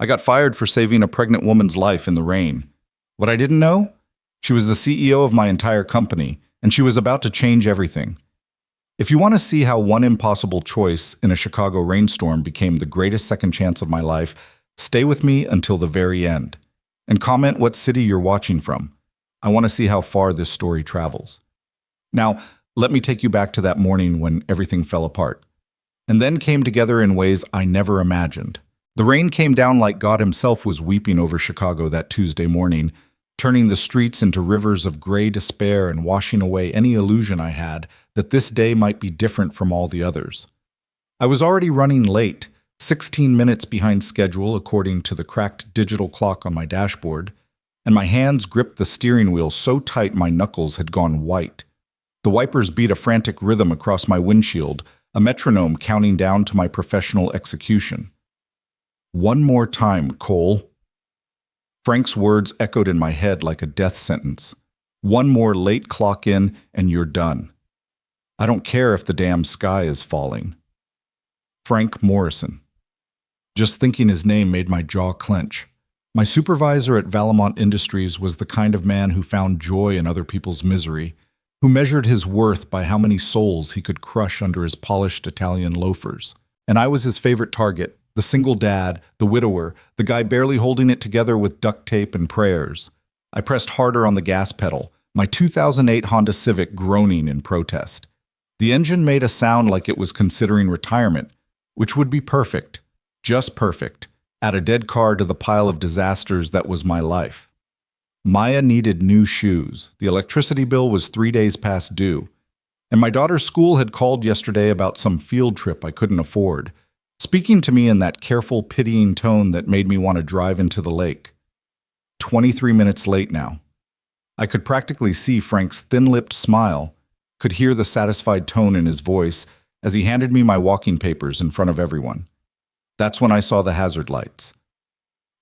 I got fired for saving a pregnant woman's life in the rain. What I didn't know? She was the CEO of my entire company, and she was about to change everything. If you want to see how one impossible choice in a Chicago rainstorm became the greatest second chance of my life, stay with me until the very end. And comment what city you're watching from. I want to see how far this story travels. Now, let me take you back to that morning when everything fell apart, and then came together in ways I never imagined. The rain came down like God himself was weeping over Chicago that Tuesday morning, turning the streets into rivers of gray despair and washing away any illusion I had that this day might be different from all the others. I was already running late, 16 minutes behind schedule according to the cracked digital clock on my dashboard, and my hands gripped the steering wheel so tight my knuckles had gone white. The wipers beat a frantic rhythm across my windshield, a metronome counting down to my professional execution. One more time, Cole. Frank's words echoed in my head like a death sentence. One more late clock in, and you're done. I don't care if the damn sky is falling. Frank Morrison. Just thinking his name made my jaw clench. My supervisor at Valamont Industries was the kind of man who found joy in other people's misery, who measured his worth by how many souls he could crush under his polished Italian loafers. And I was his favorite target. The single dad, the widower, the guy barely holding it together with duct tape and prayers. I pressed harder on the gas pedal, my 2008 Honda Civic groaning in protest. The engine made a sound like it was considering retirement, which would be perfect, just perfect, add a dead car to the pile of disasters that was my life. Maya needed new shoes. The electricity bill was 3 days past due, and my daughter's school had called yesterday about some field trip I couldn't afford, speaking to me in that careful, pitying tone that made me want to drive into the lake. 23 minutes late now. I could practically see Frank's thin-lipped smile, could hear the satisfied tone in his voice as he handed me my walking papers in front of everyone. That's when I saw the hazard lights.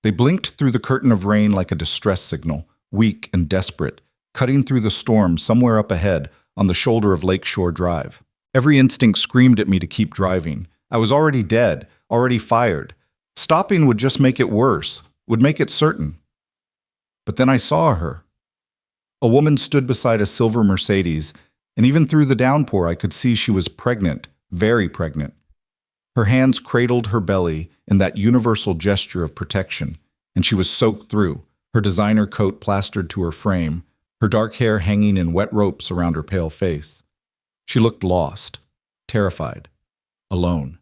They blinked through the curtain of rain like a distress signal, weak and desperate, cutting through the storm somewhere up ahead on the shoulder of Lakeshore Drive. Every instinct screamed at me to keep driving. I was already dead, already fired. Stopping would just make it worse, would make it certain. But then I saw her. A woman stood beside a silver Mercedes, and even through the downpour I could see she was pregnant, very pregnant. Her hands cradled her belly in that universal gesture of protection, and she was soaked through, her designer coat plastered to her frame, her dark hair hanging in wet ropes around her pale face. She looked lost, terrified, alone.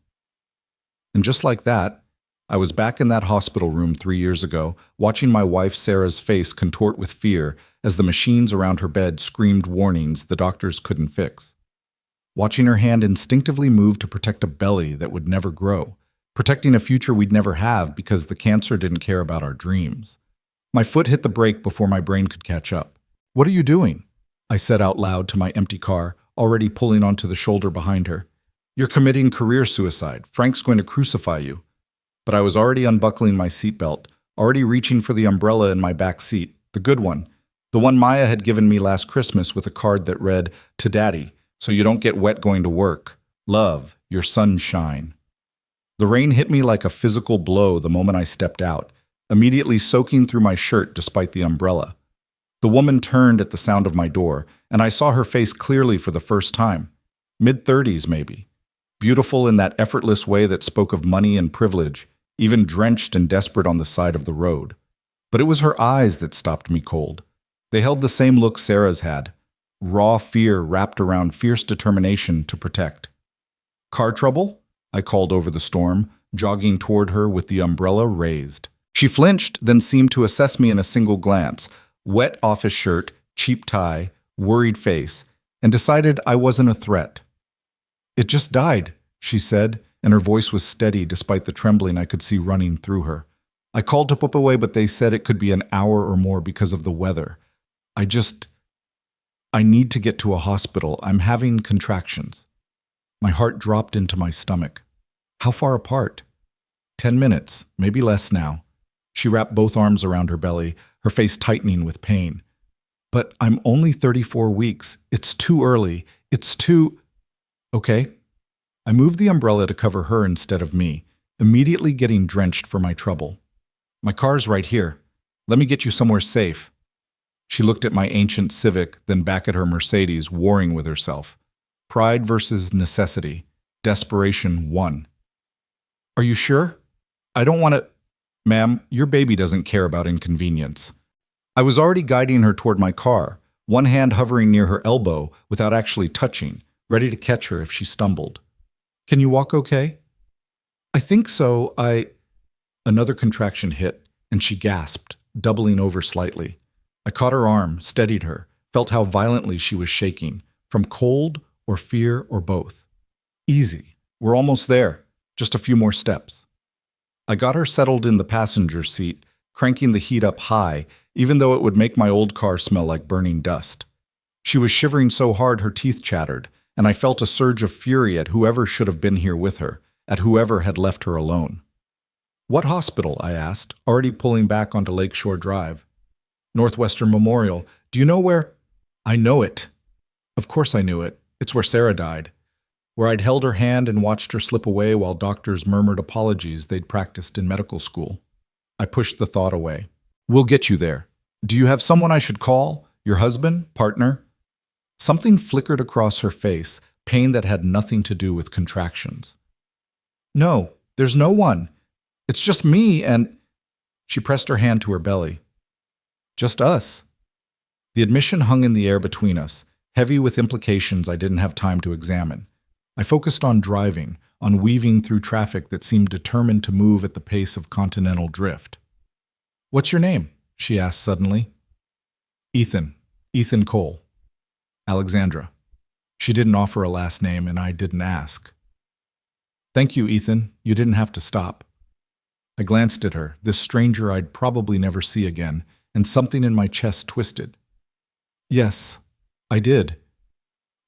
And just like that, I was back in that hospital room 3 years ago, watching my wife Sarah's face contort with fear as the machines around her bed screamed warnings the doctors couldn't fix. Watching her hand instinctively move to protect a belly that would never grow, protecting a future we'd never have because the cancer didn't care about our dreams. My foot hit the brake before my brain could catch up. "What are you doing?" I said out loud to my empty car, already pulling onto the shoulder behind her. "You're committing career suicide. Frank's going to crucify you." But I was already unbuckling my seatbelt, already reaching for the umbrella in my back seat, the good one, the one Maya had given me last Christmas with a card that read, "To Daddy, so you don't get wet going to work. Love, your sunshine." The rain hit me like a physical blow the moment I stepped out, immediately soaking through my shirt despite the umbrella. The woman turned at the sound of my door, and I saw her face clearly for the first time. Mid-30s, maybe. Beautiful in that effortless way that spoke of money and privilege, even drenched and desperate on the side of the road. But it was her eyes that stopped me cold. They held the same look Sarah's had, raw fear wrapped around fierce determination to protect. "Car trouble?" I called over the storm, jogging toward her with the umbrella raised. She flinched, then seemed to assess me in a single glance, wet office shirt, cheap tie, worried face, and decided I wasn't a threat. "It just died," she said, and her voice was steady despite the trembling I could see running through her. "I called to put away, but they said it could be an hour or more because of the weather. I need to get to a hospital. I'm having contractions." My heart dropped into my stomach. How far apart? 10 minutes, maybe less now. She wrapped both arms around her belly, her face tightening with pain. "But I'm only 34 weeks. It's too early. It's too—" "Okay." I moved the umbrella to cover her instead of me, immediately getting drenched for my trouble. My car's right here. Let me get you somewhere safe. She looked at my ancient Civic, then back at her Mercedes, warring with herself. Pride versus necessity. Desperation won. Are you sure? I don't want to. Ma'am, your baby doesn't care about inconvenience. I was already guiding her toward my car, one hand hovering near her elbow without actually touching, ready to catch her if she stumbled. Can you walk okay? I think so. Another contraction hit, and she gasped, doubling over slightly. I caught her arm, steadied her, felt how violently she was shaking, from cold or fear or both. Easy. We're almost there. Just a few more steps. I got her settled in the passenger seat, cranking the heat up high, even though it would make my old car smell like burning dust. She was shivering so hard her teeth chattered, and I felt a surge of fury at whoever should have been here with her, at whoever had left her alone. What hospital? I asked, already pulling back onto Lakeshore Drive. Northwestern Memorial. Do you know where? I know it. Of course I knew it. It's where Sarah died. Where I'd held her hand and watched her slip away while doctors murmured apologies they'd practiced in medical school. I pushed the thought away. We'll get you there. Do you have someone I should call? Your husband? Partner? Something flickered across her face, pain that had nothing to do with contractions. No, there's no one. It's just me and… She pressed her hand to her belly. Just us. The admission hung in the air between us, heavy with implications I didn't have time to examine. I focused on driving, on weaving through traffic that seemed determined to move at the pace of continental drift. What's your name? She asked suddenly. Ethan. Ethan Cole. Alexandra. She didn't offer a last name, and I didn't ask. Thank you, Ethan. You didn't have to stop. I glanced at her, this stranger I'd probably never see again, and something in my chest twisted. Yes, I did.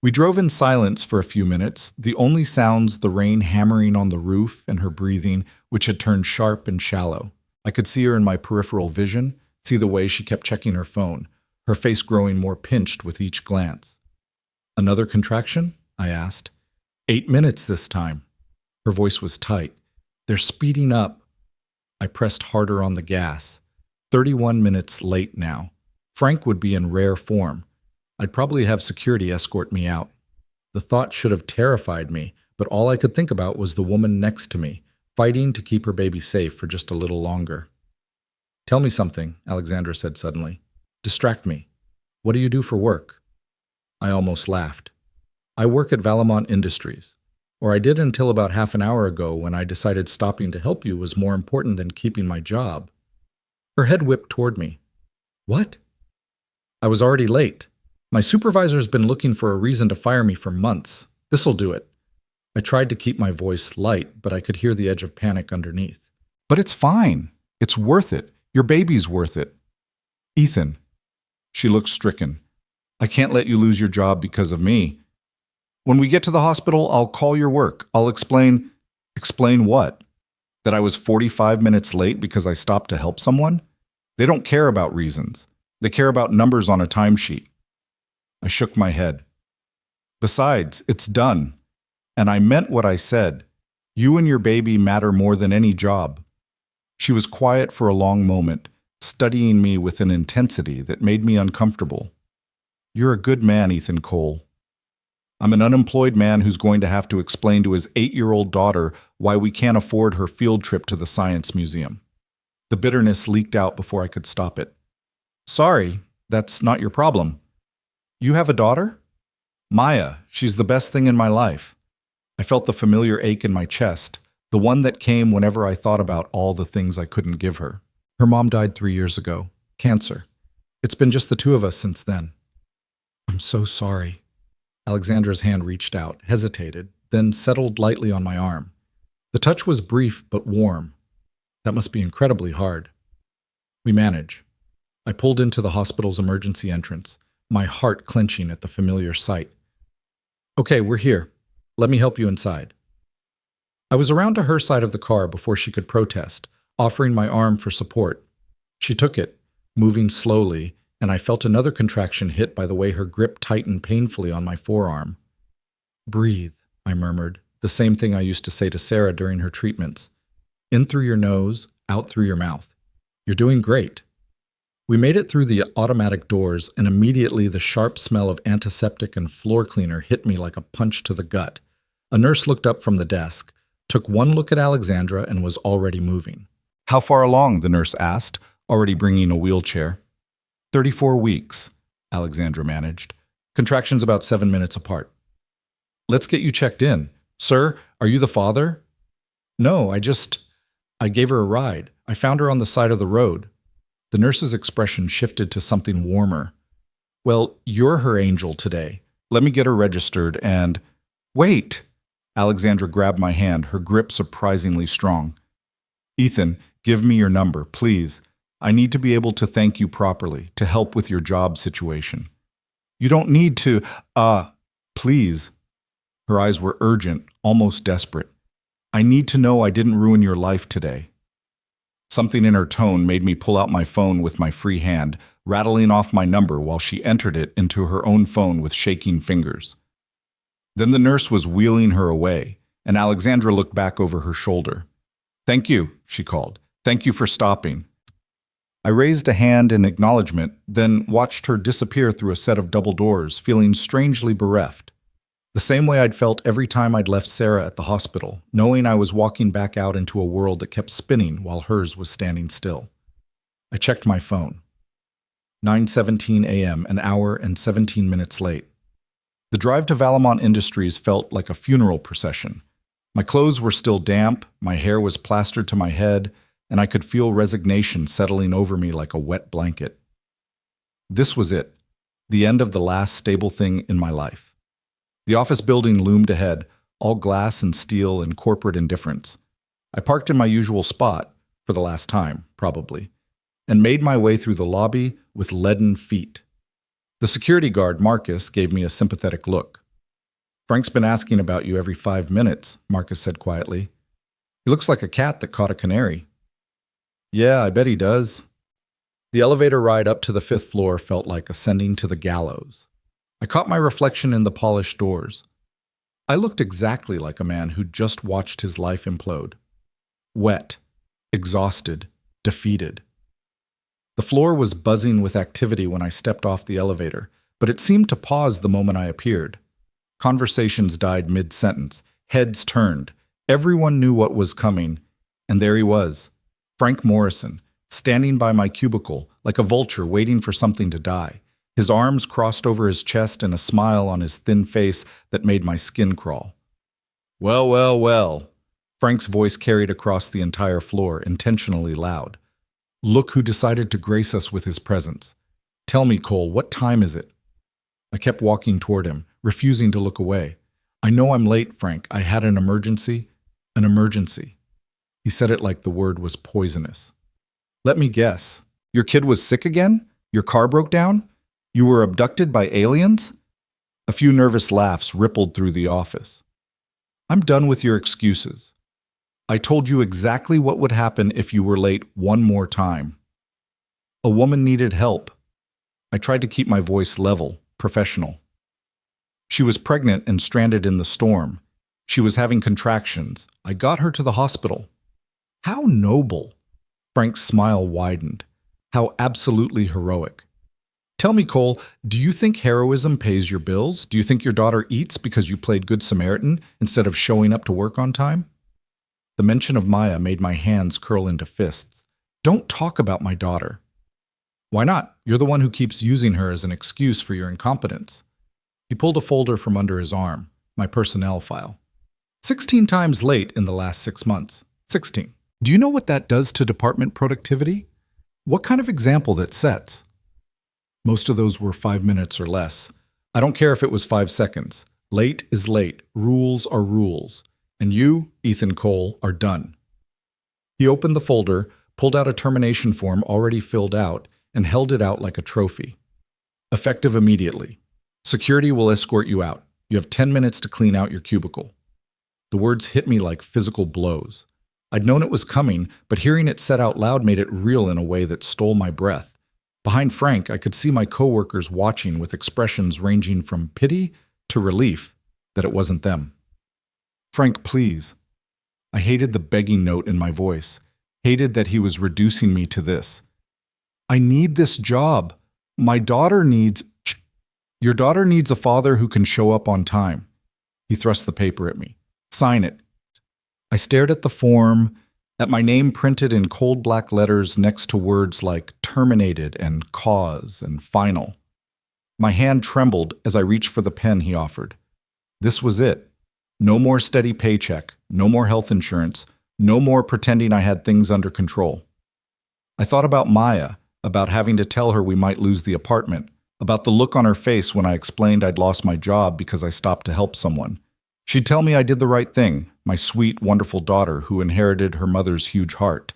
We drove in silence for a few minutes, the only sounds the rain hammering on the roof and her breathing, which had turned sharp and shallow. I could see her in my peripheral vision, see the way she kept checking her phone, her face growing more pinched with each glance. Another contraction? I asked. 8 minutes this time. Her voice was tight. They're speeding up. I pressed harder on the gas. 31 minutes late now. Frank would be in rare form. I'd probably have security escort me out. The thought should have terrified me, but all I could think about was the woman next to me, fighting to keep her baby safe for just a little longer. Tell me something, Alexandra said suddenly. Distract me. What do you do for work? I almost laughed. I work at Valamont Industries. Or I did until about half an hour ago when I decided stopping to help you was more important than keeping my job. Her head whipped toward me. What? I was already late. My supervisor's been looking for a reason to fire me for months. This'll do it. I tried to keep my voice light, but I could hear the edge of panic underneath. But it's fine. It's worth it. Your baby's worth it. Ethan. She looked stricken. I can't let you lose your job because of me. When we get to the hospital, I'll call your work. I'll explain… Explain what? That I was 45 minutes late because I stopped to help someone? They don't care about reasons. They care about numbers on a timesheet. I shook my head. Besides, it's done. And I meant what I said. You and your baby matter more than any job. She was quiet for a long moment, studying me with an intensity that made me uncomfortable. You're a good man, Ethan Cole. I'm an unemployed man who's going to have to explain to his 8-year-old daughter why we can't afford her field trip to the Science Museum. The bitterness leaked out before I could stop it. Sorry, that's not your problem. You have a daughter? Maya, she's the best thing in my life. I felt the familiar ache in my chest, the one that came whenever I thought about all the things I couldn't give her. Her mom died 3 years ago. Cancer. It's been just the two of us since then. I'm so sorry. Alexandra's hand reached out, hesitated, then settled lightly on my arm. The touch was brief but warm. That must be incredibly hard. We manage. I pulled into the hospital's emergency entrance, my heart clenching at the familiar sight. Okay, we're here. Let me help you inside. I was around to her side of the car before she could protest, offering my arm for support. She took it, moving slowly, and I felt another contraction hit by the way her grip tightened painfully on my forearm. Breathe, I murmured, the same thing I used to say to Sarah during her treatments. In through your nose, out through your mouth. You're doing great. We made it through the automatic doors, and immediately the sharp smell of antiseptic and floor cleaner hit me like a punch to the gut. A nurse looked up from the desk, took one look at Alexandra, and was already moving. How far along? The nurse asked, already bringing a wheelchair. 34 weeks, Alexandra managed. Contractions about 7 minutes apart. Let's get you checked in. Sir, are you the father? No, I gave her a ride. I found her on the side of the road. The nurse's expression shifted to something warmer. Well, you're her angel today. Let me get her registered and… Wait! Alexandra grabbed my hand, her grip surprisingly strong. Ethan, give me your number, please. I need to be able to thank you properly, to help with your job situation. You don't need to, please. Her eyes were urgent, almost desperate. I need to know I didn't ruin your life today. Something in her tone made me pull out my phone with my free hand, rattling off my number while she entered it into her own phone with shaking fingers. Then the nurse was wheeling her away, and Alexandra looked back over her shoulder. Thank you, she called. Thank you for stopping. I raised a hand in acknowledgement, then watched her disappear through a set of double doors, feeling strangely bereft. The same way I'd felt every time I'd left Sarah at the hospital, knowing I was walking back out into a world that kept spinning while hers was standing still. I checked my phone. 9:17 a.m., an hour and 17 minutes late. The drive to Valamont Industries felt like a funeral procession. My clothes were still damp, my hair was plastered to my head, and I could feel resignation settling over me like a wet blanket. This was it, the end of the last stable thing in my life. The office building loomed ahead, all glass and steel and corporate indifference. I parked in my usual spot, for the last time, probably, and made my way through the lobby with leaden feet. The security guard, Marcus, gave me a sympathetic look. Frank's been asking about you every 5 minutes, Marcus said quietly. He looks like a cat that caught a canary. Yeah, I bet he does. The elevator ride up to the 5th floor felt like ascending to the gallows. I caught my reflection in the polished doors. I looked exactly like a man who'd just watched his life implode. Wet, exhausted, defeated. The floor was buzzing with activity when I stepped off the elevator, but it seemed to pause the moment I appeared. Conversations died mid-sentence, heads turned. Everyone knew what was coming, and there he was, Frank Morrison, standing by my cubicle like a vulture waiting for something to die. His arms crossed over his chest and a smile on his thin face that made my skin crawl. Well, well, well. Frank's voice carried across the entire floor, intentionally loud. Look who decided to grace us with his presence. Tell me, Cole, what time is it? I kept walking toward him, refusing to look away. I know I'm late, Frank. I had an emergency. An emergency. He said it like the word was poisonous. Let me guess. Your kid was sick again? Your car broke down? You were abducted by aliens? A few nervous laughs rippled through the office. I'm done with your excuses. I told you exactly what would happen if you were late one more time. A woman needed help. I tried to keep my voice level, professional. She was pregnant and stranded in the storm. She was having contractions. I got her to the hospital. How noble! Frank's smile widened. How absolutely heroic. Tell me, Cole, do you think heroism pays your bills? Do you think your daughter eats because you played Good Samaritan instead of showing up to work on time? The mention of Maya made my hands curl into fists. Don't talk about my daughter. Why not? You're the one who keeps using her as an excuse for your incompetence. He pulled a folder from under his arm, my personnel file. 16 times late in the last 6 months. 16. Do you know what that does to department productivity? What kind of example that sets? Most of those were 5 minutes or less. I don't care if it was 5 seconds. Late is late. Rules are rules. And you, Ethan Cole, are done. He opened the folder, pulled out a termination form already filled out, and held it out like a trophy. Effective immediately. Security will escort you out. You have 10 minutes to clean out your cubicle. The words hit me like physical blows. I'd known it was coming, but hearing it said out loud made it real in a way that stole my breath. Behind Frank, I could see my coworkers watching with expressions ranging from pity to relief that it wasn't them. Frank, please. I hated the begging note in my voice, hated that he was reducing me to this. I need this job. My daughter needs... Your daughter needs a father who can show up on time. He thrust the paper at me. Sign it. I stared at the form, at my name printed in cold black letters next to words like terminated and cause and final. My hand trembled as I reached for the pen he offered. This was it. No more steady paycheck, no more health insurance, no more pretending I had things under control. I thought about Maya, about having to tell her we might lose the apartment, about the look on her face when I explained I'd lost my job because I stopped to help someone. She'd tell me I did the right thing, my sweet, wonderful daughter who inherited her mother's huge heart.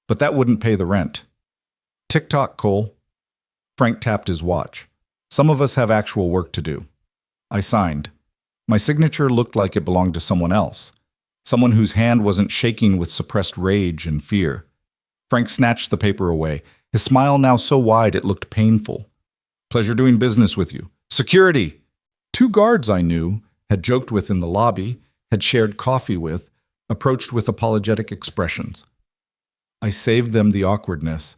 But that wouldn't pay the rent. Tick-tock, Cole. Frank tapped his watch. Some of us have actual work to do. I signed. My signature looked like it belonged to someone else, someone whose hand wasn't shaking with suppressed rage and fear. Frank snatched the paper away, his smile now so wide it looked painful. Pleasure doing business with you. Security! 2 guards I knew, had joked with in the lobby, had shared coffee with, approached with apologetic expressions. I saved them the awkwardness.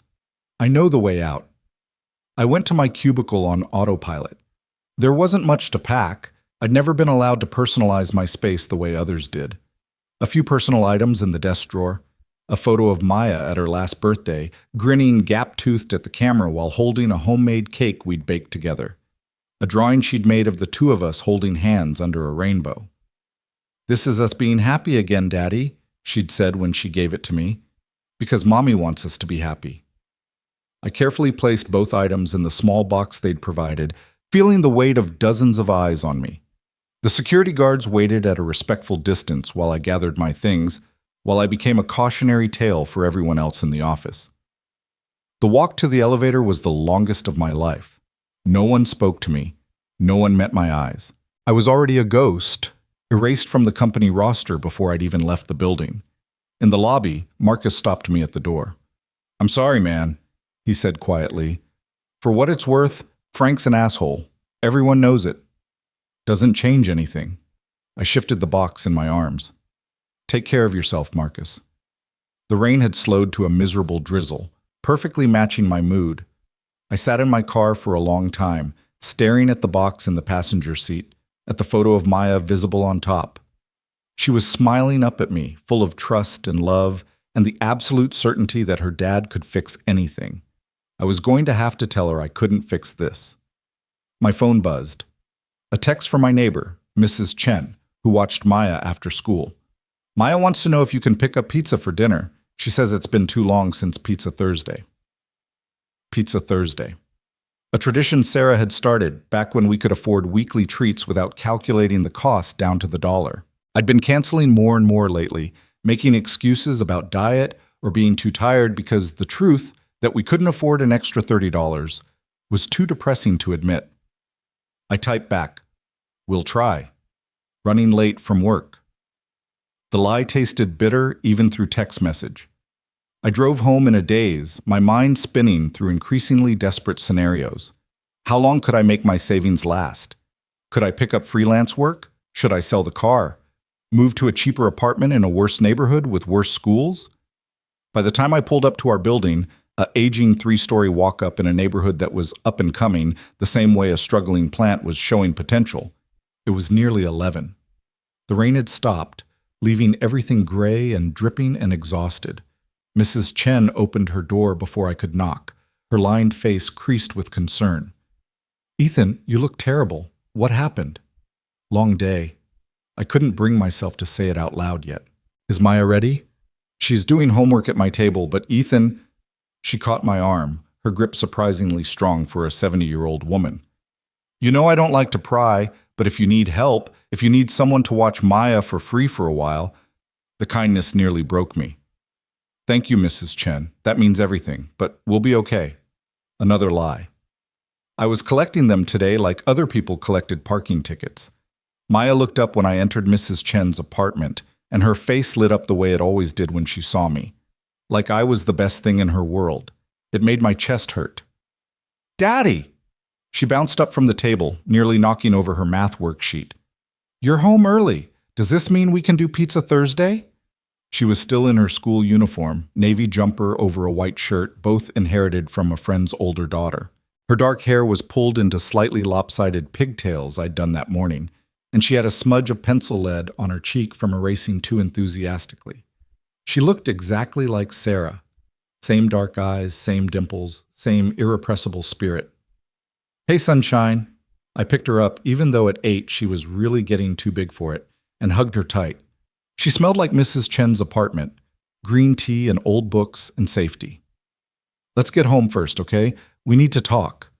I know the way out. I went to my cubicle on autopilot. There wasn't much to pack. I'd never been allowed to personalize my space the way others did. A few personal items in the desk drawer, a photo of Maya at her last birthday, grinning gap-toothed at the camera while holding a homemade cake we'd baked together, a drawing she'd made of the 2 of us holding hands under a rainbow. "This is us being happy again, Daddy," she'd said when she gave it to me, "because Mommy wants us to be happy." I carefully placed both items in the small box they'd provided, feeling the weight of dozens of eyes on me. The security guards waited at a respectful distance while I gathered my things, while I became a cautionary tale for everyone else in the office. The walk to the elevator was the longest of my life. No one spoke to me. No one met my eyes. I was already a ghost, erased from the company roster before I'd even left the building. In the lobby, Marcus stopped me at the door. "I'm sorry, man," he said quietly. "For what it's worth, Frank's an asshole. Everyone knows it. Doesn't change anything." I shifted the box in my arms. "Take care of yourself, Marcus." The rain had slowed to a miserable drizzle, perfectly matching my mood. I sat in my car for a long time, staring at the box in the passenger seat, at the photo of Maya visible on top. She was smiling up at me, full of trust and love, and the absolute certainty that her dad could fix anything. I was going to have to tell her I couldn't fix this. My phone buzzed. A text from my neighbor, Mrs. Chen, who watched Maya after school. "Maya wants to know if you can pick up pizza for dinner. She says it's been too long since Pizza Thursday." Pizza Thursday. A tradition Sarah had started back when we could afford weekly treats without calculating the cost down to the dollar. I'd been canceling more and more lately, making excuses about diet or being too tired because the truth that we couldn't afford an extra $30 was too depressing to admit. I typed back, "We'll try. Running late from work." The lie tasted bitter even through text message. I drove home in a daze, my mind spinning through increasingly desperate scenarios. How long could I make my savings last? Could I pick up freelance work? Should I sell the car? Move to a cheaper apartment in a worse neighborhood with worse schools? By the time I pulled up to our building, an aging 3-story walk-up in a neighborhood that was up and coming, the same way a struggling plant was showing potential, it was nearly 11. The rain had stopped, leaving everything gray and dripping and exhausted. Mrs. Chen opened her door before I could knock, her lined face creased with concern. "Ethan, you look terrible. What happened?" "Long day." I couldn't bring myself to say it out loud yet. "Is Maya ready?" "She's doing homework at my table, but Ethan—" She caught my arm, her grip surprisingly strong for a 70-year-old woman. "You know I don't like to pry, but if you need help, if you need someone to watch Maya for free for a while..." The kindness nearly broke me. "Thank you, Mrs. Chen. That means everything, but we'll be okay." Another lie. I was collecting them today like other people collected parking tickets. Maya looked up when I entered Mrs. Chen's apartment, and her face lit up the way it always did when she saw me. Like I was the best thing in her world. It made my chest hurt. "Daddy!" She bounced up from the table, nearly knocking over her math worksheet. "You're home early. Does this mean we can do Pizza Thursday?" She was still in her school uniform, navy jumper over a white shirt, both inherited from a friend's older daughter. Her dark hair was pulled into slightly lopsided pigtails I'd done that morning, and she had a smudge of pencil lead on her cheek from erasing too enthusiastically. She looked exactly like Sarah. Same dark eyes, same dimples, same irrepressible spirit. "Hey, sunshine." I picked her up, even though at 8 she was really getting too big for it, and hugged her tight. She smelled like Mrs. Chen's apartment, green tea and old books and safety. "Let's get home first, okay? We need to talk."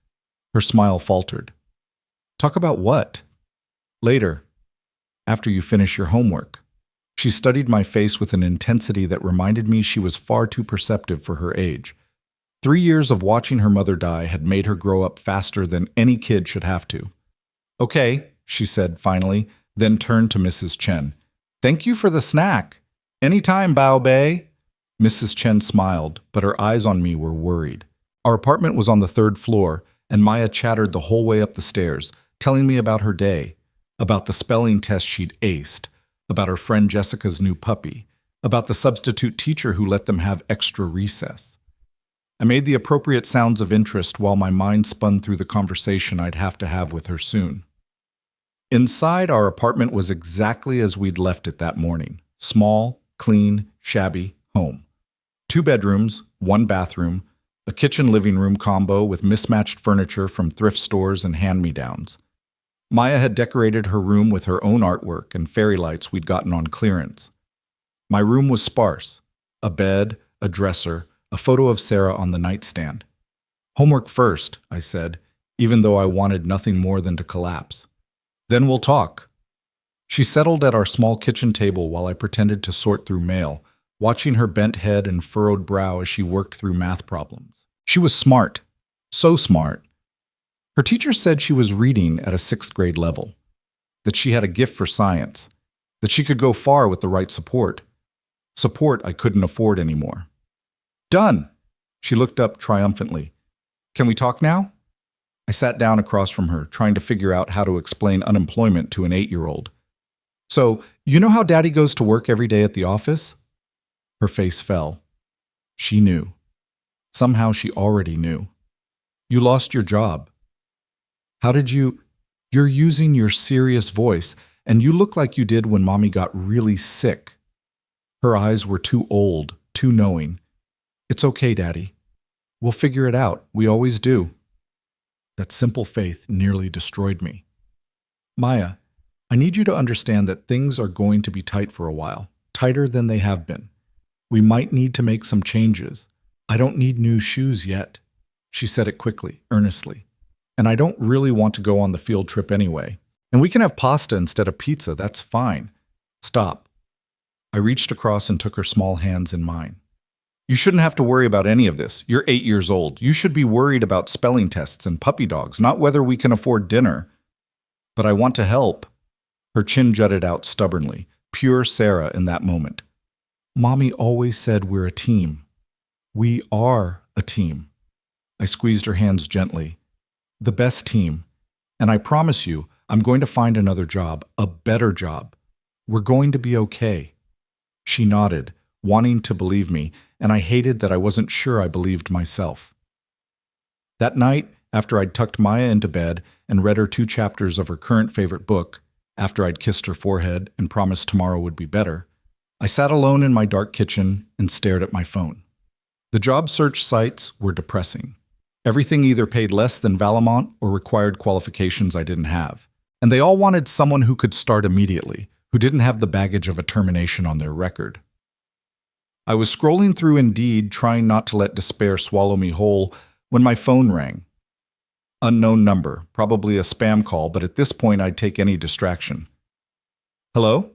Her smile faltered. "Talk about what?" "Later, after you finish your homework." She studied my face with an intensity that reminded me she was far too perceptive for her age. 3 years of watching her mother die had made her grow up faster than any kid should have to. "Okay," she said finally, then turned to Mrs. Chen. "Thank you for the snack. Anytime, Bao Bei." Mrs. Chen smiled, but her eyes on me were worried. Our apartment was on the 3rd floor, and Maya chattered the whole way up the stairs, telling me about her day, about the spelling test she'd aced, about her friend Jessica's new puppy, about the substitute teacher who let them have extra recess. I made the appropriate sounds of interest while my mind spun through the conversation I'd have to have with her soon. Inside, our apartment was exactly as we'd left it that morning. Small, clean, shabby, home. 2 bedrooms, 1 bathroom, a kitchen-living room combo with mismatched furniture from thrift stores and hand-me-downs. Maya had decorated her room with her own artwork and fairy lights we'd gotten on clearance. My room was sparse. A bed, a dresser, a photo of Sarah on the nightstand. "Homework first," I said, even though I wanted nothing more than to collapse. "Then we'll talk." She settled at our small kitchen table while I pretended to sort through mail, watching her bent head and furrowed brow as she worked through math problems. She was smart. So smart. Her teacher said she was reading at a 6th grade level, that she had a gift for science, that she could go far with the right support. Support I couldn't afford anymore. "Done!" She looked up triumphantly. "Can we talk now?" I sat down across from her, trying to figure out how to explain unemployment to an 8-year-old. "So, you know how Daddy goes to work every day at the office?" Her face fell. She knew. Somehow she already knew. "You lost your job." "How did you—" "You're using your serious voice, and you look like you did when Mommy got really sick." Her eyes were too old, too knowing. "It's okay, Daddy. We'll figure it out. We always do." That simple faith nearly destroyed me. "Maya, I need you to understand that things are going to be tight for a while, tighter than they have been. We might need to make some changes. I don't need new shoes yet." She said it quickly, earnestly. "And I don't really want to go on the field trip anyway. And we can have pasta instead of pizza, that's fine." "Stop." I reached across and took her small hands in mine. "You shouldn't have to worry about any of this. You're 8 years old. You should be worried about spelling tests and puppy dogs, not whether we can afford dinner." "But I want to help." Her chin jutted out stubbornly, pure Sarah in that moment. "Mommy always said we're a team." "We are a team." I squeezed her hands gently. "The best team. And I promise you, I'm going to find another job, a better job. We're going to be okay." She nodded, wanting to believe me, and I hated that I wasn't sure I believed myself. That night, after I'd tucked Maya into bed and read her 2 chapters of her current favorite book, after I'd kissed her forehead and promised tomorrow would be better, I sat alone in my dark kitchen and stared at my phone. The job search sites were depressing. Everything either paid less than Valamont or required qualifications I didn't have. And they all wanted someone who could start immediately, who didn't have the baggage of a termination on their record. I was scrolling through Indeed, trying not to let despair swallow me whole, when my phone rang. Unknown number, probably a spam call, but at this point I'd take any distraction. "Hello?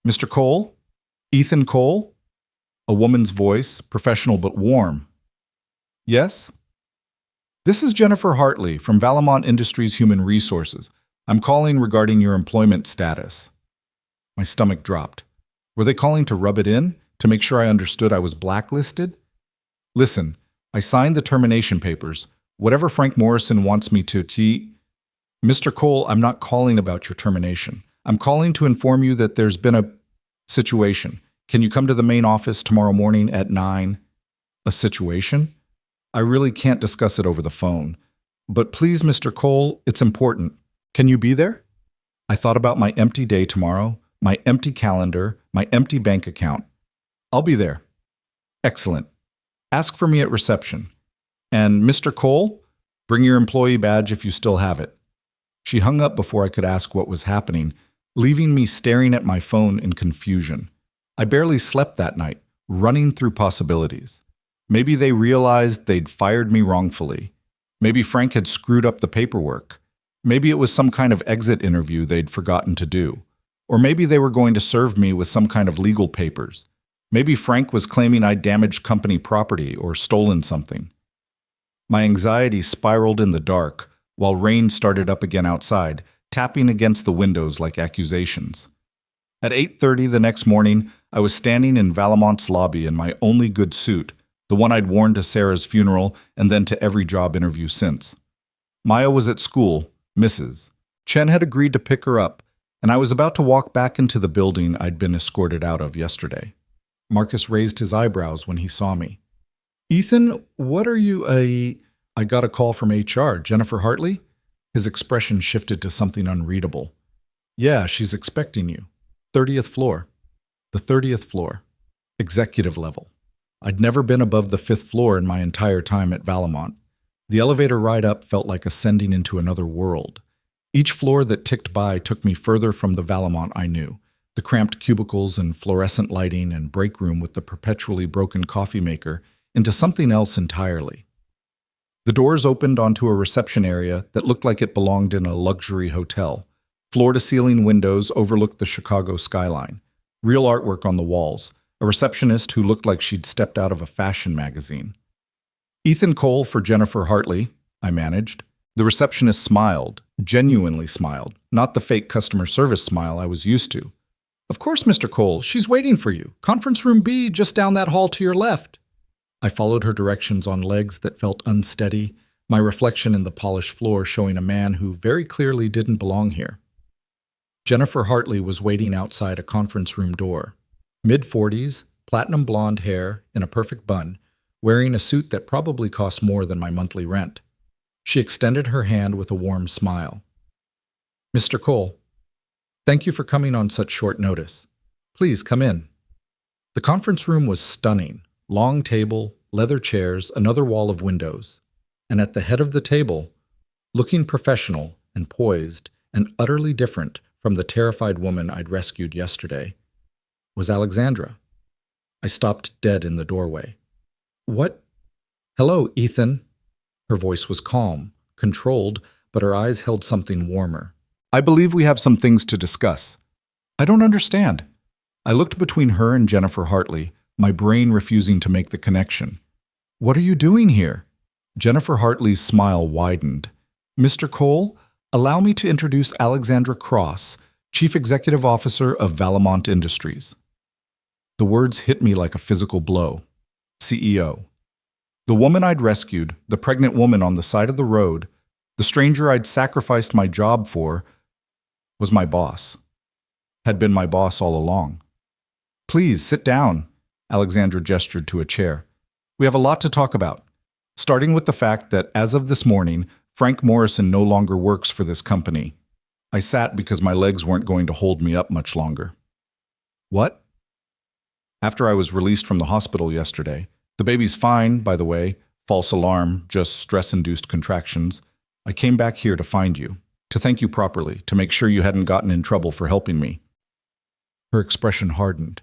Mr. Cole? Ethan Cole?" A woman's voice, professional but warm. "Yes?" "This is Jennifer Hartley from Valamont Industries Human Resources. I'm calling regarding your employment status." My stomach dropped. Were they calling to rub it in? To make sure I understood I was blacklisted? "Listen, I signed the termination papers. Whatever Frank Morrison wants me to Mr. Cole, I'm not calling about your termination. I'm calling to inform you that there's been a situation. Can you come to the main office tomorrow morning at 9? A situation? I really can't discuss it over the phone. But please, Mr. Cole, it's important. Can you be there? I thought about my empty day tomorrow, my empty calendar, my empty bank account. I'll be there. Excellent. Ask for me at reception. And Mr. Cole, bring your employee badge if you still have it. She hung up before I could ask what was happening, leaving me staring at my phone in confusion. I barely slept that night, running through possibilities. Maybe they realized they'd fired me wrongfully. Maybe Frank had screwed up the paperwork. Maybe it was some kind of exit interview they'd forgotten to do. Or maybe they were going to serve me with some kind of legal papers. Maybe Frank was claiming I'd damaged company property or stolen something. My anxiety spiraled in the dark while rain started up again outside, tapping against the windows like accusations. At 8:30 the next morning, I was standing in Valamont's lobby in my only good suit, the one I'd worn to Sarah's funeral and then to every job interview since. Maya was at school, Mrs. Chen had agreed to pick her up, and I was about to walk back into the building I'd been escorted out of yesterday. Marcus raised his eyebrows when he saw me. Ethan, what are you, I got a call from HR, Jennifer Hartley? His expression shifted to something unreadable. Yeah, she's expecting you. 30th floor. The 30th floor. Executive level. I'd never been above the 5th floor in my entire time at Valamont. The elevator ride up felt like ascending into another world. Each floor that ticked by took me further from the Valamont I knew. The cramped cubicles and fluorescent lighting and break room with the perpetually broken coffee maker into something else entirely. The doors opened onto a reception area that looked like it belonged in a luxury hotel. Floor-to-ceiling windows overlooked the Chicago skyline. Real artwork on the walls. A receptionist who looked like she'd stepped out of a fashion magazine. Ethan Cole for Jennifer Hartley, I managed. The receptionist smiled, genuinely smiled, not the fake customer service smile I was used to. Of course, Mr. Cole, she's waiting for you. Conference room B, just down that hall to your left. I followed her directions on legs that felt unsteady, my reflection in the polished floor showing a man who very clearly didn't belong here. Jennifer Hartley was waiting outside a conference room door. Mid-40s, platinum blonde hair in a perfect bun, wearing a suit that probably cost more than my monthly rent. She extended her hand with a warm smile. Mr. Cole, thank you for coming on such short notice. Please come in. The conference room was stunning. Long table, leather chairs, another wall of windows. And at the head of the table, looking professional and poised and utterly different from the terrified woman I'd rescued yesterday, was Alexandra. I stopped dead in the doorway. What? Hello, Ethan. Her voice was calm, controlled, but her eyes held something warmer. I believe we have some things to discuss. I don't understand. I looked between her and Jennifer Hartley, my brain refusing to make the connection. What are you doing here? Jennifer Hartley's smile widened. Mr. Cole, allow me to introduce Alexandra Cross, Chief Executive Officer of Valamont Industries. The words hit me like a physical blow. CEO. The woman I'd rescued, the pregnant woman on the side of the road, the stranger I'd sacrificed my job for, was my boss. Had been my boss all along. Please, sit down. Alexandra gestured to a chair. We have a lot to talk about, starting with the fact that as of this morning, Frank Morrison no longer works for this company. I sat because my legs weren't going to hold me up much longer. What? After I was released from the hospital yesterday, the baby's fine, by the way, false alarm, just stress-induced contractions. I came back here to find you, to thank you properly, to make sure you hadn't gotten in trouble for helping me. Her expression hardened.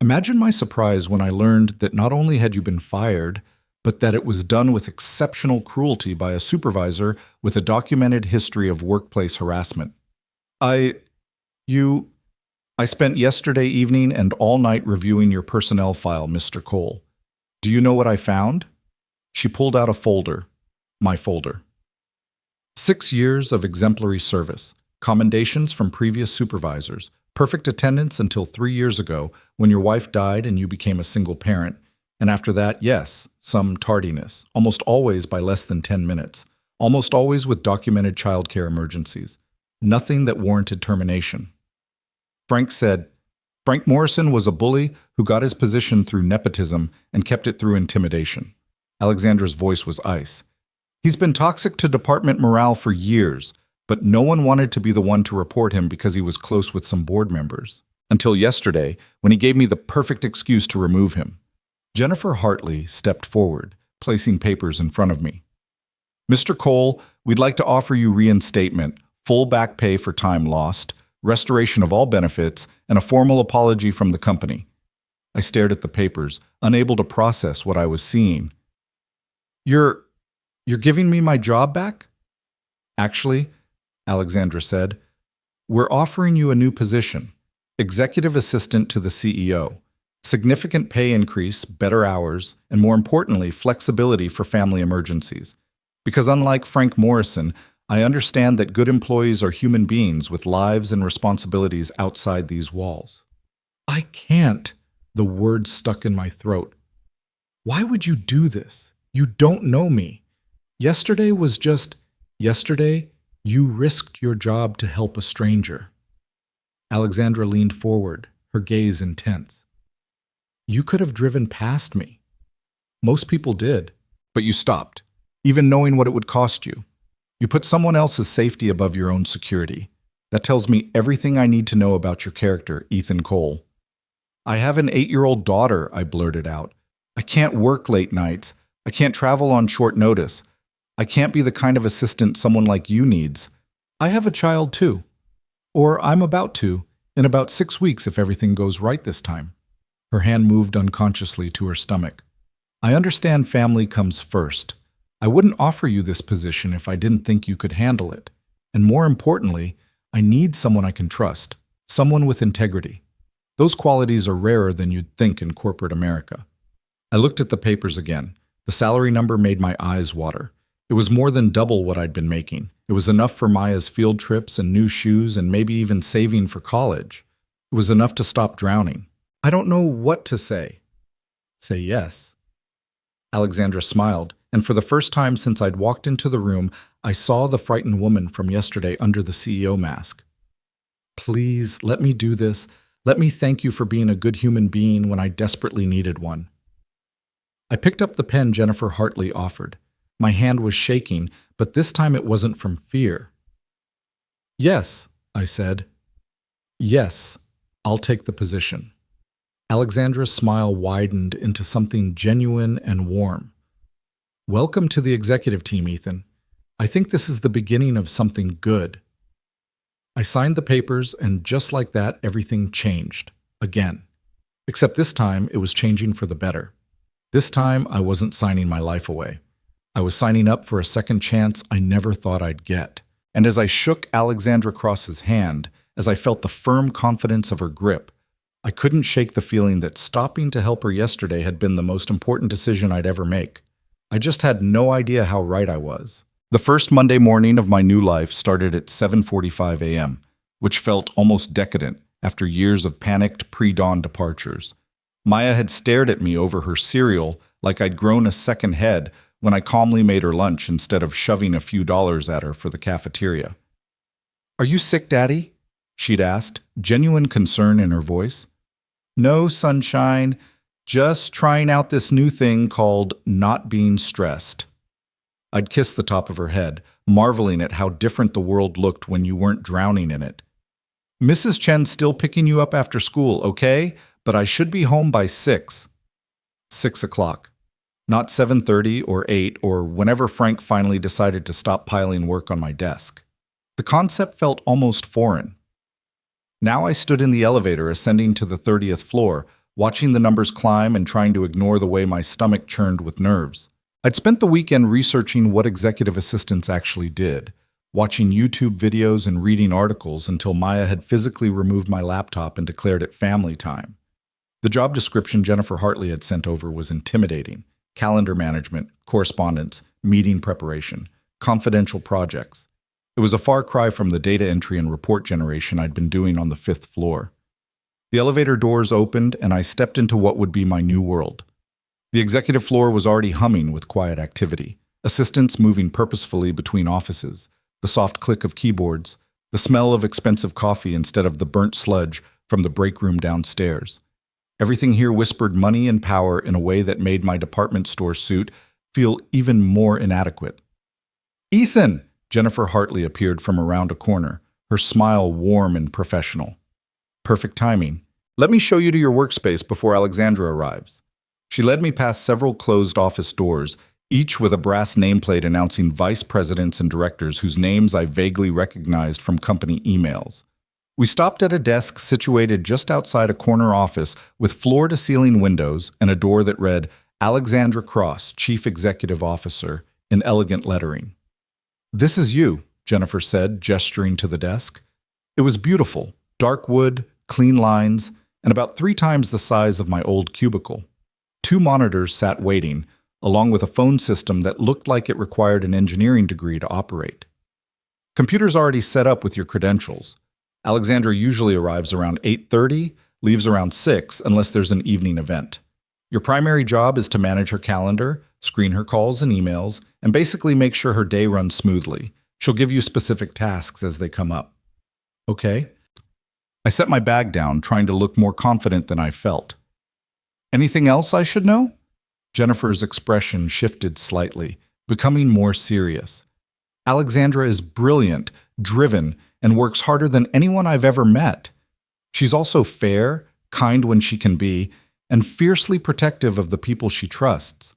Imagine my surprise when I learned that not only had you been fired, but that it was done with exceptional cruelty by a supervisor with a documented history of workplace harassment. I spent yesterday evening and all night reviewing your personnel file, Mr. Cole. Do you know what I found? She pulled out a folder. My folder. 6 years of exemplary service, commendations from previous supervisors, perfect attendance until 3 years ago when your wife died and you became a single parent, and after that, yes, some tardiness, almost always by less than 10 minutes, almost always with documented childcare emergencies. Nothing that warranted termination. Frank said, Frank Morrison was a bully who got his position through nepotism and kept it through intimidation. Alexandra's voice was ice. He's been toxic to department morale for years, but no one wanted to be the one to report him because he was close with some board members. Until yesterday, when he gave me the perfect excuse to remove him. Jennifer Hartley stepped forward, placing papers in front of me. Mr. Cole, we'd like to offer you reinstatement, full back pay for time lost, restoration of all benefits, and a formal apology from the company. I stared at the papers, unable to process what I was seeing. You're giving me my job back? Actually, Alexandra said, we're offering you a new position, executive assistant to the CEO. Significant pay increase, better hours, and more importantly, flexibility for family emergencies. Because unlike Frank Morrison, I understand that good employees are human beings with lives and responsibilities outside these walls. I can't. The words stuck in my throat. Why would you do this? You don't know me. Yesterday was just yesterday. You risked your job to help a stranger. Alexandra leaned forward, her gaze intense. You could have driven past me. Most people did, but you stopped, even knowing what it would cost you. You put someone else's safety above your own security. That tells me everything I need to know about your character, Ethan Cole. I have an 8-year-old daughter, I blurted out. I can't work late nights. I can't travel on short notice. I can't be the kind of assistant someone like you needs. I have a child too. Or I'm about to, in about 6 weeks if everything goes right this time. Her hand moved unconsciously to her stomach. I understand family comes first. I wouldn't offer you this position if I didn't think you could handle it. And more importantly, I need someone I can trust, someone with integrity. Those qualities are rarer than you'd think in corporate America. I looked at the papers again. The salary number made my eyes water. It was more than double what I'd been making. It was enough for Maya's field trips and new shoes and maybe even saving for college. It was enough to stop drowning. I don't know what to say. Say yes. Alexandra smiled, and for the first time since I'd walked into the room, I saw the frightened woman from yesterday under the CEO mask. Please, let me do this. Let me thank you for being a good human being when I desperately needed one. I picked up the pen Jennifer Hartley offered. My hand was shaking, but this time it wasn't from fear. Yes, I said. Yes, I'll take the position. Alexandra's smile widened into something genuine and warm. Welcome to the executive team, Ethan. I think this is the beginning of something good. I signed the papers, and just like that, everything changed. Again. Except this time, it was changing for the better. This time, I wasn't signing my life away. I was signing up for a second chance I never thought I'd get. And as I shook Alexandra Cross's hand, as I felt the firm confidence of her grip, I couldn't shake the feeling that stopping to help her yesterday had been the most important decision I'd ever make. I just had no idea how right I was. The first Monday morning of my new life started at 7:45 a.m., which felt almost decadent after years of panicked pre-dawn departures. Maya had stared at me over her cereal like I'd grown a second head when I calmly made her lunch instead of shoving a few dollars at her for the cafeteria. Are you sick, Daddy? She'd asked, genuine concern in her voice. No, sunshine, just trying out this new thing called not being stressed. I'd kissed the top of her head, marveling at how different the world looked when you weren't drowning in it. Mrs. Chen's still picking you up after school, okay? But I should be home by 6. 6 o'clock. Not 7:30 or 8 or whenever Frank finally decided to stop piling work on my desk. The concept felt almost foreign. Now I stood in the elevator ascending to the 30th floor, watching the numbers climb and trying to ignore the way my stomach churned with nerves. I'd spent the weekend researching what executive assistants actually did, watching YouTube videos and reading articles until Maya had physically removed my laptop and declared it family time. The job description Jennifer Hartley had sent over was intimidating. Calendar management, correspondence, meeting preparation, confidential projects. It was a far cry from the data entry and report generation I'd been doing on the 5th floor. The elevator doors opened and I stepped into what would be my new world. The executive floor was already humming with quiet activity, assistants moving purposefully between offices, the soft click of keyboards, the smell of expensive coffee instead of the burnt sludge from the break room downstairs. Everything here whispered money and power in a way that made my department store suit feel even more inadequate. "Ethan!" Jennifer Hartley appeared from around a corner, her smile warm and professional. Perfect timing. "Let me show you to your workspace before Alexandra arrives." She led me past several closed office doors, each with a brass nameplate announcing vice presidents and directors whose names I vaguely recognized from company emails. We stopped at a desk situated just outside a corner office with floor-to-ceiling windows and a door that read Alexandra Cross, Chief Executive Officer, in elegant lettering. "This is you," Jennifer said, gesturing to the desk. It was beautiful, dark wood, clean lines, and about 3 times the size of my old cubicle. 2 monitors sat waiting, along with a phone system that looked like it required an engineering degree to operate. "Computer's already set up with your credentials. Alexandra usually arrives around 8:30, leaves around 6 unless there's an evening event. Your primary job is to manage her calendar, screen her calls and emails, and basically make sure her day runs smoothly. She'll give you specific tasks as they come up." "Okay." I set my bag down, trying to look more confident than I felt. "Anything else I should know?" Jennifer's expression shifted slightly, becoming more serious. "Alexandra is brilliant, driven, and works harder than anyone I've ever met. She's also fair, kind when she can be, and fiercely protective of the people she trusts.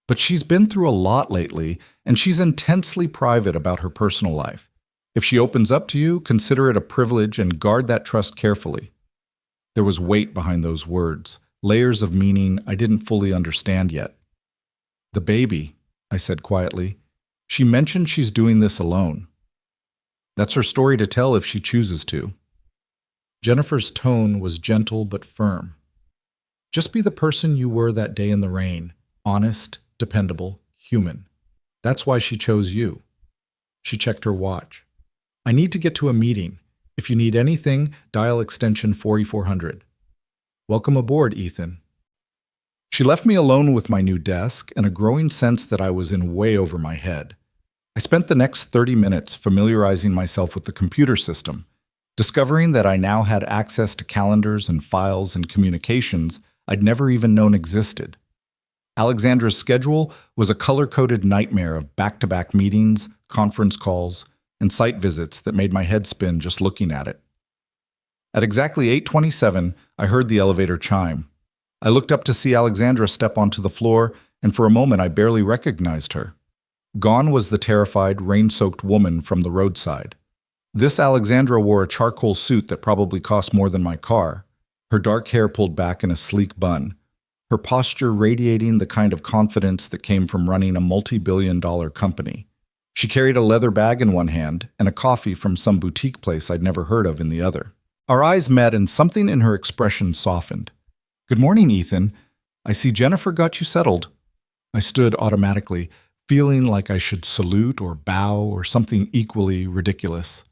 But she's been through a lot lately, and she's intensely private about her personal life. If she opens up to you, consider it a privilege and guard that trust carefully." There was weight behind those words, layers of meaning I didn't fully understand yet. "The baby," I said quietly. "She mentioned she's doing this alone. That's her story to tell if she chooses to." Jennifer's tone was gentle but firm. "Just be the person you were that day in the rain, honest, dependable, human. That's why she chose you." She checked her watch. "I need to get to a meeting. If you need anything, dial extension 4400. Welcome aboard, Ethan." She left me alone with my new desk and a growing sense that I was in way over my head. I spent the next 30 minutes familiarizing myself with the computer system, discovering that I now had access to calendars and files and communications I'd never even known existed. Alexandra's schedule was a color-coded nightmare of back-to-back meetings, conference calls, and site visits that made my head spin just looking at it. At exactly 8:27, I heard the elevator chime. I looked up to see Alexandra step onto the floor, and for a moment I barely recognized her. Gone was the terrified, rain-soaked woman from the roadside. This Alexandra wore a charcoal suit that probably cost more than my car, her dark hair pulled back in a sleek bun, her posture radiating the kind of confidence that came from running a multi-billion-dollar company. She carried a leather bag in one hand and a coffee from some boutique place I'd never heard of in the other. Our eyes met and something in her expression softened. "Good morning, Ethan. I see Jennifer got you settled." I stood automatically, feeling like I should salute or bow or something equally ridiculous.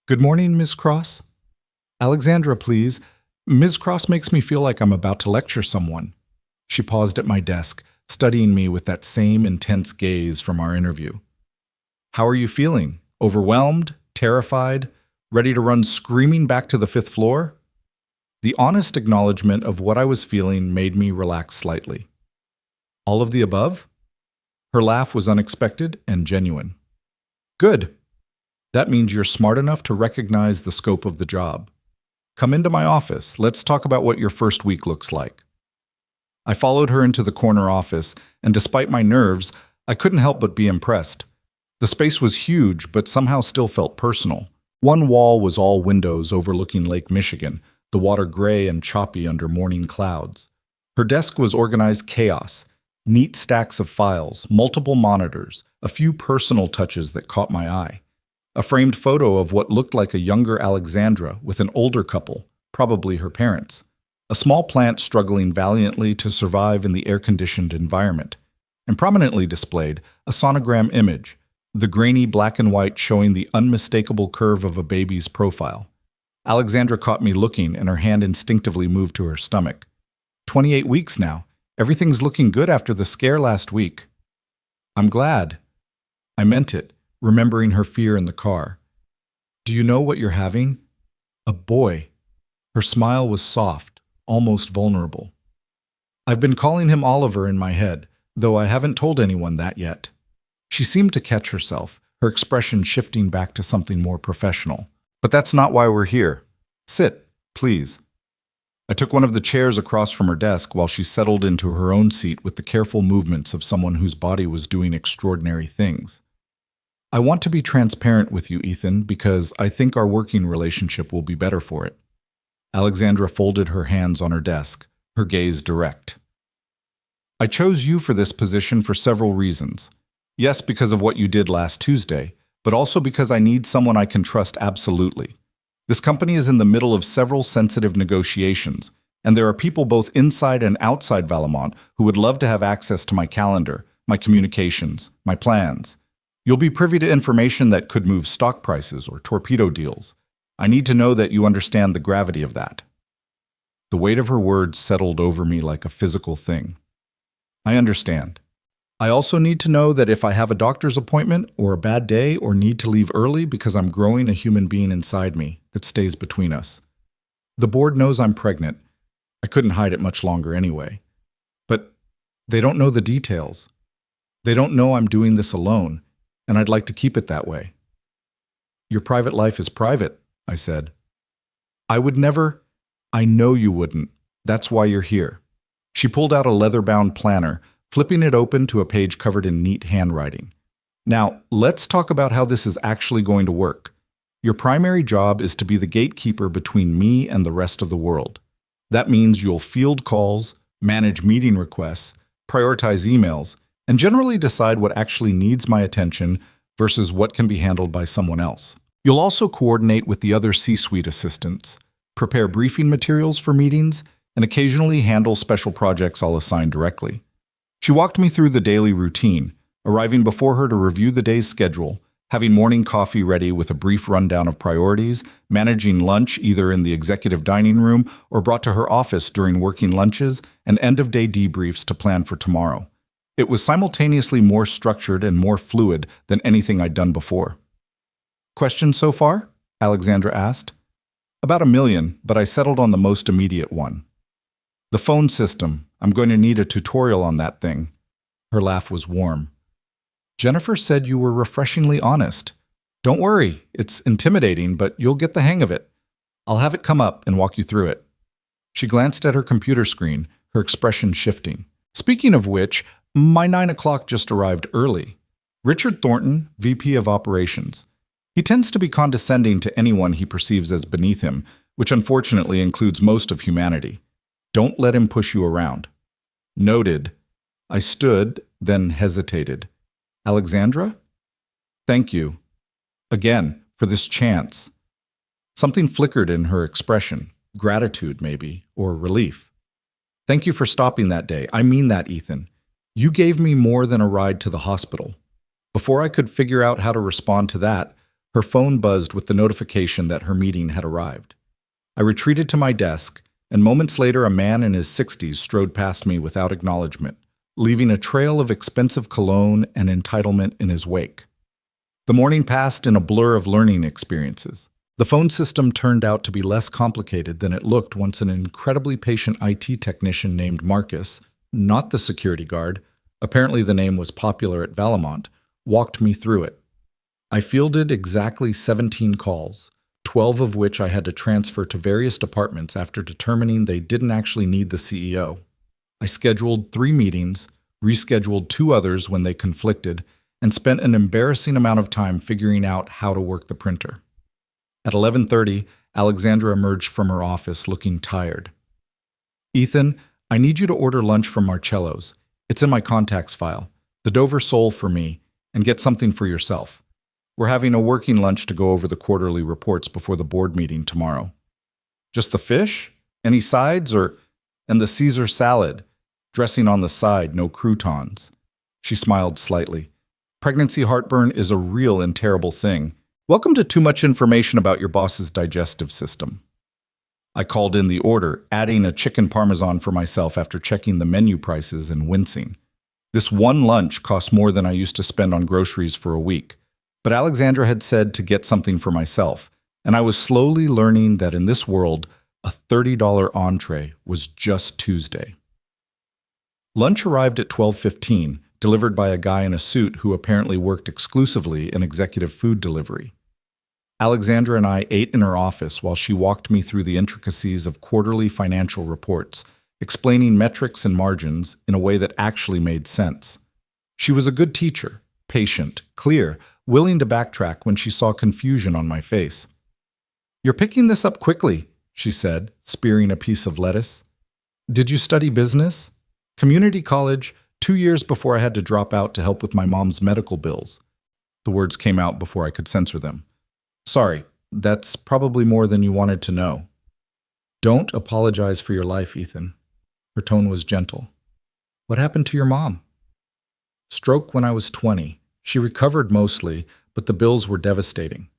"Good morning, Ms. Cross." "Alexandra, please. Ms. Cross makes me feel like I'm about to lecture someone." She paused at my desk, studying me with that same intense gaze from our interview. "How are you feeling? Overwhelmed? Terrified? Ready to run screaming back to the 5th floor?" The honest acknowledgement of what I was feeling made me relax slightly. "All of the above?" Her laugh was unexpected and genuine. "Good. That means you're smart enough to recognize the scope of the job. Come into my office. Let's talk about what your first week looks like." I followed her into the corner office, and despite my nerves, I couldn't help but be impressed. The space was huge, but somehow still felt personal. One wall was all windows overlooking Lake Michigan, the water gray and choppy under morning clouds. Her desk was organized chaos, neat stacks of files, multiple monitors, a few personal touches that caught my eye. A framed photo of what looked like a younger Alexandra with an older couple, probably her parents. A small plant struggling valiantly to survive in the air-conditioned environment. And prominently displayed, a sonogram image, the grainy black and white showing the unmistakable curve of a baby's profile. Alexandra caught me looking, and her hand instinctively moved to her stomach. 28 weeks now. Everything's looking good after the scare last week. I'm glad. I meant it, remembering her fear in the car. Do you know what you're having? A boy. Her smile was soft, almost vulnerable. I've been calling him Oliver in my head, though I haven't told anyone that yet. She seemed to catch herself, her expression shifting back to something more professional. But that's not why we're here. Sit, please. I took one of the chairs across from her desk while she settled into her own seat with the careful movements of someone whose body was doing extraordinary things. I want to be transparent with you, Ethan, because I think our working relationship will be better for it. Alexandra folded her hands on her desk, her gaze direct. I chose you for this position for several reasons. Yes, because of what you did last Tuesday, but also because I need someone I can trust absolutely. This company is in the middle of several sensitive negotiations, and there are people both inside and outside Valamont who would love to have access to my calendar, my communications, my plans. You'll be privy to information that could move stock prices or torpedo deals. I need to know that you understand the gravity of that. The weight of her words settled over me like a physical thing. I understand. I also need to know that if I have a doctor's appointment or a bad day or need to leave early because I'm growing a human being inside me that stays between us. The board knows I'm pregnant. I couldn't hide it much longer anyway. But they don't know the details. They don't know I'm doing this alone, and I'd like to keep it that way. Your private life is private, I said. I would never. I know you wouldn't. That's why you're here. She pulled out a leather-bound planner, flipping it open to a page covered in neat handwriting. Now, let's talk about how this is actually going to work. Your primary job is to be the gatekeeper between me and the rest of the world. That means you'll field calls, manage meeting requests, prioritize emails, and generally decide what actually needs my attention versus what can be handled by someone else. You'll also coordinate with the other C-suite assistants, prepare briefing materials for meetings, and occasionally handle special projects I'll assign directly. She walked me through the daily routine, arriving before her to review the day's schedule, having morning coffee ready with a brief rundown of priorities, managing lunch either in the executive dining room or brought to her office during working lunches, and end-of-day debriefs to plan for tomorrow. It was simultaneously more structured and more fluid than anything I'd done before. Questions so far? Alexandra asked. About 1 million, but I settled on the most immediate one. The phone system. I'm going to need a tutorial on that thing. Her laugh was warm. Jennifer said you were refreshingly honest. Don't worry, it's intimidating, but you'll get the hang of it. I'll have it come up and walk you through it. She glanced at her computer screen, her expression shifting. Speaking of which, my 9 o'clock just arrived early. Richard Thornton, VP of Operations. He tends to be condescending to anyone he perceives as beneath him, which unfortunately includes most of humanity. Don't let him push you around. Noted. I stood, then hesitated. Alexandra? Thank you. Again, for this chance. Something flickered in her expression. Gratitude, maybe, or relief. Thank you for stopping that day. I mean that, Ethan. You gave me more than a ride to the hospital. Before I could figure out how to respond to that, her phone buzzed with the notification that her meeting had arrived. I retreated to my desk, and moments later a man in his 60s strode past me without acknowledgement, leaving a trail of expensive cologne and entitlement in his wake. The morning passed in a blur of learning experiences. The phone system turned out to be less complicated than it looked once an incredibly patient IT technician named Marcus, not the security guard, apparently the name was popular at Valamont, walked me through it. I fielded exactly 17 calls, 12 of which I had to transfer to various departments after determining they didn't actually need the CEO. I scheduled 3 meetings, rescheduled 2 others when they conflicted, and spent an embarrassing amount of time figuring out how to work the printer. At 11:30, Alexandra emerged from her office looking tired. Ethan, I need you to order lunch from Marcello's. It's in my contacts file. The Dover sole for me, and get something for yourself. We're having a working lunch to go over the quarterly reports before the board meeting tomorrow. Just the fish? Any sides and the Caesar salad? Dressing on the side, no croutons. She smiled slightly. Pregnancy heartburn is a real and terrible thing. Welcome to too much information about your boss's digestive system. I called in the order, adding a chicken parmesan for myself after checking the menu prices and wincing. This one lunch cost more than I used to spend on groceries for a week. But Alexandra had said to get something for myself, and I was slowly learning that in this world, A $30 entree was just Tuesday. Lunch arrived at 12:15, delivered by a guy in a suit who apparently worked exclusively in executive food delivery. Alexandra and I ate in her office while she walked me through the intricacies of quarterly financial reports, explaining metrics and margins in a way that actually made sense. She was a good teacher, patient, clear, willing to backtrack when she saw confusion on my face. "You're picking this up quickly," she said, spearing a piece of lettuce. "Did you study business?" "Community college, 2 years before I had to drop out to help with my mom's medical bills." The words came out before I could censor them. "Sorry, that's probably more than you wanted to know." "Don't apologize for your life, Ethan." Her tone was gentle. "What happened to your mom?" "Stroke when I was 20. She recovered mostly, but the bills were devastating.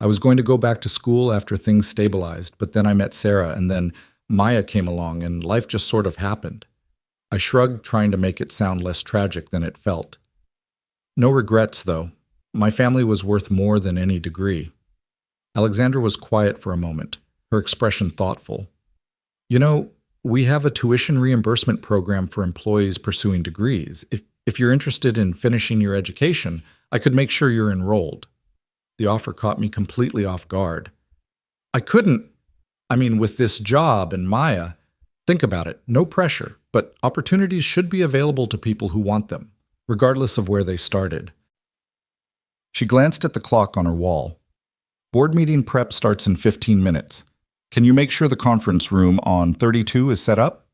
I was going to go back to school after things stabilized, but then I met Sarah, and then Maya came along, and life just sort of happened." I shrugged, trying to make it sound less tragic than it felt. "No regrets, though. My family was worth more than any degree." Alexandra was quiet for a moment, her expression thoughtful. "You know, we have a tuition reimbursement program for employees pursuing degrees. If you're interested in finishing your education, I could make sure you're enrolled." The offer caught me completely off guard. With this job and Maya, think about it, no pressure, but opportunities should be available to people who want them, regardless of where they started. She glanced at the clock on her wall. "Board meeting prep starts in 15 minutes. Can you make sure the conference room on 32 is set up?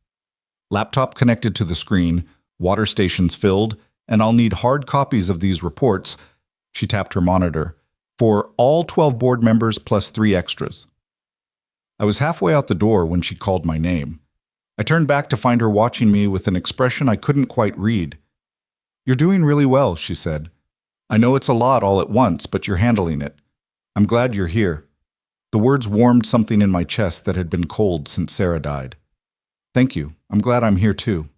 Laptop connected to the screen, water stations filled, and I'll need hard copies of these reports," she tapped her monitor, "for all 12 board members plus 3 extras." I was halfway out the door when she called my name. I turned back to find her watching me with an expression I couldn't quite read. "You're doing really well," she said. "I know it's a lot all at once, but you're handling it. I'm glad you're here." The words warmed something in my chest that had been cold since Sarah died. "Thank you. I'm glad I'm here too."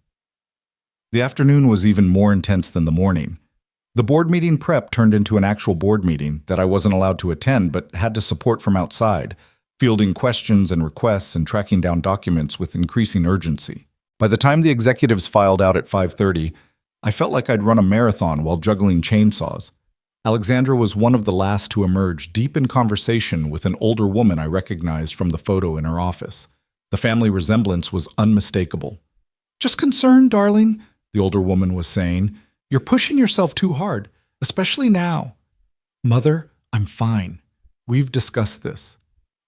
The afternoon was even more intense than the morning. The board meeting prep turned into an actual board meeting that I wasn't allowed to attend but had to support from outside, fielding questions and requests and tracking down documents with increasing urgency. By the time the executives filed out at 5:30, I felt like I'd run a marathon while juggling chainsaws. Alexandra was one of the last to emerge, deep in conversation with an older woman I recognized from the photo in her office. The family resemblance was unmistakable. "Just concerned, darling," the older woman was saying. "You're pushing yourself too hard, especially now." "Mother, I'm fine. We've discussed this."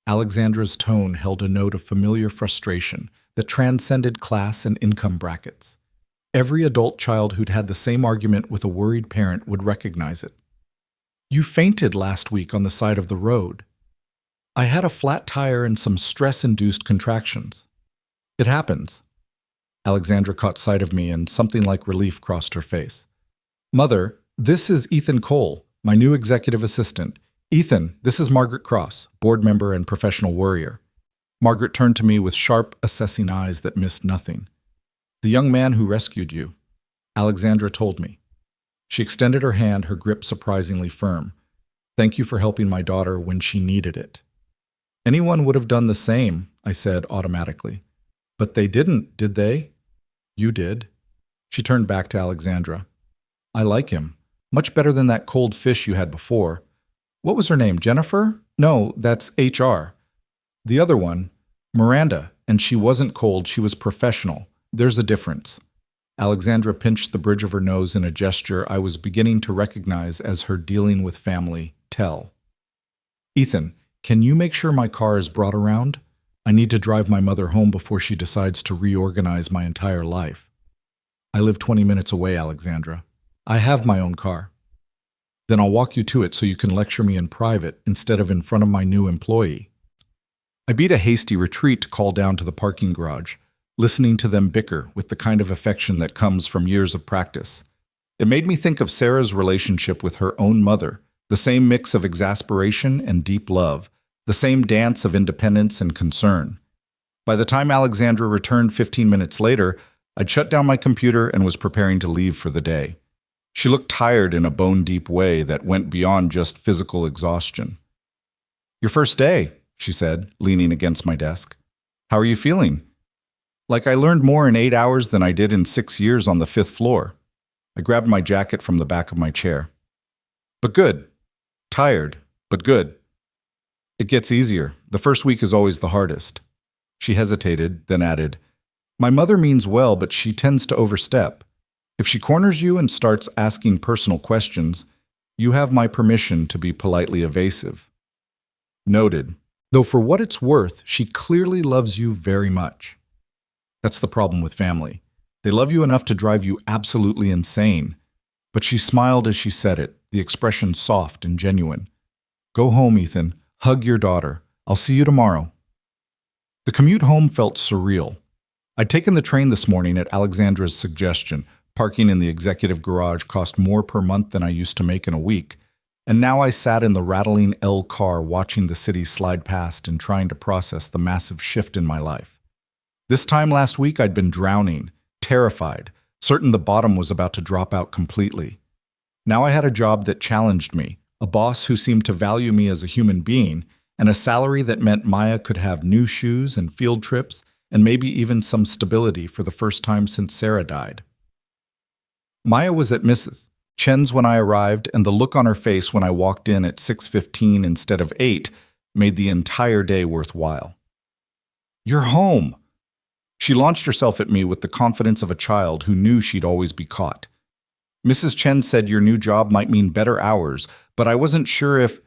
Alexandra's tone held a note of familiar frustration that transcended class and income brackets. Every adult child who'd had the same argument with a worried parent would recognize it. "You fainted last week on the side of the road." "I had a flat tire and some stress-induced contractions." "It happens." Alexandra caught sight of me and something like relief crossed her face. "Mother, this is Ethan Cole, my new executive assistant. Ethan, this is Margaret Cross, board member and professional worrier." Margaret turned to me with sharp, assessing eyes that missed nothing. "The young man who rescued you." Alexandra told me. She extended her hand, her grip surprisingly firm. "Thank you for helping my daughter when she needed it." "Anyone would have done the same," I said automatically. "But they didn't, did they?" "You did." She turned back to Alexandra. "I like him. Much better than that cold fish you had before. What was her name, Jennifer? No, that's HR. The other one, Miranda, and she wasn't cold, she was professional. There's a difference." Alexandra pinched the bridge of her nose in a gesture I was beginning to recognize as her dealing with family tell. "Ethan, can you make sure my car is brought around? I need to drive my mother home before she decides to reorganize my entire life." "I live 20 minutes away, Alexandra. I have my own car." "Then I'll walk you to it so you can lecture me in private instead of in front of my new employee." I beat a hasty retreat to call down to the parking garage, listening to them bicker with the kind of affection that comes from years of practice. It made me think of Sarah's relationship with her own mother, the same mix of exasperation and deep love, the same dance of independence and concern. By the time Alexandra returned 15 minutes later, I'd shut down my computer and was preparing to leave for the day. She looked tired in a bone-deep way that went beyond just physical exhaustion. "Your first day," she said, leaning against my desk. How are you feeling? Like I learned more in 8 hours than I did in 6 years on the fifth floor. I grabbed my jacket from the back of my chair. But good. Tired, but good. It gets easier. The first week is always the hardest. She hesitated, then added, My mother means well, but she tends to overstep. If she corners you and starts asking personal questions, you have my permission to be politely evasive. Noted. Though for what it's worth, she clearly loves you very much. That's the problem with family. They love you enough to drive you absolutely insane. But she smiled as she said it, the expression soft and genuine. Go home, Ethan. Hug your daughter. I'll see you tomorrow. The commute home felt surreal. I'd taken the train this morning at Alexandra's suggestion. Parking in the executive garage cost more per month than I used to make in a week. And now I sat in the rattling L car watching the city slide past and trying to process the massive shift in my life. This time last week I'd been drowning, terrified, certain the bottom was about to drop out completely. Now I had a job that challenged me, a boss who seemed to value me as a human being, and a salary that meant Maya could have new shoes and field trips and maybe even some stability for the first time since Sarah died. Maya was at Mrs. Chen's when I arrived, and the look on her face when I walked in at 6:15 instead of 8 made the entire day worthwhile. You're home! She launched herself at me with the confidence of a child who knew she'd always be caught. Mrs. Chen said your new job might mean better hours, but I wasn't sure if…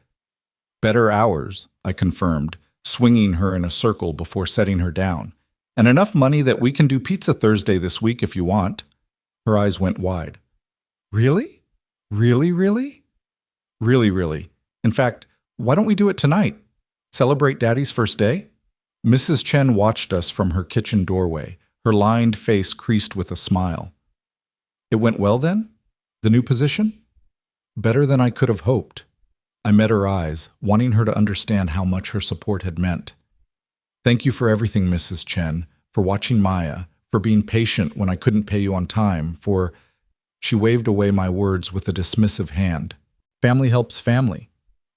Better hours, I confirmed, swinging her in a circle before setting her down. And enough money that we can do Pizza Thursday this week if you want. Her eyes went wide. Really? Really, really? Really, really. In fact, why don't we do it tonight? Celebrate Daddy's first day? Mrs. Chen watched us from her kitchen doorway, her lined face creased with a smile. It went well then? The new position? Better than I could have hoped. I met her eyes, wanting her to understand how much her support had meant. Thank you for everything, Mrs. Chen, for watching Maya, for being patient when I couldn't pay you on time, for… She waved away my words with a dismissive hand. Family helps family.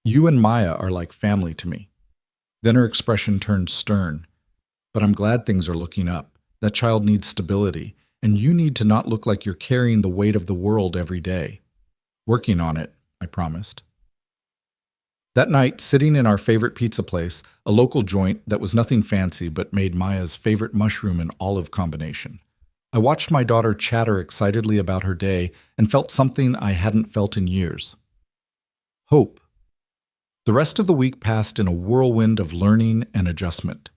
You and Maya are like family to me. Then her expression turned stern. But I'm glad things are looking up. That child needs stability, and you need to not look like you're carrying the weight of the world every day. Working on it, I promised. That night, sitting in our favorite pizza place, a local joint that was nothing fancy but made Maya's favorite mushroom and olive combination, I watched my daughter chatter excitedly about her day and felt something I hadn't felt in years. Hope. The rest of the week passed in a whirlwind of learning and adjustment.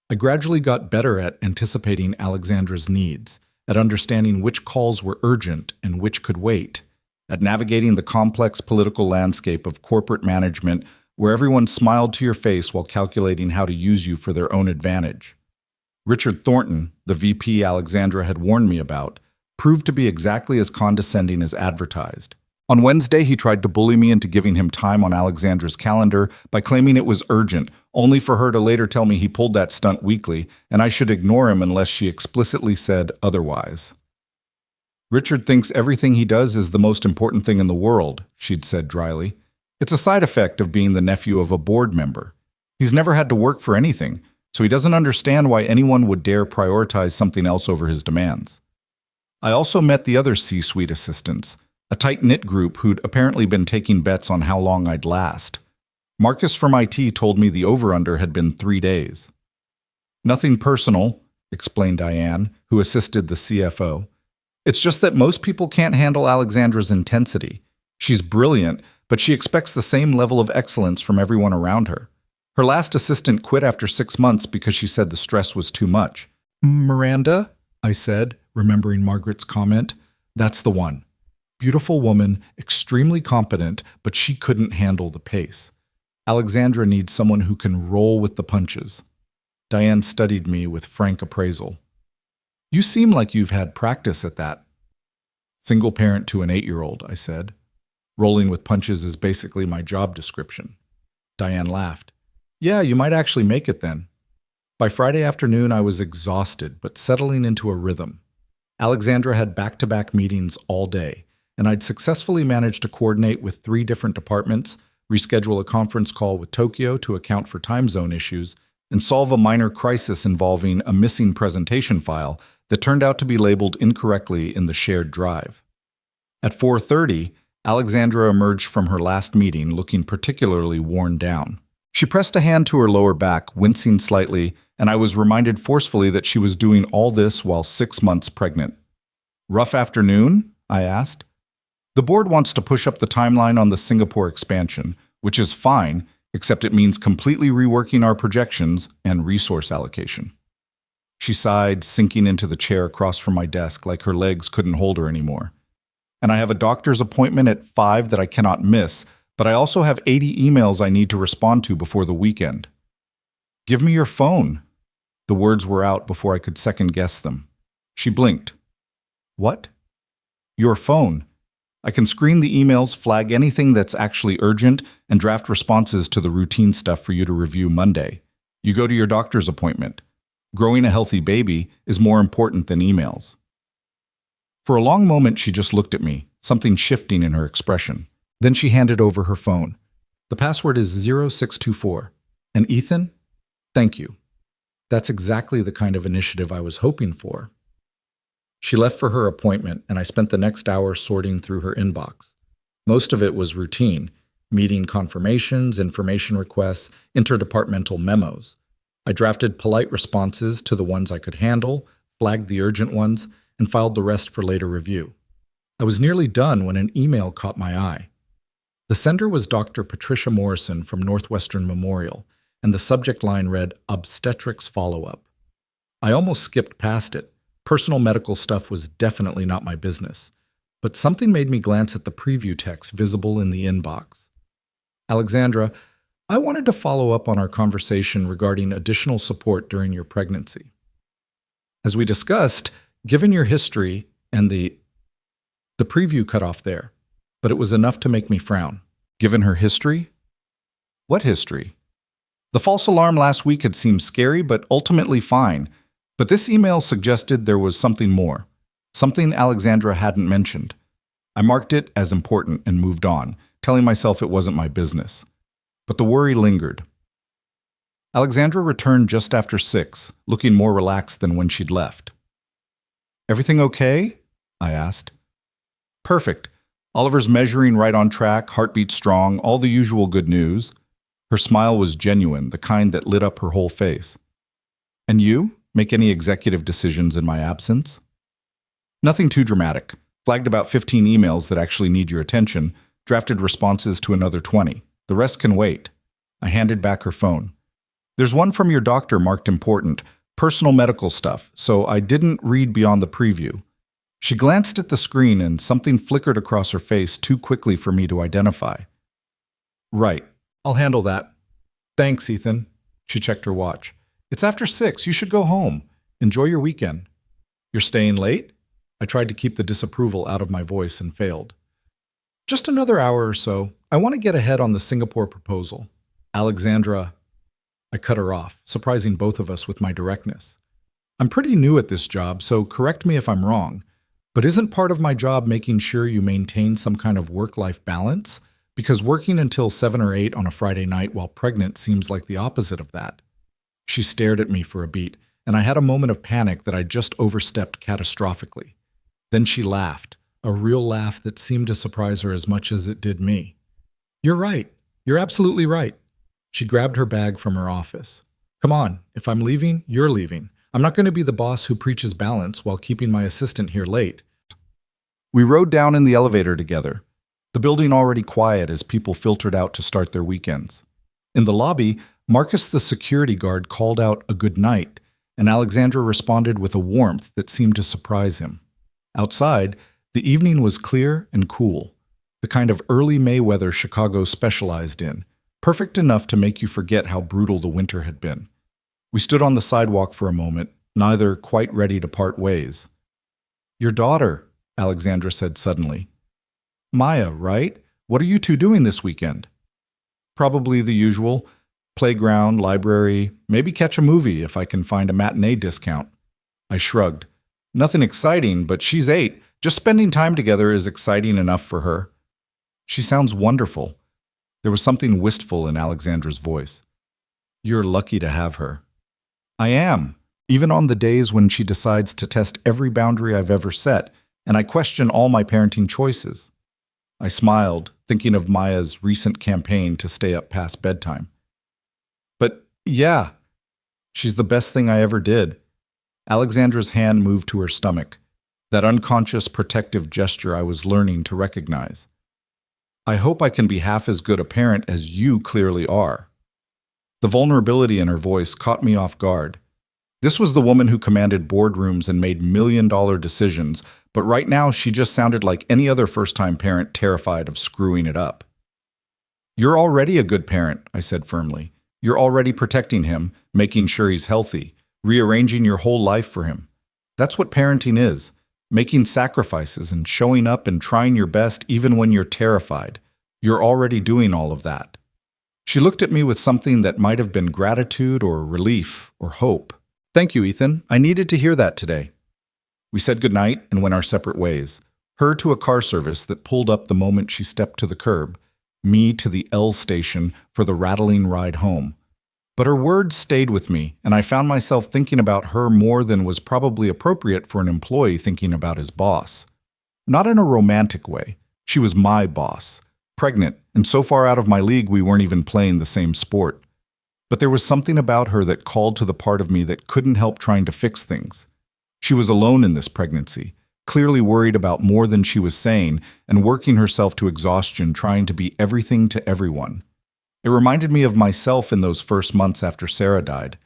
I gradually got better at anticipating Alexandra's needs, at understanding which calls were urgent and which could wait, at navigating the complex political landscape of corporate management where everyone smiled to your face while calculating how to use you for their own advantage. Richard Thornton, the VP Alexandra had warned me about, proved to be exactly as condescending as advertised. On Wednesday, he tried to bully me into giving him time on Alexandra's calendar by claiming it was urgent, only for her to later tell me he pulled that stunt weekly and I should ignore him unless she explicitly said otherwise. Richard thinks everything he does is the most important thing in the world, she'd said dryly. It's a side effect of being the nephew of a board member. He's never had to work for anything, so he doesn't understand why anyone would dare prioritize something else over his demands. I also met the other C-suite assistants, a tight-knit group who'd apparently been taking bets on how long I'd last. Marcus from IT told me the over-under had been 3 days. Nothing personal, explained Diane, who assisted the CFO. It's just that most people can't handle Alexandra's intensity. She's brilliant, but she expects the same level of excellence from everyone around her. Her last assistant quit after 6 months because she said the stress was too much. Miranda, I said, remembering Margaret's comment. That's the one. Beautiful woman, extremely competent, but she couldn't handle the pace. Alexandra needs someone who can roll with the punches. Diane studied me with frank appraisal. You seem like you've had practice at that. Single parent to an 8-year-old, I said. Rolling with punches is basically my job description. Diane laughed. Yeah, you might actually make it then. By Friday afternoon, I was exhausted, but settling into a rhythm. Alexandra had back-to-back meetings all day, and I'd successfully managed to coordinate with 3 different departments, reschedule a conference call with Tokyo to account for time zone issues, and solve a minor crisis involving a missing presentation file that turned out to be labeled incorrectly in the shared drive. At 4:30, Alexandra emerged from her last meeting looking particularly worn down. She pressed a hand to her lower back, wincing slightly, and I was reminded forcefully that she was doing all this while 6 months pregnant. "Rough afternoon?" I asked. "The board wants to push up the timeline on the Singapore expansion, which is fine, except it means completely reworking our projections and resource allocation." She sighed, sinking into the chair across from my desk like her legs couldn't hold her anymore. "And I have a doctor's appointment at 5 that I cannot miss, but I also have 80 emails I need to respond to before the weekend." "Give me your phone." The words were out before I could second-guess them. She blinked. "What?" "Your phone. I can screen the emails, flag anything that's actually urgent, and draft responses to the routine stuff for you to review Monday. You go to your doctor's appointment. Growing a healthy baby is more important than emails." For a long moment, she just looked at me, something shifting in her expression. Then she handed over her phone. "The password is 0624. And Ethan? Thank you. That's exactly the kind of initiative I was hoping for." She left for her appointment, and I spent the next hour sorting through her inbox. Most of it was routine: meeting confirmations, information requests, interdepartmental memos. I drafted polite responses to the ones I could handle, flagged the urgent ones, and filed the rest for later review. I was nearly done when an email caught my eye. The sender was Dr. Patricia Morrison from Northwestern Memorial, and the subject line read, "Obstetrics Follow-Up." I almost skipped past it. Personal medical stuff was definitely not my business. But something made me glance at the preview text visible in the inbox. "Alexandra, I wanted to follow up on our conversation regarding additional support during your pregnancy. As we discussed, given your history and the preview cut off there, but it was enough to make me frown." "Given her history?" "What history?" "The false alarm last week had seemed scary, but ultimately fine. But this email suggested there was something more, something Alexandra hadn't mentioned." I marked it as important and moved on, telling myself it wasn't my business. But the worry lingered. Alexandra returned just after 6, looking more relaxed than when she'd left. "Everything okay?" I asked. "Perfect. Oliver's measuring right on track, heartbeat strong, all the usual good news." Her smile was genuine, the kind that lit up her whole face. "And you? Make any executive decisions in my absence?" "Nothing too dramatic. Flagged about 15 emails that actually need your attention, drafted responses to another 20. The rest can wait." I handed back her phone. "There's one from your doctor marked important, personal medical stuff, so I didn't read beyond the preview." She glanced at the screen and something flickered across her face too quickly for me to identify. "Right. I'll handle that." "Thanks, Ethan." She checked her watch. "It's after 6. You should go home. Enjoy your weekend." "You're staying late?" I tried to keep the disapproval out of my voice and failed. "Just another hour or so. I want to get ahead on the Singapore proposal." "Alexandra." I cut her off, surprising both of us with my directness. "I'm pretty new at this job, so correct me if I'm wrong. But isn't part of my job making sure you maintain some kind of work-life balance? Because working until 7 or 8 on a Friday night while pregnant seems like the opposite of that." She stared at me for a beat, and I had a moment of panic that I just overstepped catastrophically. Then she laughed, a real laugh that seemed to surprise her as much as it did me. "You're right. You're absolutely right." She grabbed her bag from her office. "Come on, if I'm leaving, you're leaving. I'm not going to be the boss who preaches balance while keeping my assistant here late." We rode down in the elevator together, the building already quiet as people filtered out to start their weekends. In the lobby, Marcus the security guard called out a good night, and Alexandra responded with a warmth that seemed to surprise him. Outside, the evening was clear and cool, the kind of early May weather Chicago specialized in, perfect enough to make you forget how brutal the winter had been. We stood on the sidewalk for a moment, neither quite ready to part ways. "Your daughter," Alexandra said suddenly. "Maya, right? What are you two doing this weekend?" "Probably the usual. Playground, library, maybe catch a movie if I can find a matinee discount." I shrugged. "Nothing exciting, but she's 8. Just spending time together is exciting enough for her." "She sounds wonderful." There was something wistful in Alexandra's voice. You're lucky to have her. I am, even on the days when she decides to test every boundary I've ever set, and I question all my parenting choices. I smiled, thinking of Maya's recent campaign to stay up past bedtime. But yeah, she's the best thing I ever did. Alexandra's hand moved to her stomach, that unconscious protective gesture I was learning to recognize. I hope I can be half as good a parent as you clearly are. The vulnerability in her voice caught me off guard. This was the woman who commanded boardrooms and made million-dollar decisions, but right now she just sounded like any other first-time parent terrified of screwing it up. You're already a good parent, I said firmly. You're already protecting him, making sure he's healthy, rearranging your whole life for him. That's what parenting is, making sacrifices and showing up and trying your best even when you're terrified. You're already doing all of that. She looked at me with something that might have been gratitude or relief or hope. Thank you, Ethan. I needed to hear that today. We said goodnight and went our separate ways. Her to a car service that pulled up the moment she stepped to the curb, me to the L station for the rattling ride home. But her words stayed with me, and I found myself thinking about her more than was probably appropriate for an employee thinking about his boss. Not in a romantic way. She was my boss, pregnant, and so far out of my league we weren't even playing the same sport. But there was something about her that called to the part of me that couldn't help trying to fix things. She was alone in this pregnancy, clearly worried about more than she was saying and working herself to exhaustion trying to be everything to everyone. It reminded me of myself in those first months after Sarah died,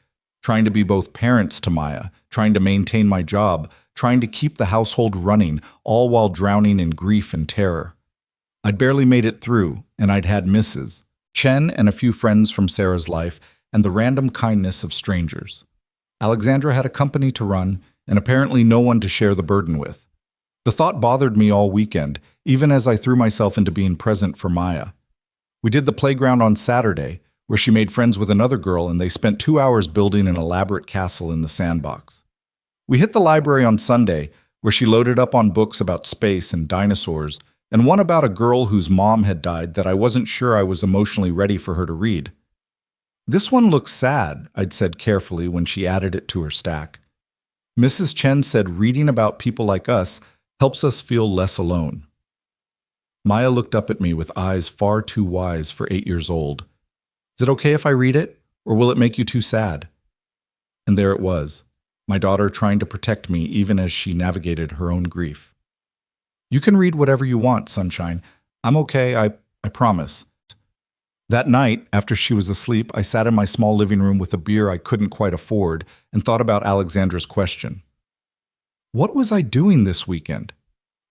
trying to be both parents to Maya, trying to maintain my job, trying to keep the household running, all while drowning in grief and terror. I'd barely made it through, and I'd had misses. Chen and a few friends from Sarah's life, and the random kindness of strangers. Alexandra had a company to run, and apparently no one to share the burden with. The thought bothered me all weekend, even as I threw myself into being present for Maya. We did the playground on Saturday, where she made friends with another girl and they spent 2 hours building an elaborate castle in the sandbox. We hit the library on Sunday, where she loaded up on books about space and dinosaurs, and one about a girl whose mom had died that I wasn't sure I was emotionally ready for her to read. This one looks sad, I'd said carefully when she added it to her stack. Mrs. Chen said reading about people like us helps us feel less alone. Maya looked up at me with eyes far too wise for 8 years old. Is it okay if I read it, or will it make you too sad? And there it was, my daughter trying to protect me even as she navigated her own grief. You can read whatever you want, Sunshine. I'm okay, I promise. That night, after she was asleep, I sat in my small living room with a beer I couldn't quite afford and thought about Alexandra's question. What was I doing this weekend?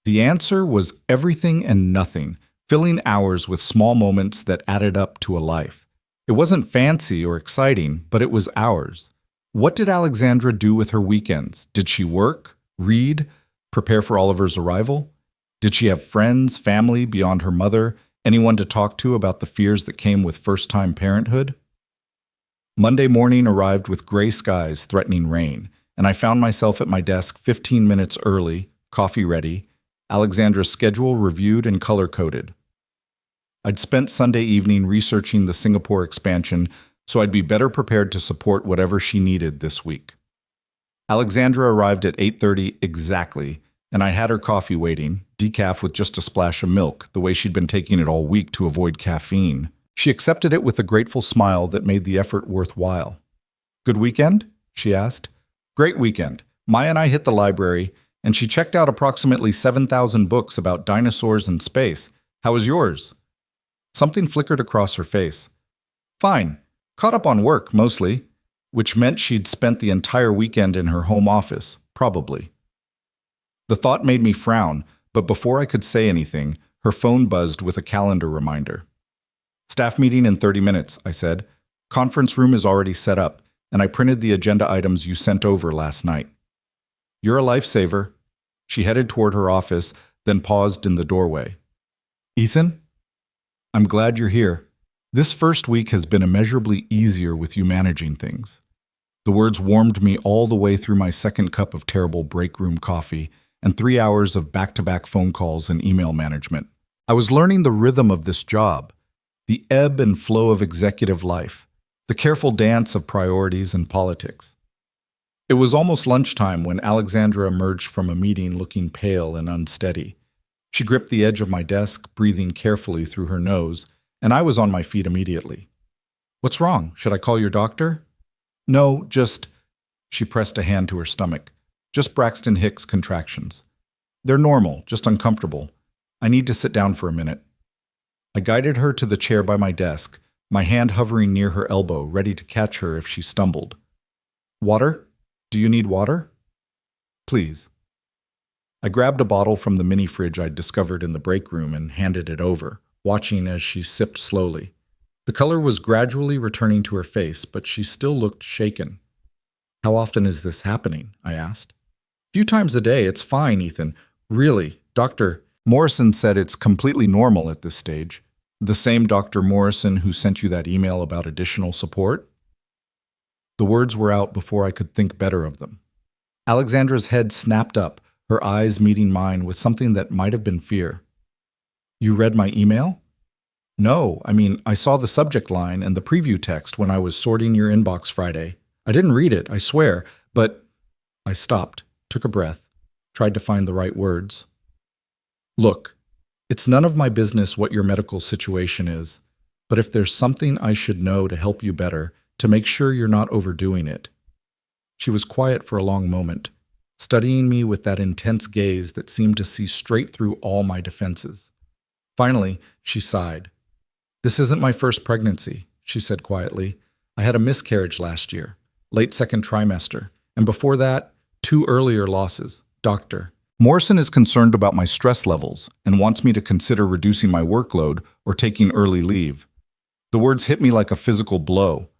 The answer was everything and nothing, filling hours with small moments that added up to a life. It wasn't fancy or exciting, but it was ours. What did Alexandra do with her weekends? Did she work, read, prepare for Oliver's arrival? Did she have friends, family beyond her mother, anyone to talk to about the fears that came with first-time parenthood? Monday morning arrived with gray skies threatening rain, and I found myself at my desk 15 minutes early, coffee ready, Alexandra's schedule reviewed and color-coded. I'd spent Sunday evening researching the Singapore expansion so I'd be better prepared to support whatever she needed this week. Alexandra arrived at 8:30 exactly, and I had her coffee waiting, decaf with just a splash of milk, the way she'd been taking it all week to avoid caffeine. She accepted it with a grateful smile that made the effort worthwhile. Good weekend? She asked. Great weekend. Maya and I hit the library, and she checked out approximately 7,000 books about dinosaurs and space. How was yours? Something flickered across her face. Fine. Caught up on work, mostly, which meant she'd spent the entire weekend in her home office, probably. The thought made me frown, but before I could say anything, her phone buzzed with a calendar reminder. Staff meeting in 30 minutes, I said. Conference room is already set up, and I printed the agenda items you sent over last night. You're a lifesaver. She headed toward her office, then paused in the doorway. Ethan? I'm glad you're here. This first week has been immeasurably easier with you managing things. The words warmed me all the way through my second cup of terrible break room coffee and 3 hours of back-to-back phone calls and email management. I was learning the rhythm of this job, the ebb and flow of executive life, The careful dance of priorities and politics. It was almost lunchtime when Alexandra emerged from a meeting looking pale and unsteady. She gripped the edge of my desk, breathing carefully through her nose, and I was on my feet immediately. "What's wrong? Should I call your doctor?" "No, just—" She pressed a hand to her stomach. "Just Braxton Hicks contractions. They're normal, just uncomfortable. I need to sit down for a minute." I guided her to the chair by my desk, my hand hovering near her elbow, ready to catch her if she stumbled. "Water? Do you need water?" "Please." I grabbed a bottle from the mini fridge I'd discovered in the break room and handed it over, watching as she sipped slowly. The color was gradually returning to her face, but she still looked shaken. "How often is this happening?" I asked. "A few times a day. It's fine, Ethan. Really, Dr. Morrison said it's completely normal at this stage." "The same Dr. Morrison who sent you that email about additional support?" The words were out before I could think better of them. Alexandra's head snapped up, her eyes meeting mine with something that might have been fear. "You read my email?" "No, I saw the subject line and the preview text when I was sorting your inbox Friday. I didn't read it, I swear, but—" I stopped, took a breath, tried to find the right words. "Look, it's none of my business what your medical situation is, but if there's something I should know to help you better, to make sure you're not overdoing it." She was quiet for a long moment, studying me with that intense gaze that seemed to see straight through all my defenses. Finally, she sighed. "This isn't my first pregnancy," she said quietly. "I had a miscarriage last year, late second trimester, and before that, 2 earlier losses. Doctor Morrison is concerned about my stress levels and wants me to consider reducing my workload or taking early leave." The words hit me like a physical blow.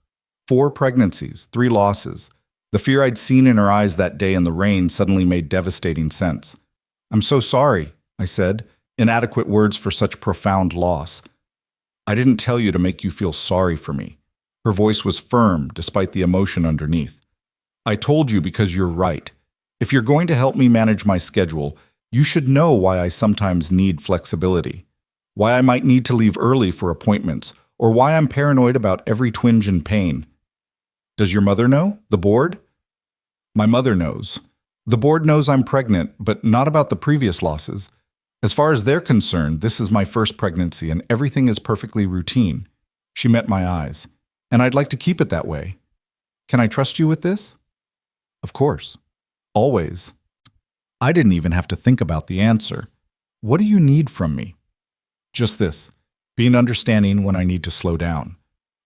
4 pregnancies, 3 losses. The fear I'd seen in her eyes that day in the rain suddenly made devastating sense. "I'm so sorry," I said, inadequate words for such profound loss. "I didn't tell you to make you feel sorry for me." Her voice was firm, despite the emotion underneath. "I told you because you're right. If you're going to help me manage my schedule, you should know why I sometimes need flexibility, why I might need to leave early for appointments, or why I'm paranoid about every twinge and pain." "Does your mother know? The board?" "My mother knows. The board knows I'm pregnant, but not about the previous losses. As far as they're concerned, this is my first pregnancy and everything is perfectly routine." She met my eyes. "And I'd like to keep it that way. Can I trust you with this?" "Of course. Always." I didn't even have to think about the answer. "What do you need from me?" "Just this. Being understanding when I need to slow down.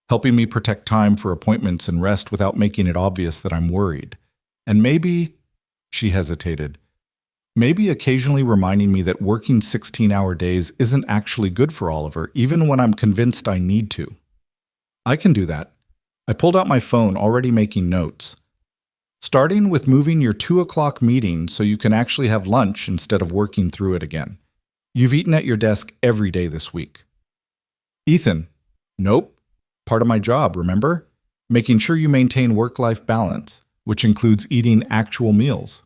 Helping me protect time for appointments and rest without making it obvious that I'm worried. And maybe," she hesitated, "maybe occasionally reminding me that working 16-hour days isn't actually good for Oliver, even when I'm convinced I need to." "I can do that." I pulled out my phone, already making notes. "Starting with moving your 2 o'clock meeting so you can actually have lunch instead of working through it again. You've eaten at your desk every day this week." "Ethan." "Nope. Part of my job, remember? Making sure you maintain work-life balance, which includes eating actual meals."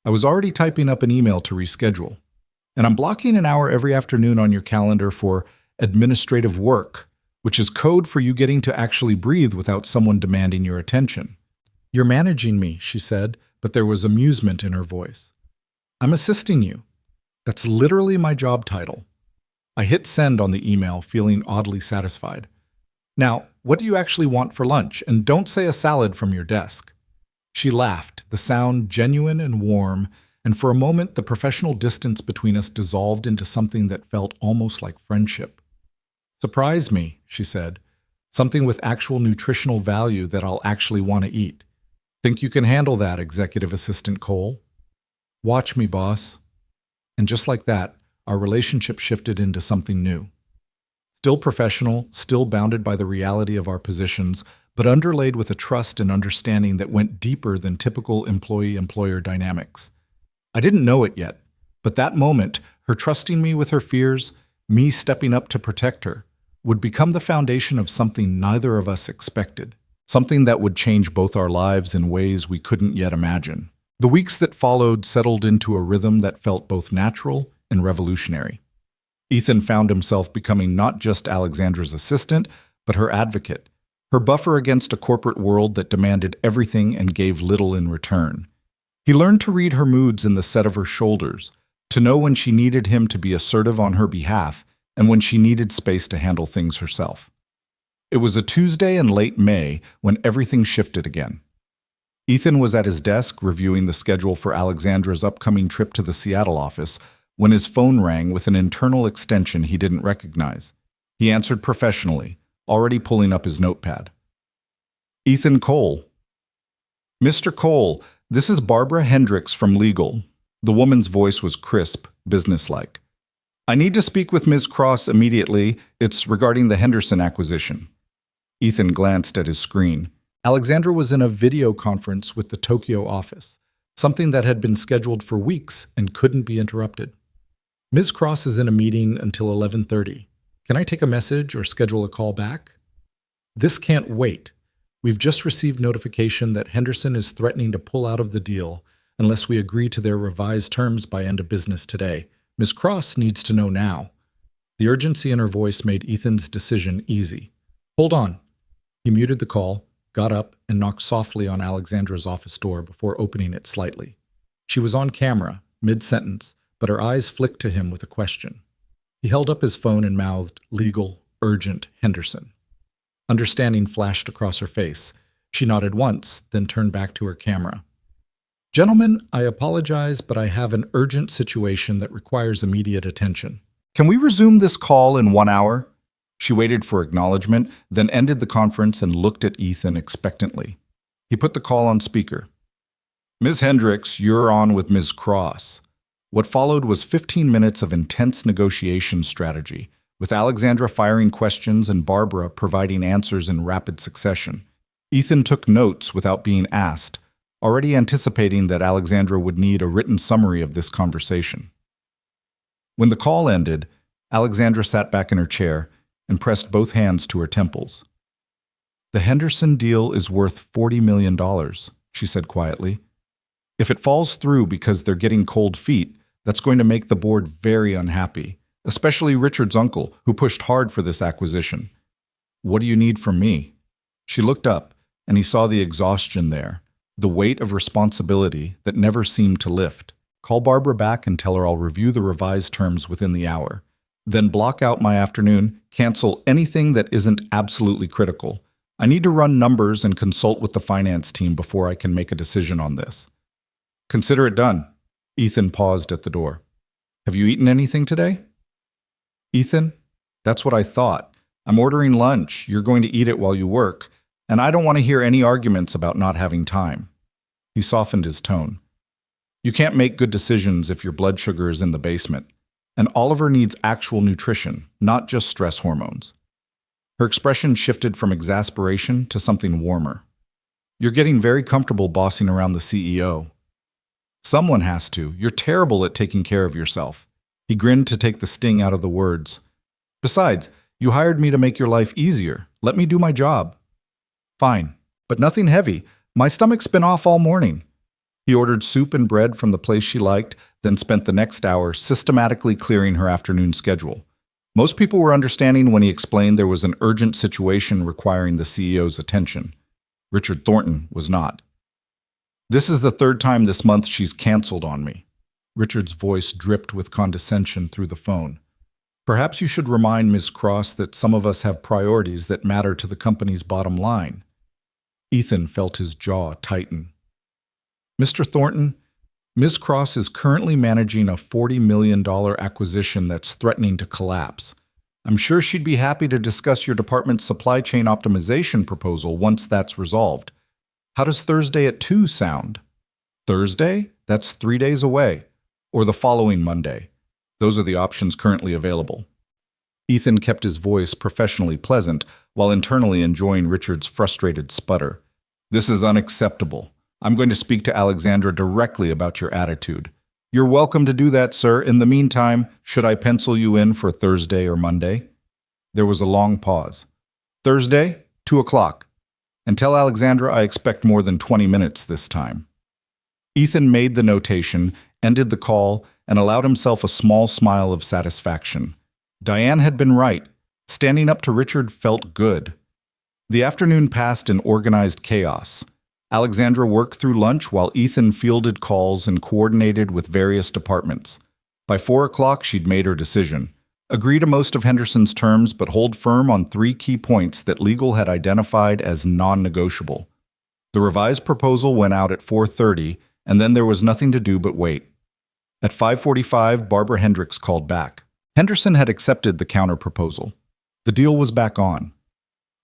I was already typing up an email to reschedule. "And I'm blocking an hour every afternoon on your calendar for administrative work, which is code for you getting to actually breathe without someone demanding your attention." "You're managing me," she said, but there was amusement in her voice. "I'm assisting you. That's literally my job title." I hit send on the email, feeling oddly satisfied. "Now, what do you actually want for lunch? And don't say a salad from your desk." She laughed, the sound genuine and warm, and for a moment the professional distance between us dissolved into something that felt almost like friendship. "Surprise me," she said. "Something with actual nutritional value that I'll actually want to eat. Think you can handle that, Executive Assistant Cole?" "Watch me, boss." And just like that, our relationship shifted into something new. Still professional, still bounded by the reality of our positions, but underlaid with a trust and understanding that went deeper than typical employee-employer dynamics. I didn't know it yet, but that moment, her trusting me with her fears, me stepping up to protect her, would become the foundation of something neither of us expected. Something that would change both our lives in ways we couldn't yet imagine. The weeks that followed settled into a rhythm that felt both natural and revolutionary. Ethan found himself becoming not just Alexandra's assistant, but her advocate, her buffer against a corporate world that demanded everything and gave little in return. He learned to read her moods in the set of her shoulders, to know when she needed him to be assertive on her behalf and when she needed space to handle things herself. It was a Tuesday in late May when everything shifted again. Ethan was at his desk reviewing the schedule for Alexandra's upcoming trip to the Seattle office when his phone rang with an internal extension he didn't recognize. He answered professionally, already pulling up his notepad. Ethan Cole. Mr. Cole, this is Barbara Hendricks from Legal. The woman's voice was crisp, businesslike. I need to speak with Ms. Cross immediately. It's regarding the Henderson acquisition. Ethan glanced at his screen. Alexandra was in a video conference with the Tokyo office, something that had been scheduled for weeks and couldn't be interrupted. Ms. Cross is in a meeting until 11:30. Can I take a message or schedule a call back? This can't wait. We've just received notification that Henderson is threatening to pull out of the deal unless we agree to their revised terms by end of business today. Ms. Cross needs to know now. The urgency in her voice made Ethan's decision easy. Hold on. He muted the call, got up, and knocked softly on Alexandra's office door before opening it slightly. She was on camera, mid-sentence, but her eyes flicked to him with a question. He held up his phone and mouthed, "Legal, urgent, Henderson." Understanding flashed across her face. She nodded once, then turned back to her camera. "Gentlemen, I apologize, but I have an urgent situation that requires immediate attention. Can we resume this call in 1 hour?" She waited for acknowledgement, then ended the conference and looked at Ethan expectantly. He put the call on speaker. "Ms. Hendricks, you're on with Ms. Cross." What followed was 15 minutes of intense negotiation strategy, with Alexandra firing questions and Barbara providing answers in rapid succession. Ethan took notes without being asked, already anticipating that Alexandra would need a written summary of this conversation. When the call ended, Alexandra sat back in her chair and pressed both hands to her temples. "The Henderson deal is worth $40 million, she said quietly. "If it falls through because they're getting cold feet, that's going to make the board very unhappy, especially Richard's uncle, who pushed hard for this acquisition. What do you need from me?" She looked up, and he saw the exhaustion there, the weight of responsibility that never seemed to lift. "Call Barbara back and tell her I'll review the revised terms within the hour. Then block out my afternoon, cancel anything that isn't absolutely critical. I need to run numbers and consult with the finance team before I can make a decision on this." "Consider it done." Ethan paused at the door. "Have you eaten anything today?" "Ethan, that's what I thought. I'm ordering lunch. You're going to eat it while you work, and I don't want to hear any arguments about not having time." He softened his tone. "You can't make good decisions if your blood sugar is in the basement. And Oliver needs actual nutrition, not just stress hormones." Her expression shifted from exasperation to something warmer. "You're getting very comfortable bossing around the CEO." "Someone has to. You're terrible at taking care of yourself." He grinned to take the sting out of the words. "Besides, you hired me to make your life easier. Let me do my job." "Fine, but nothing heavy. My stomach's been off all morning." He ordered soup and bread from the place she liked, then spent the next hour systematically clearing her afternoon schedule. Most people were understanding when he explained there was an urgent situation requiring the CEO's attention. Richard Thornton was not. "This is the third time this month she's canceled on me." Richard's voice dripped with condescension through the phone. "Perhaps you should remind Ms. Cross that some of us have priorities that matter to the company's bottom line." Ethan felt his jaw tighten. "Mr. Thornton, Ms. Cross is currently managing a $40 million acquisition that's threatening to collapse. I'm sure she'd be happy to discuss your department's supply chain optimization proposal once that's resolved. How does Thursday at 2 sound?" "Thursday? That's 3 days away. Or the following Monday. Those are the options currently available." Ethan kept his voice professionally pleasant while internally enjoying Richard's frustrated sputter. "This is unacceptable. I'm going to speak to Alexandra directly about your attitude." "You're welcome to do that, sir. In the meantime, should I pencil you in for Thursday or Monday?" There was a long pause. "Thursday, 2 o'clock. And tell Alexandra I expect more than 20 minutes this time." Ethan made the notation, ended the call, and allowed himself a small smile of satisfaction. Diane had been right. Standing up to Richard felt good. The afternoon passed in organized chaos. Alexandra worked through lunch while Ethan fielded calls and coordinated with various departments. By 4 o'clock, she'd made her decision. Agree to most of Henderson's terms, but hold firm on 3 key points that legal had identified as non-negotiable. The revised proposal went out at 4:30, and then there was nothing to do but wait. At 5:45, Barbara Hendricks called back. Henderson had accepted the counter-proposal. The deal was back on.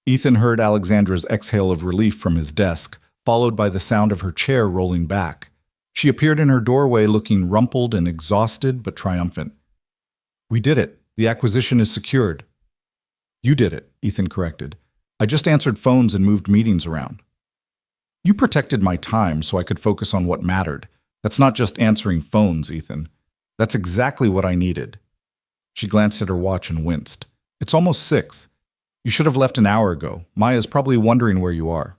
Ethan heard Alexandra's exhale of relief from his desk, followed by the sound of her chair rolling back. She appeared in her doorway looking rumpled and exhausted but triumphant. "We did it. The acquisition is secured." "You did it," Ethan corrected. "I just answered phones and moved meetings around." "You protected my time so I could focus on what mattered. That's not just answering phones, Ethan. That's exactly what I needed." She glanced at her watch and winced. "It's almost 6. You should have left an hour ago. Maya's probably wondering where you are."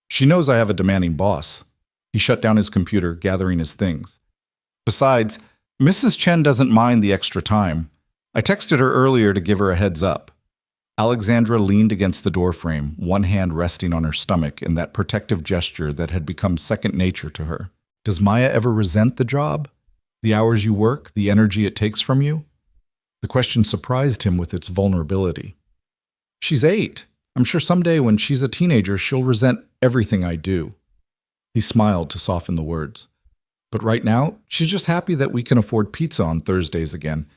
"She knows I have a demanding boss." He shut down his computer, gathering his things. "Besides, Mrs. Chen doesn't mind the extra time. I texted her earlier to give her a heads up." Alexandra leaned against the doorframe, one hand resting on her stomach in that protective gesture that had become second nature to her. "Does Maya ever resent the job? The hours you work, the energy it takes from you?" The question surprised him with its vulnerability. "She's 8. I'm sure someday when she's a teenager, she'll resent everything I do." He smiled to soften the words. "But right now, she's just happy that we can afford pizza on Thursdays again,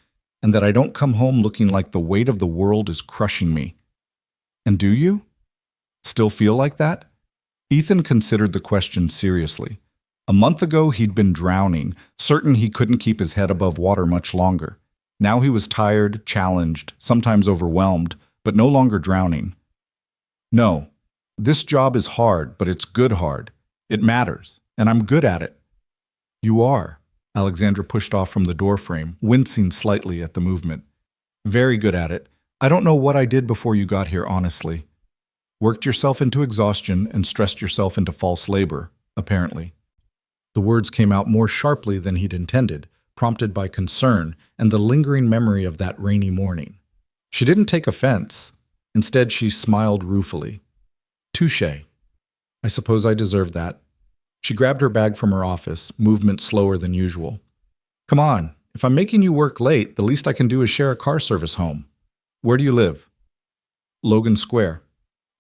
and that I don't come home looking like the weight of the world is crushing me." "And do you? Still feel like that?" Ethan considered the question seriously. A month ago, he'd been drowning, certain he couldn't keep his head above water much longer. Now he was tired, challenged, sometimes overwhelmed, but no longer drowning. "No, this job is hard, but it's good hard. It matters, and I'm good at it." "You are." Alexandra pushed off from the doorframe, wincing slightly at the movement. "Very good at it. I don't know what I did before you got here, honestly." "Worked yourself into exhaustion and stressed yourself into false labor, apparently." The words came out more sharply than he'd intended, prompted by concern and the lingering memory of that rainy morning. She didn't take offense. Instead, she smiled ruefully. "Touché. I suppose I deserve that." She grabbed her bag from her office, movement slower than usual. "Come on, if I'm making you work late, the least I can do is share a car service home. Where do you live?" "Logan Square."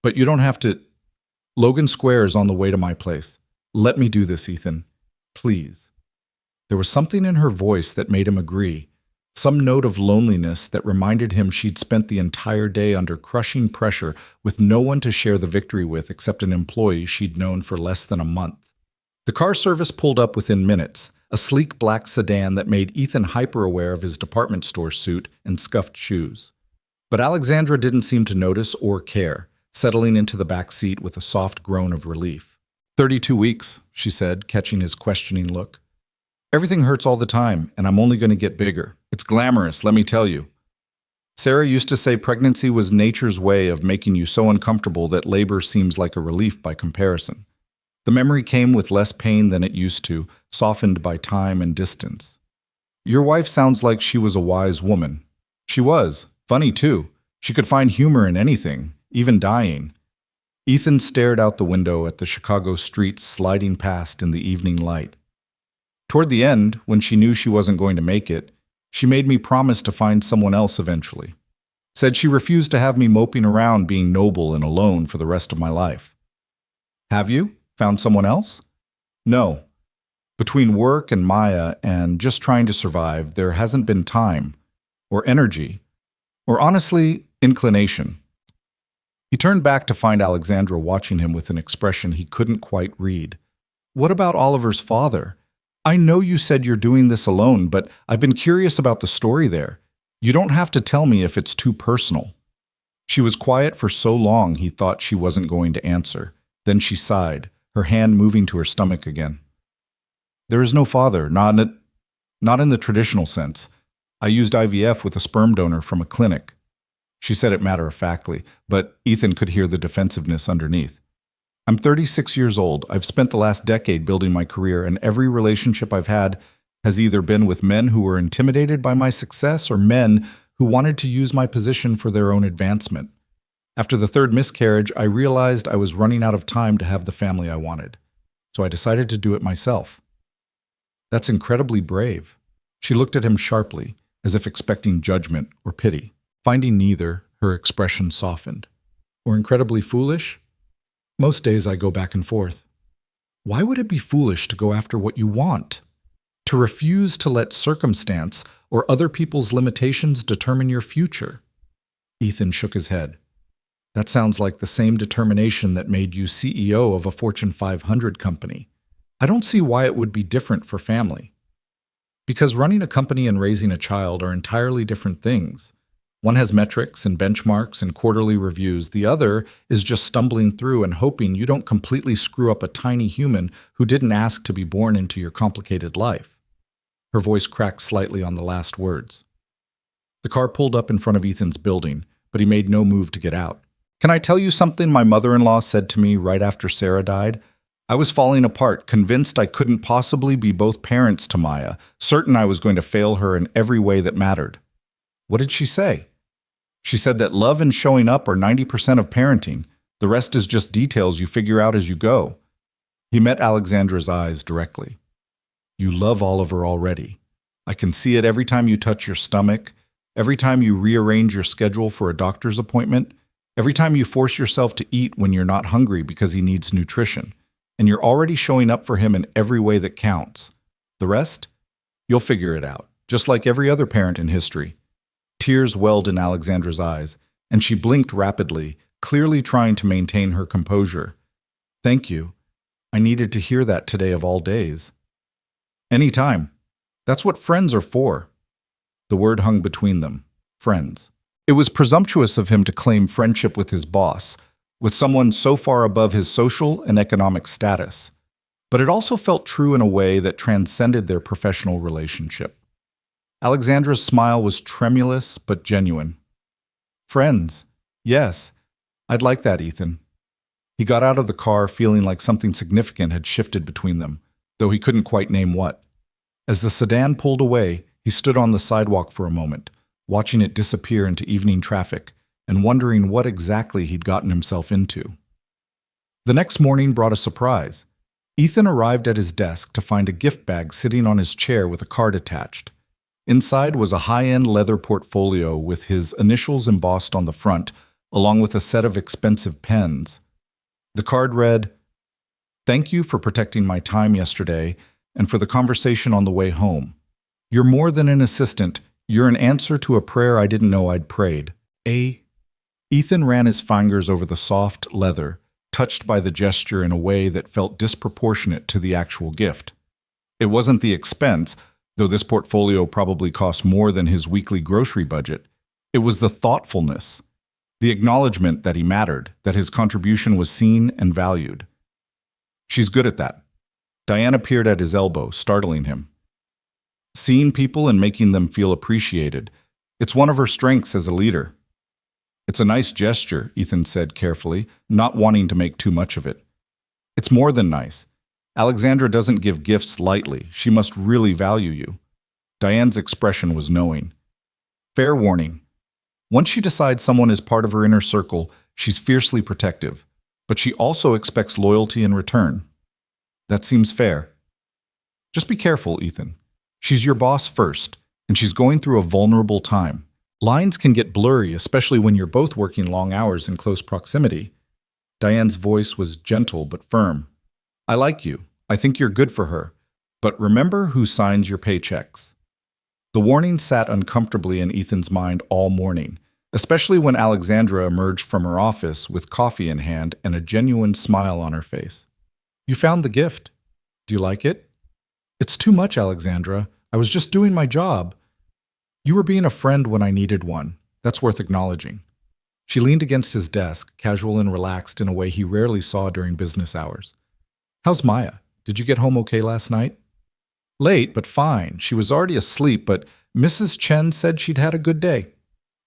"But you don't have to—" "Logan Square is on the way to my place. Let me do this, Ethan. Please." There was something in her voice that made him agree, some note of loneliness that reminded him she'd spent the entire day under crushing pressure with no one to share the victory with except an employee she'd known for less than a month. The car service pulled up within minutes, a sleek black sedan that made Ethan hyper-aware of his department store suit and scuffed shoes. But Alexandra didn't seem to notice or care, settling into the back seat with a soft groan of relief. 32 weeks, she said, catching his questioning look. "Everything hurts all the time, and I'm only going to get bigger. It's glamorous, let me tell you." Sarah used to say pregnancy was nature's way of making you so uncomfortable that labor seems like a relief by comparison. The memory came with less pain than it used to, softened by time and distance. "Your wife sounds like she was a wise woman." "She was. Funny, too. She could find humor in anything, even dying." Ethan stared out the window at the Chicago streets sliding past in the evening light. "Toward the end, when she knew she wasn't going to make it, she made me promise to find someone else eventually. Said she refused to have me moping around being noble and alone for the rest of my life." "Have you? Found someone else?" "No. Between work and Maya and just trying to survive, there hasn't been time, or energy, or honestly, inclination." He turned back to find Alexandra watching him with an expression he couldn't quite read. "What about Oliver's father? I know you said you're doing this alone, but I've been curious about the story there. You don't have to tell me if it's too personal." She was quiet for so long he thought she wasn't going to answer. Then she sighed, her hand moving to her stomach again. "There is no father, not in the traditional sense. I used IVF with a sperm donor from a clinic." She said it matter-of-factly, but Ethan could hear the defensiveness underneath. "I'm 36 years old. I've spent the last decade building my career, and every relationship I've had has either been with men who were intimidated by my success or men who wanted to use my position for their own advancement. After the third miscarriage, I realized I was running out of time to have the family I wanted, so I decided to do it myself. That's incredibly brave. She looked at him sharply, as if expecting judgment or pity. Finding neither, her expression softened. Or incredibly foolish? Most days I go back and forth. Why would it be foolish to go after what you want? To refuse to let circumstance or other people's limitations determine your future? Ethan shook his head. That sounds like the same determination that made you CEO of a Fortune 500 company. I don't see why it would be different for family. Because running a company and raising a child are entirely different things. One has metrics and benchmarks and quarterly reviews. The other is just stumbling through and hoping you don't completely screw up a tiny human who didn't ask to be born into your complicated life. Her voice cracked slightly on the last words. The car pulled up in front of Ethan's building, but he made no move to get out. Can I tell you something my mother-in-law said to me right after Sarah died? I was falling apart, convinced I couldn't possibly be both parents to Maya, certain I was going to fail her in every way that mattered. What did she say? She said that love and showing up are 90% of parenting. The rest is just details you figure out as you go. He met Alexandra's eyes directly. You love Oliver already. I can see it every time you touch your stomach, every time you rearrange your schedule for a doctor's appointment, every time you force yourself to eat when you're not hungry because he needs nutrition. And you're already showing up for him in every way that counts. The rest? You'll figure it out, just like every other parent in history. Tears welled in Alexandra's eyes, and she blinked rapidly, clearly trying to maintain her composure. Thank you. I needed to hear that today of all days. Anytime. That's what friends are for. The word hung between them. Friends. It was presumptuous of him to claim friendship with his boss, with someone so far above his social and economic status. But it also felt true in a way that transcended their professional relationship. Alexandra's smile was tremulous but genuine. Friends. Yes, I'd like that, Ethan. He got out of the car feeling like something significant had shifted between them, though he couldn't quite name what. As the sedan pulled away, he stood on the sidewalk for a moment, watching it disappear into evening traffic and wondering what exactly he'd gotten himself into. The next morning brought a surprise. Ethan arrived at his desk to find a gift bag sitting on his chair with a card attached. Inside was a high-end leather portfolio with his initials embossed on the front, along with a set of expensive pens. The card read, "Thank you for protecting my time yesterday and for the conversation on the way home. You're more than an assistant. You're an answer to a prayer I didn't know I'd prayed. Ethan ran his fingers over the soft leather, touched by the gesture in a way that felt disproportionate to the actual gift. It wasn't the expense, though this portfolio probably cost more than his weekly grocery budget. It was the thoughtfulness, the acknowledgement that he mattered, that his contribution was seen and valued. She's good at that. Diane appeared at his elbow, startling him. Seeing people and making them feel appreciated. It's one of her strengths as a leader. It's a nice gesture, Ethan said carefully, not wanting to make too much of it. It's more than nice. Alexandra doesn't give gifts lightly. She must really value you. Diane's expression was knowing. Fair warning. Once she decides someone is part of her inner circle, she's fiercely protective. But she also expects loyalty in return. That seems fair. Just be careful, Ethan. She's your boss first, and she's going through a vulnerable time. Lines can get blurry, especially when you're both working long hours in close proximity. Diane's voice was gentle but firm. I like you. I think you're good for her. But remember who signs your paychecks. The warning sat uncomfortably in Ethan's mind all morning, especially when Alexandra emerged from her office with coffee in hand and a genuine smile on her face. You found the gift. Do you like it? It's too much, Alexandra. I was just doing my job. You were being a friend when I needed one. That's worth acknowledging. She leaned against his desk, casual and relaxed in a way he rarely saw during business hours. How's Maya? Did you get home okay last night? Late, but fine. She was already asleep, but Mrs. Chen said she'd had a good day.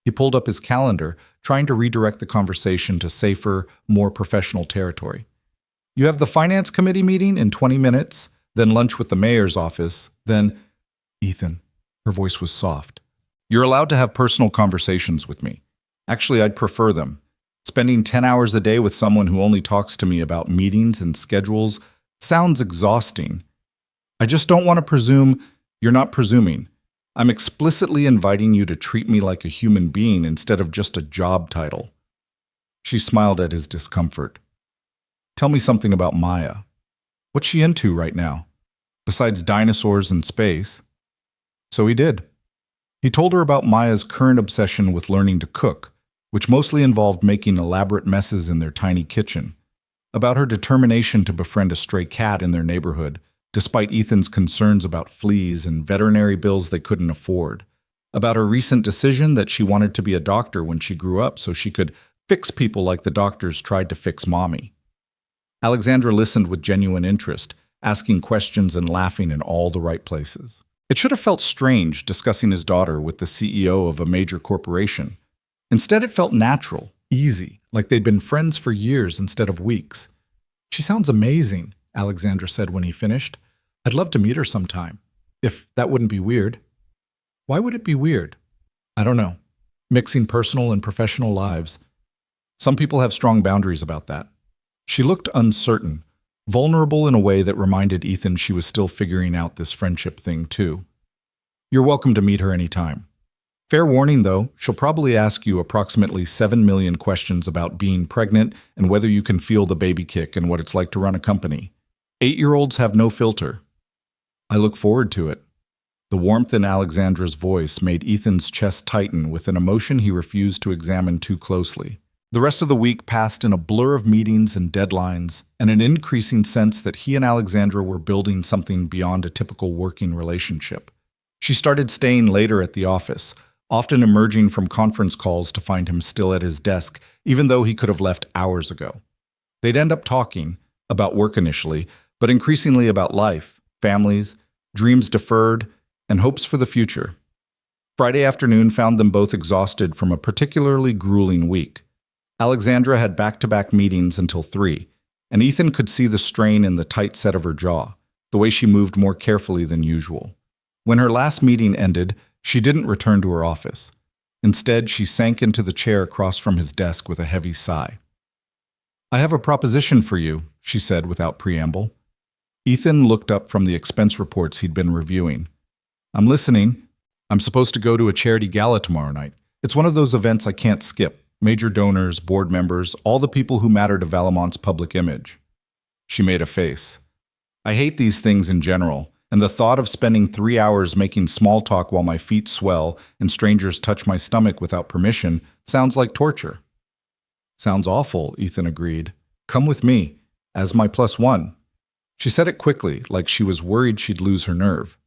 He pulled up his calendar, trying to redirect the conversation to safer, more professional territory. You have the finance committee meeting in 20 minutes, then lunch with the mayor's office, then... Ethan. Her voice was soft. You're allowed to have personal conversations with me. Actually, I'd prefer them. Spending 10 hours a day with someone who only talks to me about meetings and schedules sounds exhausting. I just don't want to presume you're not presuming. I'm explicitly inviting you to treat me like a human being instead of just a job title. She smiled at his discomfort. Tell me something about Maya. What's she into right now? Besides dinosaurs and space. So he did. He told her about Maya's current obsession with learning to cook, which mostly involved making elaborate messes in their tiny kitchen, about her determination to befriend a stray cat in their neighborhood, despite Ethan's concerns about fleas and veterinary bills they couldn't afford, about her recent decision that she wanted to be a doctor when she grew up so she could fix people like the doctors tried to fix Mommy. Alexandra listened with genuine interest, asking questions and laughing in all the right places. It should have felt strange discussing his daughter with the CEO of a major corporation. Instead, it felt natural, easy, like they'd been friends for years instead of weeks. She sounds amazing, Alexandra said when he finished. I'd love to meet her sometime, if that wouldn't be weird. Why would it be weird? I don't know. Mixing personal and professional lives. Some people have strong boundaries about that. She looked uncertain, vulnerable in a way that reminded Ethan she was still figuring out this friendship thing too. You're welcome to meet her anytime. Fair warning, though, she'll probably ask you approximately 7 million questions about being pregnant and whether you can feel the baby kick and what it's like to run a company. 8-year-olds have no filter. I look forward to it. The warmth in Alexandra's voice made Ethan's chest tighten with an emotion he refused to examine too closely. The rest of the week passed in a blur of meetings and deadlines, and an increasing sense that he and Alexandra were building something beyond a typical working relationship. She started staying later at the office, often emerging from conference calls to find him still at his desk, even though he could have left hours ago. They'd end up talking, about work initially, but increasingly about life, families, dreams deferred, and hopes for the future. Friday afternoon found them both exhausted from a particularly grueling week. Alexandra had back-to-back meetings until 3, and Ethan could see the strain in the tight set of her jaw, the way she moved more carefully than usual. When her last meeting ended, she didn't return to her office. Instead, she sank into the chair across from his desk with a heavy sigh. I have a proposition for you, she said without preamble. Ethan looked up from the expense reports he'd been reviewing. I'm listening. I'm supposed to go to a charity gala tomorrow night. It's one of those events I can't skip. Major donors, board members, all the people who matter to Valamont's public image. She made a face. I hate these things in general, and the thought of spending 3 hours making small talk while my feet swell and strangers touch my stomach without permission sounds like torture. Sounds awful, Ethan agreed. Come with me, as my +1. She said it quickly, like she was worried she'd lose her nerve.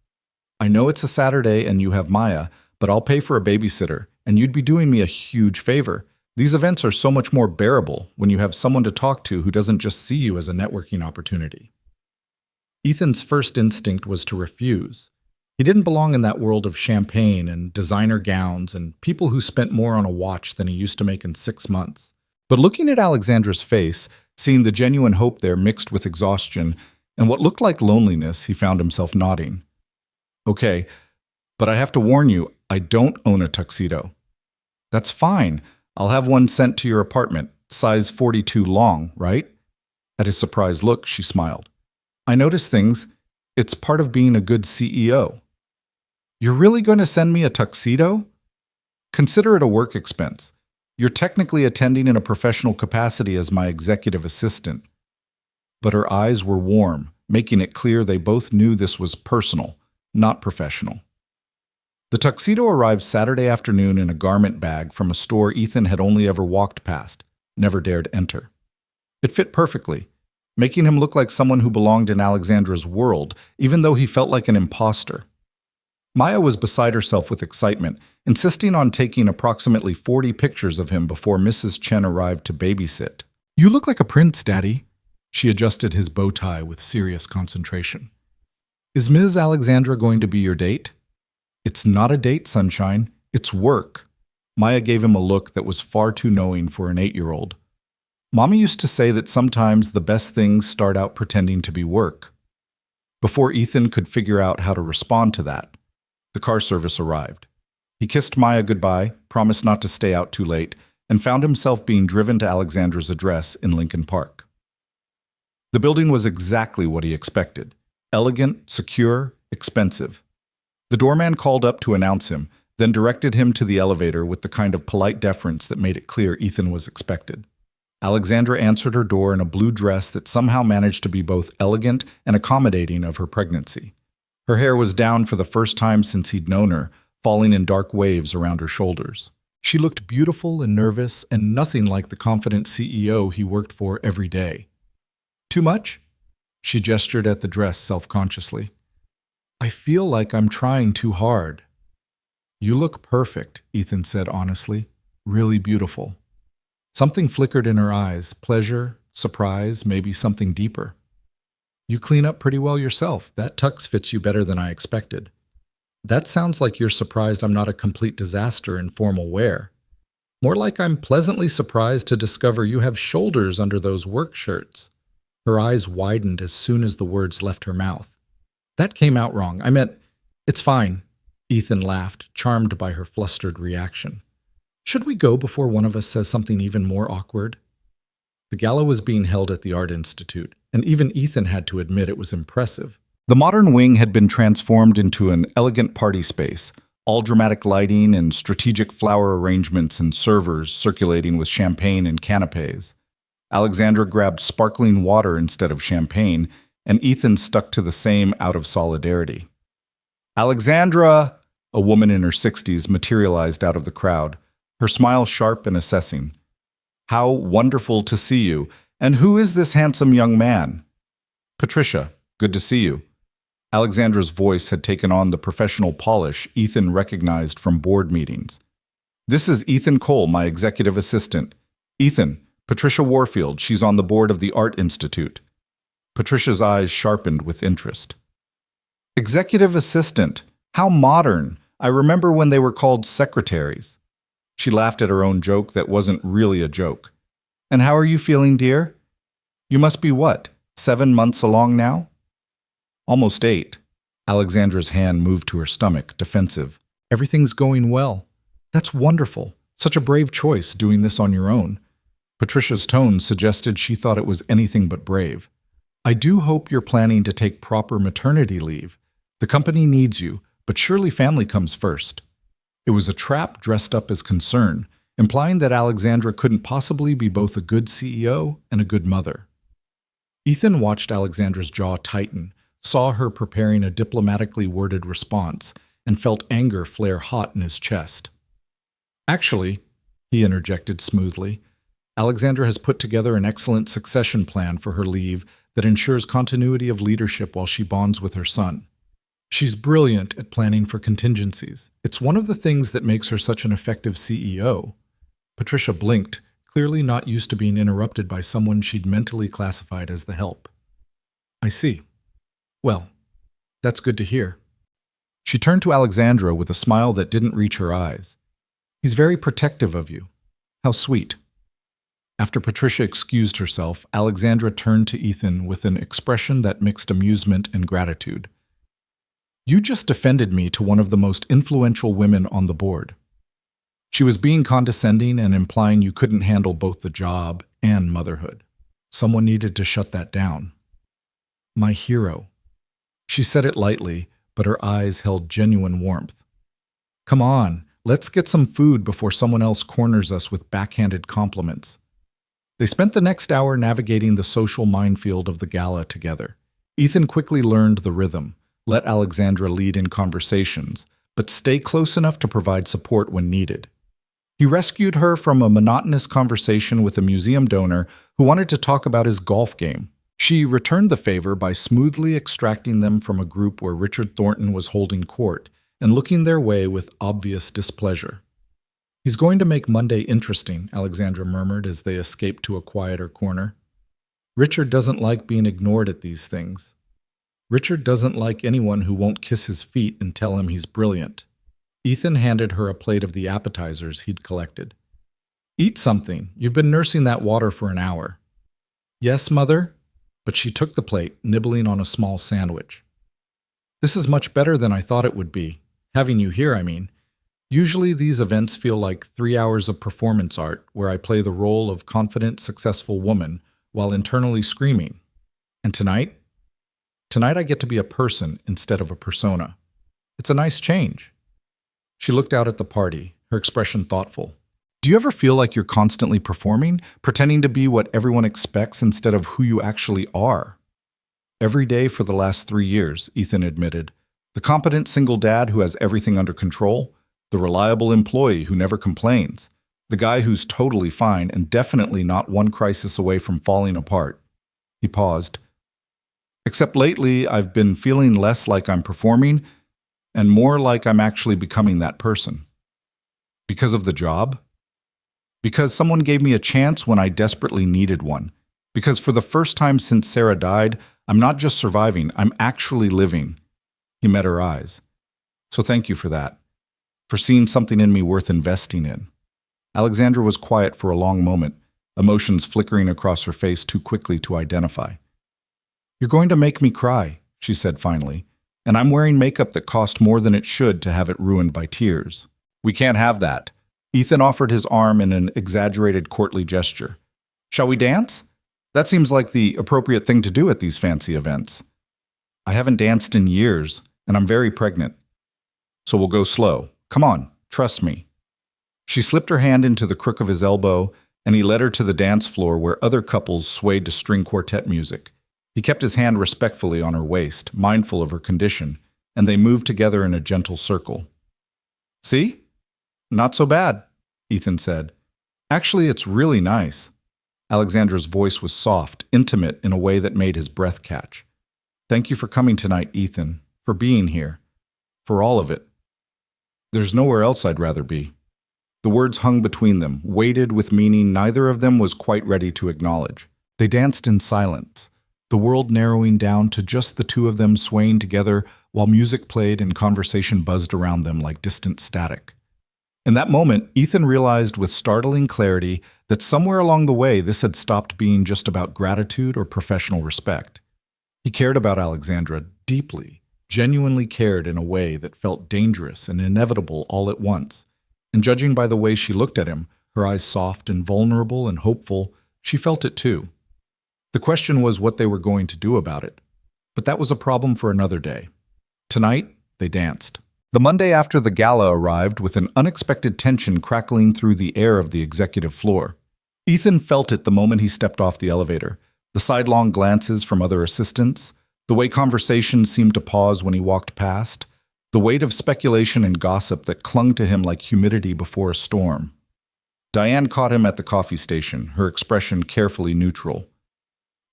I know it's a Saturday and you have Maya, but I'll pay for a babysitter, and you'd be doing me a huge favor. These events are so much more bearable when you have someone to talk to who doesn't just see you as a networking opportunity. Ethan's first instinct was to refuse. He didn't belong in that world of champagne and designer gowns and people who spent more on a watch than he used to make in 6 months. But looking at Alexandra's face, seeing the genuine hope there mixed with exhaustion and what looked like loneliness, he found himself nodding. Okay, but I have to warn you, I don't own a tuxedo. That's fine. I'll have one sent to your apartment, size 42 long, right? At his surprised look, she smiled. I notice things. It's part of being a good CEO. You're really going to send me a tuxedo? Consider it a work expense. You're technically attending in a professional capacity as my executive assistant. But her eyes were warm, making it clear they both knew this was personal, not professional. The tuxedo arrived Saturday afternoon in a garment bag from a store Ethan had only ever walked past, never dared enter. It fit perfectly, making him look like someone who belonged in Alexandra's world, even though he felt like an imposter. Maya was beside herself with excitement, insisting on taking approximately 40 pictures of him before Mrs. Chen arrived to babysit. You look like a prince, Daddy. She adjusted his bow tie with serious concentration. Is Ms. Alexandra going to be your date? It's not a date, sunshine. It's work. Maya gave him a look that was far too knowing for an 8-year-old. Mommy used to say that sometimes the best things start out pretending to be work. Before Ethan could figure out how to respond to that, the car service arrived. He kissed Maya goodbye, promised not to stay out too late, and found himself being driven to Alexandra's address in Lincoln Park. The building was exactly what he expected: elegant, secure, expensive. The doorman called up to announce him, then directed him to the elevator with the kind of polite deference that made it clear Ethan was expected. Alexandra answered her door in a blue dress that somehow managed to be both elegant and accommodating of her pregnancy. Her hair was down for the first time since he'd known her, falling in dark waves around her shoulders. She looked beautiful and nervous and nothing like the confident CEO he worked for every day. "Too much?" She gestured at the dress self-consciously. "I feel like I'm trying too hard." "You look perfect," Ethan said honestly. "Really beautiful." Something flickered in her eyes, pleasure, surprise, maybe something deeper. "You clean up pretty well yourself. That tux fits you better than I expected." "That sounds like you're surprised I'm not a complete disaster in formal wear." "More like I'm pleasantly surprised to discover you have shoulders under those work shirts." Her eyes widened as soon as the words left her mouth. "That came out wrong. I meant, it's fine." Ethan laughed, charmed by her flustered reaction. "Should we go before one of us says something even more awkward?" The gala was being held at the Art Institute, and even Ethan had to admit it was impressive. The modern wing had been transformed into an elegant party space, all dramatic lighting and strategic flower arrangements and servers circulating with champagne and canapes. Alexandra grabbed sparkling water instead of champagne, and Ethan stuck to the same out of solidarity. "Alexandra!" A woman in her 60s materialized out of the crowd, her smile sharp and assessing. "How wonderful to see you. And who is this handsome young man?" "Patricia, good to see you." Alexandra's voice had taken on the professional polish Ethan recognized from board meetings. "This is Ethan Cole, my executive assistant. Ethan, Patricia Warfield, she's on the board of the Art Institute." Patricia's eyes sharpened with interest. "Executive assistant? How modern. I remember when they were called secretaries." She laughed at her own joke that wasn't really a joke. "And how are you feeling, dear? You must be what, 7 months along now?" "Almost 8. Alexandra's hand moved to her stomach, defensive. "Everything's going well." "That's wonderful. Such a brave choice, doing this on your own." Patricia's tone suggested she thought it was anything but brave. "I do hope you're planning to take proper maternity leave. The company needs you, but surely family comes first." It was a trap dressed up as concern, implying that Alexandra couldn't possibly be both a good CEO and a good mother. Ethan watched Alexandra's jaw tighten, saw her preparing a diplomatically worded response, and felt anger flare hot in his chest. "Actually," he interjected smoothly, "Alexandra has put together an excellent succession plan for her leave that ensures continuity of leadership while she bonds with her son. She's brilliant at planning for contingencies. It's one of the things that makes her such an effective CEO." Patricia blinked, clearly not used to being interrupted by someone she'd mentally classified as the help. "I see. Well, that's good to hear." She turned to Alexandra with a smile that didn't reach her eyes. "He's very protective of you. How sweet." After Patricia excused herself, Alexandra turned to Ethan with an expression that mixed amusement and gratitude. "You just defended me to one of the most influential women on the board." She was being condescending and implying you couldn't handle both the job and motherhood. Someone needed to shut that down. "My hero." She said it lightly, but her eyes held genuine warmth. "Come on, let's get some food before someone else corners us with backhanded compliments." They spent the next hour navigating the social minefield of the gala together. Ethan quickly learned the rhythm, let Alexandra lead in conversations, but stay close enough to provide support when needed. He rescued her from a monotonous conversation with a museum donor who wanted to talk about his golf game. She returned the favor by smoothly extracting them from a group where Richard Thornton was holding court and looking their way with obvious displeasure. "He's going to make Monday interesting," Alexandra murmured as they escaped to a quieter corner. "Richard doesn't like being ignored at these things. Richard doesn't like anyone who won't kiss his feet and tell him he's brilliant." Ethan handed her a plate of the appetizers he'd collected. "Eat something. You've been nursing that water for an hour." "Yes, Mother?" But she took the plate, nibbling on a small sandwich. "This is much better than I thought it would be. Having you here, I mean. Usually these events feel like 3 hours of performance art where I play the role of confident, successful woman while internally screaming. And tonight? Tonight I get to be a person instead of a persona. It's a nice change. She looked out at the party, her expression thoughtful. Do you ever feel like you're constantly performing, pretending to be what everyone expects instead of who you actually are? Every day for the last 3 years, Ethan admitted. The competent single dad who has everything under control, the reliable employee who never complains, the guy who's totally fine and definitely not one crisis away from falling apart. He paused. Except lately, I've been feeling less like I'm performing and more like I'm actually becoming that person. Because of the job? Because someone gave me a chance when I desperately needed one. Because for the first time since Sarah died, I'm not just surviving, I'm actually living. He met her eyes. So thank you for that. For seeing something in me worth investing in. Alexandra was quiet for a long moment, emotions flickering across her face too quickly to identify. You're going to make me cry, she said finally, and I'm wearing makeup that cost more than it should to have it ruined by tears. We can't have that. Ethan offered his arm in an exaggerated courtly gesture. Shall we dance? That seems like the appropriate thing to do at these fancy events. I haven't danced in years, and I'm very pregnant. So we'll go slow. Come on, trust me. She slipped her hand into the crook of his elbow, and he led her to the dance floor where other couples swayed to string quartet music. He kept his hand respectfully on her waist, mindful of her condition, and they moved together in a gentle circle. See? Not so bad, Ethan said. Actually, it's really nice. Alexandra's voice was soft, intimate in a way that made his breath catch. Thank you for coming tonight, Ethan, for being here, for all of it. There's nowhere else I'd rather be. The words hung between them, weighted with meaning neither of them was quite ready to acknowledge. They danced in silence, the world narrowing down to just the two of them swaying together while music played and conversation buzzed around them like distant static. In that moment, Ethan realized with startling clarity that somewhere along the way this had stopped being just about gratitude or professional respect. He cared about Alexandra deeply, genuinely cared in a way that felt dangerous and inevitable all at once. And judging by the way she looked at him, her eyes soft and vulnerable and hopeful, she felt it too. The question was what they were going to do about it. But that was a problem for another day. Tonight, they danced. The Monday after the gala arrived with an unexpected tension crackling through the air of the executive floor. Ethan felt it the moment he stepped off the elevator, the sidelong glances from other assistants, the way conversations seemed to pause when he walked past, the weight of speculation and gossip that clung to him like humidity before a storm. Diane caught him at the coffee station, her expression carefully neutral.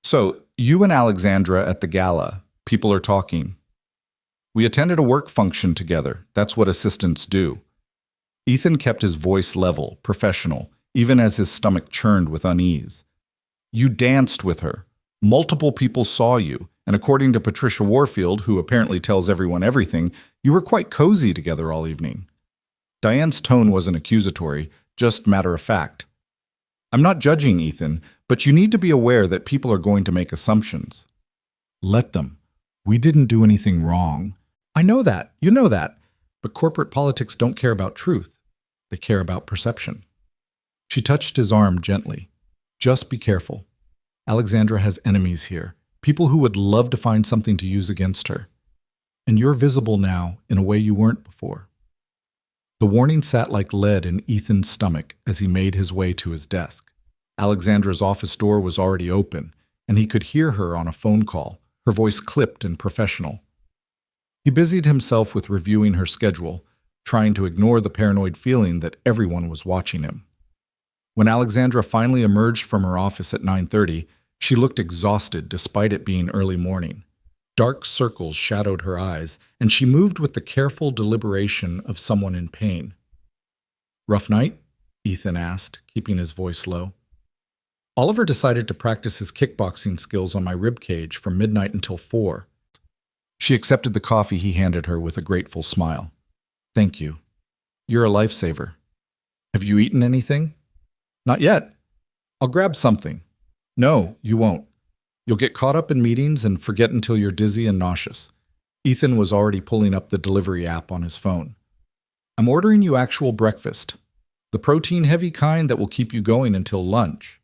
So, you and Alexandra at the gala, people are talking. We attended a work function together. That's what assistants do. Ethan kept his voice level, professional, even as his stomach churned with unease. You danced with her. Multiple people saw you, and according to Patricia Warfield, who apparently tells everyone everything, you were quite cozy together all evening. Diane's tone wasn't accusatory, just matter of fact. I'm not judging, Ethan, but you need to be aware that people are going to make assumptions. Let them. We didn't do anything wrong. I know that, you know that, but corporate politics don't care about truth. They care about perception. She touched his arm gently. Just be careful. Alexandra has enemies here, people who would love to find something to use against her. And you're visible now in a way you weren't before. The warning sat like lead in Ethan's stomach as he made his way to his desk. Alexandra's office door was already open, and he could hear her on a phone call, her voice clipped and professional. He busied himself with reviewing her schedule, trying to ignore the paranoid feeling that everyone was watching him. When Alexandra finally emerged from her office at 9:30, she looked exhausted despite it being early morning. Dark circles shadowed her eyes, and she moved with the careful deliberation of someone in pain. Rough night? Ethan asked, keeping his voice low. Oliver decided to practice his kickboxing skills on my ribcage from midnight until 4. She accepted the coffee he handed her with a grateful smile. Thank you. You're a lifesaver. Have you eaten anything? Not yet. I'll grab something. No, you won't. You'll get caught up in meetings and forget until you're dizzy and nauseous. Ethan was already pulling up the delivery app on his phone. I'm ordering you actual breakfast. The protein-heavy kind that will keep you going until lunch.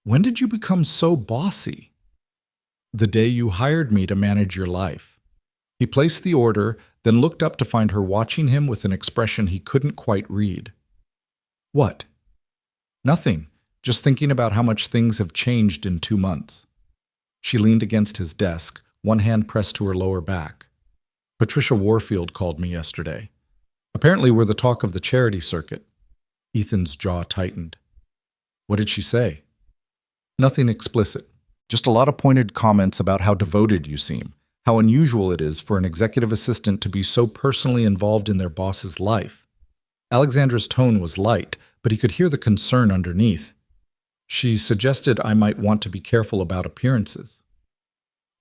When did you become so bossy? The day you hired me to manage your life. He placed the order, then looked up to find her watching him with an expression he couldn't quite read. What? Nothing, just thinking about how much things have changed in 2 months. She leaned against his desk, one hand pressed to her lower back. Patricia Warfield called me yesterday. Apparently we're the talk of the charity circuit. Ethan's jaw tightened. What did she say? Nothing explicit. Just a lot of pointed comments about how devoted you seem, how unusual it is for an executive assistant to be so personally involved in their boss's life. Alexandra's tone was light, but he could hear the concern underneath. She suggested I might want to be careful about appearances.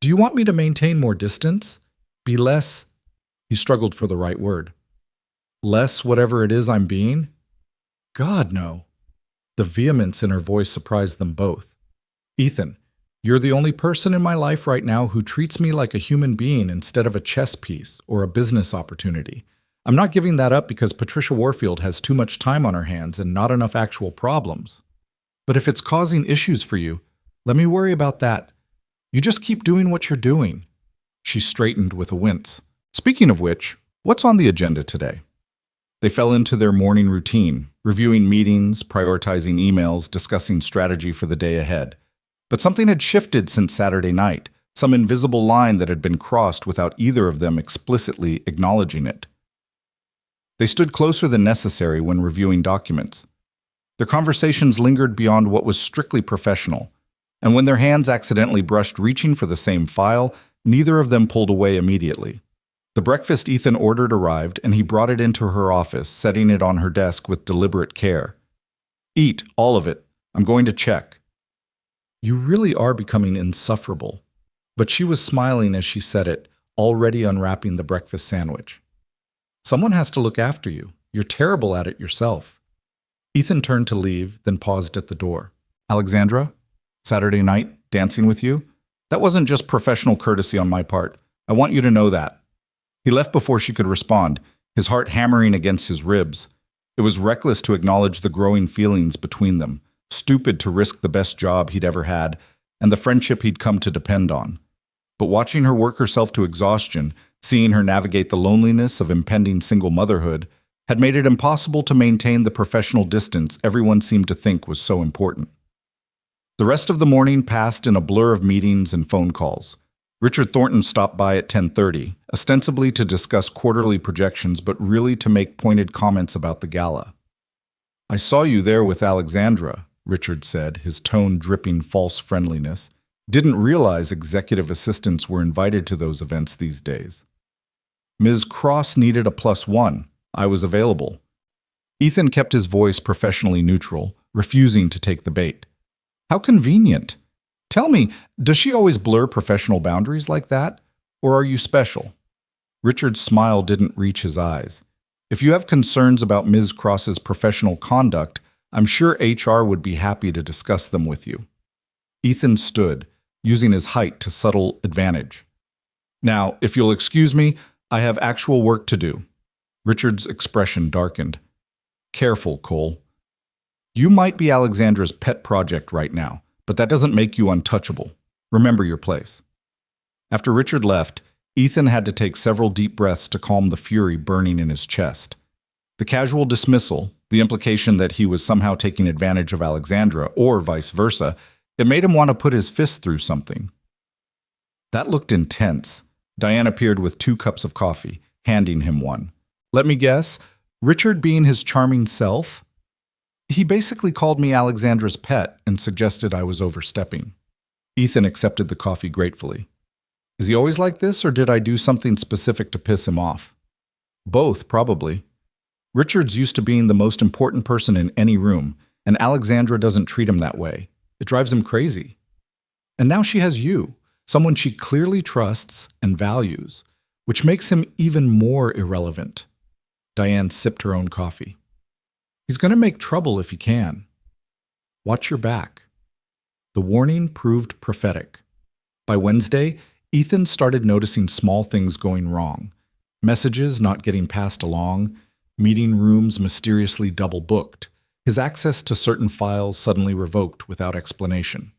Do you want me to maintain more distance? Be less... He struggled for the right word. Less whatever it is I'm being? God, no. The vehemence in her voice surprised them both. Ethan, you're the only person in my life right now who treats me like a human being instead of a chess piece or a business opportunity. I'm not giving that up because Patricia Warfield has too much time on her hands and not enough actual problems. But if it's causing issues for you, let me worry about that. You just keep doing what you're doing. She straightened with a wince. Speaking of which, what's on the agenda today? They fell into their morning routine, reviewing meetings, prioritizing emails, discussing strategy for the day ahead. But something had shifted since Saturday night, some invisible line that had been crossed without either of them explicitly acknowledging it. They stood closer than necessary when reviewing documents. Their conversations lingered beyond what was strictly professional, and when their hands accidentally brushed reaching for the same file, neither of them pulled away immediately. The breakfast Ethan ordered arrived, and he brought it into her office, setting it on her desk with deliberate care. Eat, all of it. I'm going to check. You really are becoming insufferable. But she was smiling as she said it, already unwrapping the breakfast sandwich. Someone has to look after you. You're terrible at it yourself. Ethan turned to leave, then paused at the door. Alexandra? Saturday night, dancing with you? That wasn't just professional courtesy on my part. I want you to know that. He left before she could respond, his heart hammering against his ribs. It was reckless to acknowledge the growing feelings between them, stupid to risk the best job he'd ever had, and the friendship he'd come to depend on. But watching her work herself to exhaustion, seeing her navigate the loneliness of impending single motherhood, had made it impossible to maintain the professional distance everyone seemed to think was so important. The rest of the morning passed in a blur of meetings and phone calls. Richard Thornton stopped by at 10:30, ostensibly to discuss quarterly projections, but really to make pointed comments about the gala. I saw you there with Alexandra, Richard said, his tone dripping false friendliness. Didn't realize executive assistants were invited to those events these days. Ms. Cross needed a +1. I was available. Ethan kept his voice professionally neutral, refusing to take the bait. How convenient. Tell me, does she always blur professional boundaries like that? Or are you special? Richard's smile didn't reach his eyes. If you have concerns about Ms. Cross's professional conduct, I'm sure HR would be happy to discuss them with you. Ethan stood, using his height to subtle advantage. Now, if you'll excuse me, I have actual work to do. Richard's expression darkened. Careful, Cole. You might be Alexandra's pet project right now, but that doesn't make you untouchable. Remember your place. After Richard left, Ethan had to take several deep breaths to calm the fury burning in his chest. The casual dismissal, the implication that he was somehow taking advantage of Alexandra, or vice versa, it made him want to put his fist through something. That looked intense. Diane appeared with 2 cups of coffee, handing him one. Let me guess, Richard being his charming self? He basically called me Alexandra's pet and suggested I was overstepping. Ethan accepted the coffee gratefully. Is he always like this, or did I do something specific to piss him off? Both, probably. Richard's used to being the most important person in any room, and Alexandra doesn't treat him that way. It drives him crazy. And now she has you, someone she clearly trusts and values, which makes him even more irrelevant. Diane sipped her own coffee. He's going to make trouble if he can. Watch your back. The warning proved prophetic. By Wednesday, Ethan started noticing small things going wrong. Messages not getting passed along, Meeting rooms mysteriously double-booked. His access to certain files suddenly revoked without explanation.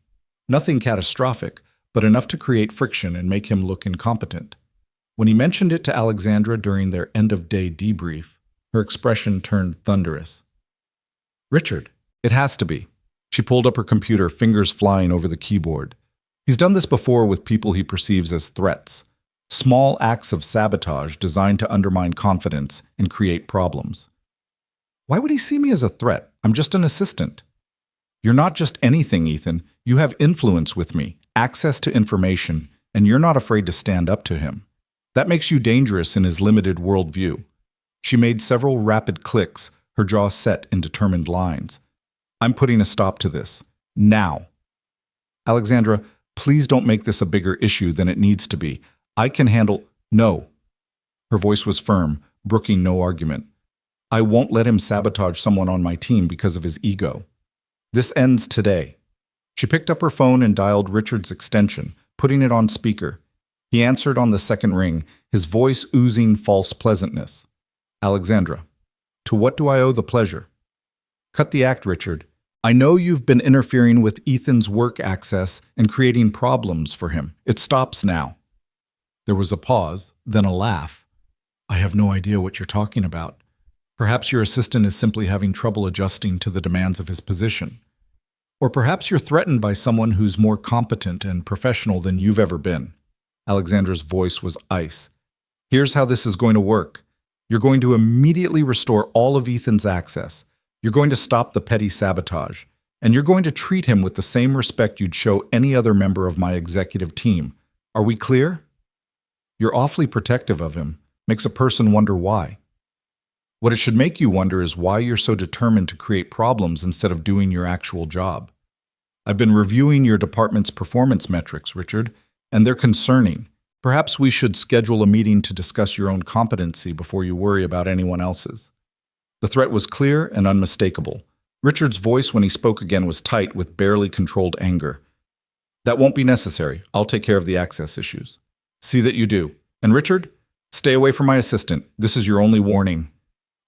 Nothing catastrophic, but enough to create friction and make him look incompetent. When he mentioned it to Alexandra during their end-of-day debrief, her expression turned thunderous. "Richard, it has to be." She pulled up her computer, fingers flying over the keyboard. He's done this before with people he perceives as threats. Small acts of sabotage designed to undermine confidence and create problems. Why would he see me as a threat? I'm just an assistant. You're not just anything, Ethan. You have influence with me, access to information, and you're not afraid to stand up to him. That makes you dangerous in his limited worldview. She made several rapid clicks, her jaw set in determined lines. I'm putting a stop to this. Now. Alexandra, please don't make this a bigger issue than it needs to be. I can handle— No. Her voice was firm, brooking no argument. I won't let him sabotage someone on my team because of his ego. This ends today. She picked up her phone and dialed Richard's extension, putting it on speaker. He answered on the second ring, his voice oozing false pleasantness. Alexandra, to what do I owe the pleasure? Cut the act, Richard. I know you've been interfering with Ethan's work access and creating problems for him. It stops now. There was a pause, then a laugh. I have no idea what you're talking about. Perhaps your assistant is simply having trouble adjusting to the demands of his position. Or perhaps you're threatened by someone who's more competent and professional than you've ever been. Alexandra's voice was ice. Here's how this is going to work. You're going to immediately restore all of Ethan's access. You're going to stop the petty sabotage. And you're going to treat him with the same respect you'd show any other member of my executive team. Are we clear? You're awfully protective of him. Makes a person wonder why. What it should make you wonder is why you're so determined to create problems instead of doing your actual job. I've been reviewing your department's performance metrics, Richard, and they're concerning. Perhaps we should schedule a meeting to discuss your own competency before you worry about anyone else's. The threat was clear and unmistakable. Richard's voice when he spoke again was tight with barely controlled anger. That won't be necessary. I'll take care of the access issues. See that you do. And Richard, stay away from my assistant. This is your only warning.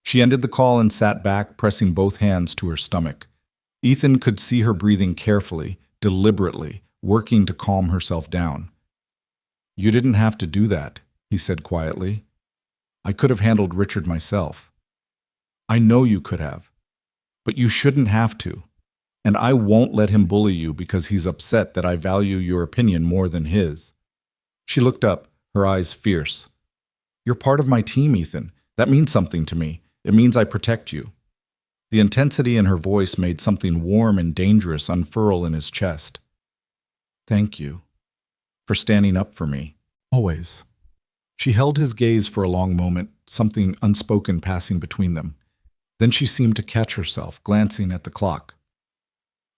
She ended the call and sat back, pressing both hands to her stomach. Ethan could see her breathing carefully, deliberately, working to calm herself down. You didn't have to do that, he said quietly. I could have handled Richard myself. I know you could have. But you shouldn't have to. And I won't let him bully you because he's upset that I value your opinion more than his. She looked up, her eyes fierce. You're part of my team, Ethan. That means something to me. It means I protect you. The intensity in her voice made something warm and dangerous unfurl in his chest. Thank you for standing up for me. Always. She held his gaze for a long moment, something unspoken passing between them. Then she seemed to catch herself, glancing at the clock.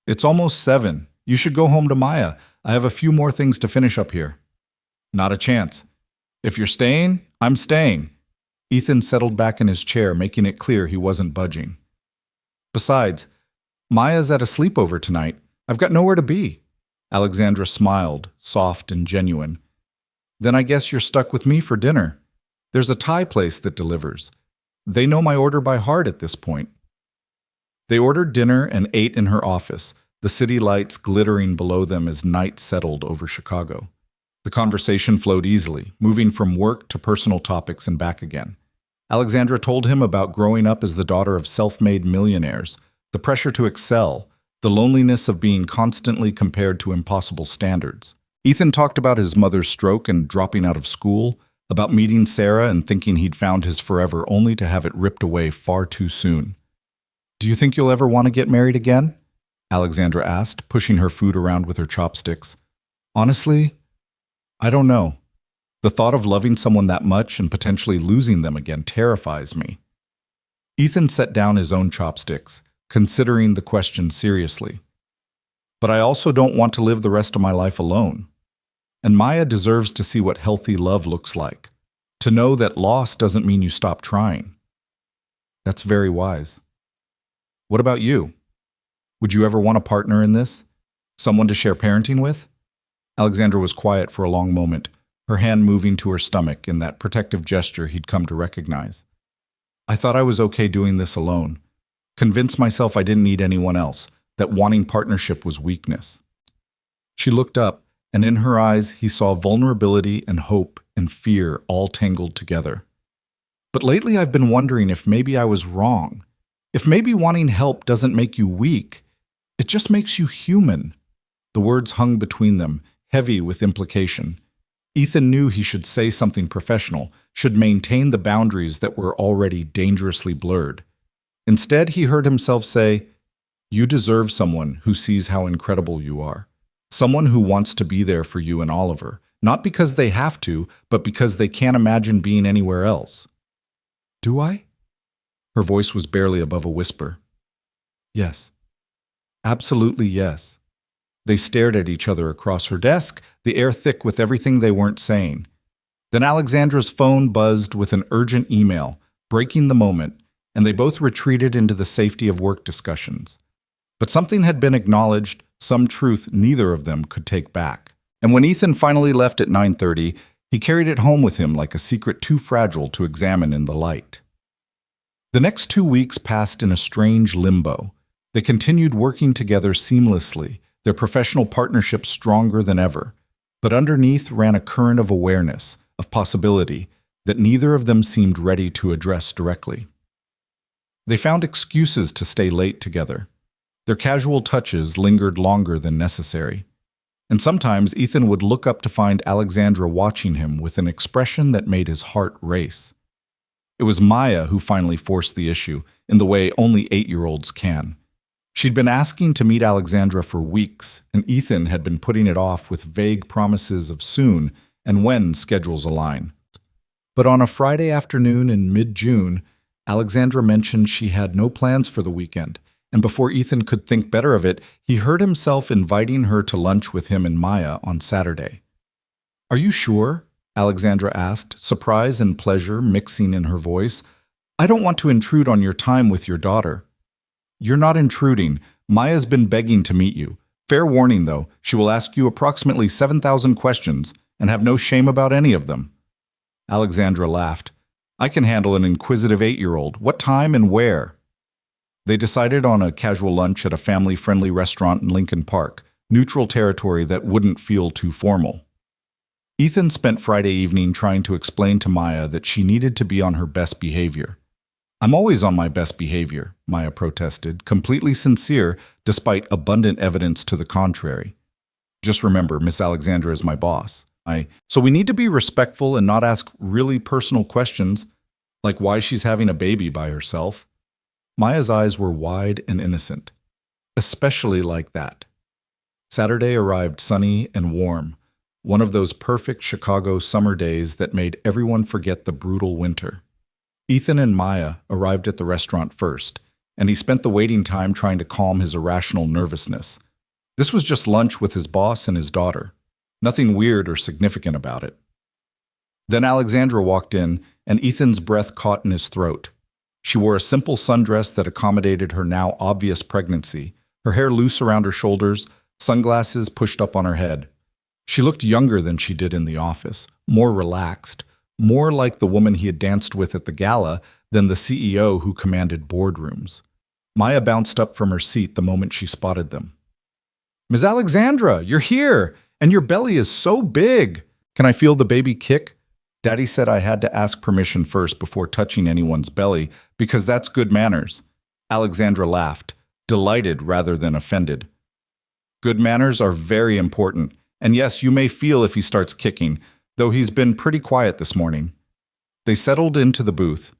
It's almost 7. You should go home to Maya. I have a few more things to finish up here. Not a chance. If you're staying, I'm staying. Ethan settled back in his chair, making it clear he wasn't budging. Besides, Maya's at a sleepover tonight. I've got nowhere to be. Alexandra smiled, soft and genuine. Then I guess you're stuck with me for dinner. There's a Thai place that delivers. They know my order by heart at this point. They ordered dinner and ate in her office, the city lights glittering below them as night settled over Chicago. The conversation flowed easily, moving from work to personal topics and back again. Alexandra told him about growing up as the daughter of self-made millionaires, the pressure to excel, the loneliness of being constantly compared to impossible standards. Ethan talked about his mother's stroke and dropping out of school, about meeting Sarah and thinking he'd found his forever only to have it ripped away far too soon. Do you think you'll ever want to get married again? Alexandra asked, pushing her food around with her chopsticks. Honestly, I don't know. The thought of loving someone that much and potentially losing them again terrifies me. Ethan set down his own chopsticks, considering the question seriously. But I also don't want to live the rest of my life alone. And Maya deserves to see what healthy love looks like, to know that loss doesn't mean you stop trying. That's very wise. What about you? Would you ever want a partner in this? Someone to share parenting with? Alexandra was quiet for a long moment, her hand moving to her stomach in that protective gesture he'd come to recognize. I thought I was okay doing this alone. Convinced myself I didn't need anyone else, that wanting partnership was weakness. She looked up, and in her eyes he saw vulnerability and hope and fear all tangled together. But lately I've been wondering if maybe I was wrong. If maybe wanting help doesn't make you weak, it just makes you human. The words hung between them, heavy with implication. Ethan knew he should say something professional, should maintain the boundaries that were already dangerously blurred. Instead, he heard himself say, "You deserve someone who sees how incredible you are. Someone who wants to be there for you and Oliver, not because they have to, but because they can't imagine being anywhere else." "Do I?" Her voice was barely above a whisper. "Yes. Absolutely yes." They stared at each other across her desk, the air thick with everything they weren't saying. Then Alexandra's phone buzzed with an urgent email, breaking the moment, and they both retreated into the safety of work discussions. But something had been acknowledged, some truth neither of them could take back. And when Ethan finally left at 9:30, he carried it home with him like a secret too fragile to examine in the light. The next 2 weeks passed in a strange limbo. They continued working together seamlessly, their professional partnership stronger than ever. But underneath ran a current of awareness, of possibility, that neither of them seemed ready to address directly. They found excuses to stay late together. Their casual touches lingered longer than necessary. And sometimes Ethan would look up to find Alexandra watching him with an expression that made his heart race. It was Maya who finally forced the issue, in the way only 8-year-olds can. She'd been asking to meet Alexandra for weeks, and Ethan had been putting it off with vague promises of soon and when schedules align. But on a Friday afternoon in mid-June, Alexandra mentioned she had no plans for the weekend, and before Ethan could think better of it, he heard himself inviting her to lunch with him and Maya on Saturday. "Are you sure?" Alexandra asked, surprise and pleasure mixing in her voice. "I don't want to intrude on your time with your daughter." "You're not intruding. Maya's been begging to meet you. Fair warning, though, she will ask you approximately 7,000 questions and have no shame about any of them." Alexandra laughed. "I can handle an inquisitive 8-year-old. What time and where?" They decided on a casual lunch at a family-friendly restaurant in Lincoln Park, neutral territory that wouldn't feel too formal. Ethan spent Friday evening trying to explain to Maya that she needed to be on her best behavior. "I'm always on my best behavior," Maya protested, completely sincere despite abundant evidence to the contrary. "Just remember, Miss Alexandra is my boss. So we need to be respectful and not ask really personal questions, like why she's having a baby by herself." Maya's eyes were wide and innocent. "Especially like that." Saturday arrived sunny and warm, one of those perfect Chicago summer days that made everyone forget the brutal winter. Ethan and Maya arrived at the restaurant first, and he spent the waiting time trying to calm his irrational nervousness. This was just lunch with his boss and his daughter. Nothing weird or significant about it. Then Alexandra walked in, and Ethan's breath caught in his throat. She wore a simple sundress that accommodated her now obvious pregnancy, her hair loose around her shoulders, sunglasses pushed up on her head. She looked younger than she did in the office, more relaxed, more like the woman he had danced with at the gala than the CEO who commanded boardrooms. Maya bounced up from her seat the moment she spotted them. "Ms. Alexandra, you're here, and your belly is so big. Can I feel the baby kick? Daddy said I had to ask permission first before touching anyone's belly, because that's good manners." Alexandra laughed, delighted rather than offended. "Good manners are very important, and yes, you may feel if he starts kicking, though he's been pretty quiet this morning." They settled into the booth.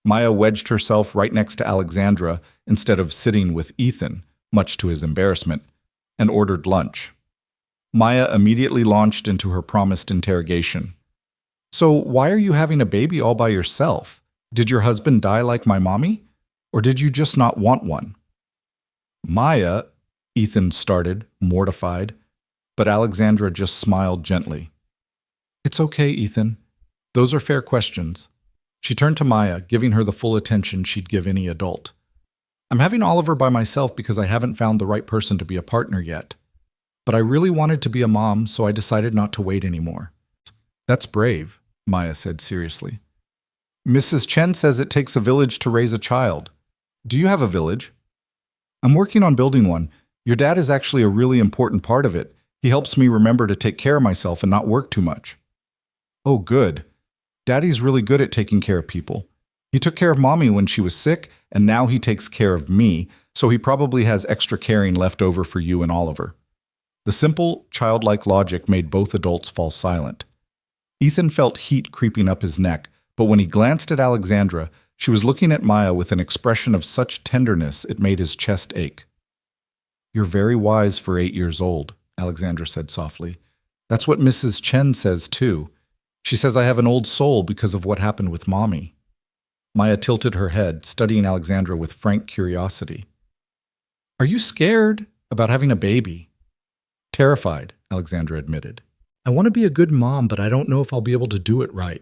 Maya wedged herself right next to Alexandra instead of sitting with Ethan, much to his embarrassment, and ordered lunch. Maya immediately launched into her promised interrogation. "So why are you having a baby all by yourself? Did your husband die like my mommy? Or did you just not want one?" "Maya," Ethan started, mortified, but Alexandra just smiled gently. "It's okay, Ethan. Those are fair questions." She turned to Maya, giving her the full attention she'd give any adult. "I'm having Oliver by myself because I haven't found the right person to be a partner yet. But I really wanted to be a mom, so I decided not to wait anymore." "That's brave," Maya said seriously. Mrs. Chen says it takes a village to raise a child. Do you have a village? I'm working on building one. Your dad is actually a really important part of it. He helps me remember to take care of myself and not work too much. Oh, good. Daddy's really good at taking care of people. He took care of Mommy when she was sick, and now he takes care of me, so he probably has extra caring left over for you and Oliver. The simple, childlike logic made both adults fall silent. Ethan felt heat creeping up his neck, but when he glanced at Alexandra, she was looking at Maya with an expression of such tenderness it made his chest ache. You're very wise for 8 years old, Alexandra said softly. That's what Mrs. Chen says too. She says I have an old soul because of what happened with Mommy. Maya tilted her head, studying Alexandra with frank curiosity. Are you scared about having a baby? Terrified, Alexandra admitted. I want to be a good mom, but I don't know if I'll be able to do it right.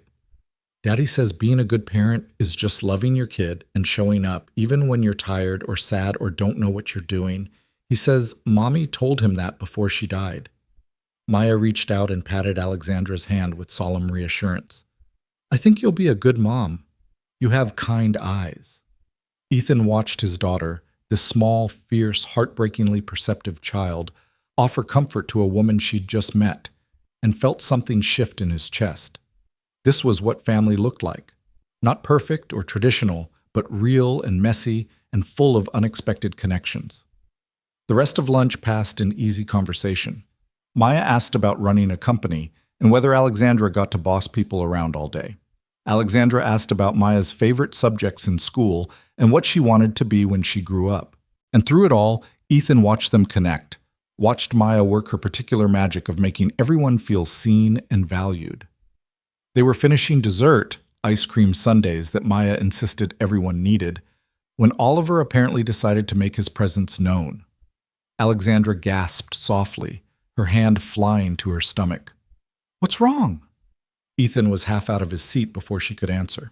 Daddy says being a good parent is just loving your kid and showing up, even when you're tired or sad or don't know what you're doing. He says Mommy told him that before she died. Maya reached out and patted Alexandra's hand with solemn reassurance. I think you'll be a good mom. You have kind eyes. Ethan watched his daughter, this small, fierce, heartbreakingly perceptive child, offer comfort to a woman she'd just met, and felt something shift in his chest. This was what family looked like. Not perfect or traditional, but real and messy and full of unexpected connections. The rest of lunch passed in easy conversation. Maya asked about running a company and whether Alexandra got to boss people around all day. Alexandra asked about Maya's favorite subjects in school and what she wanted to be when she grew up. And through it all, Ethan watched them connect, watched Maya work her particular magic of making everyone feel seen and valued. They were finishing dessert, ice cream sundaes that Maya insisted everyone needed, when Oliver apparently decided to make his presence known. Alexandra gasped softly, her hand flying to her stomach. What's wrong? Ethan was half out of his seat before she could answer.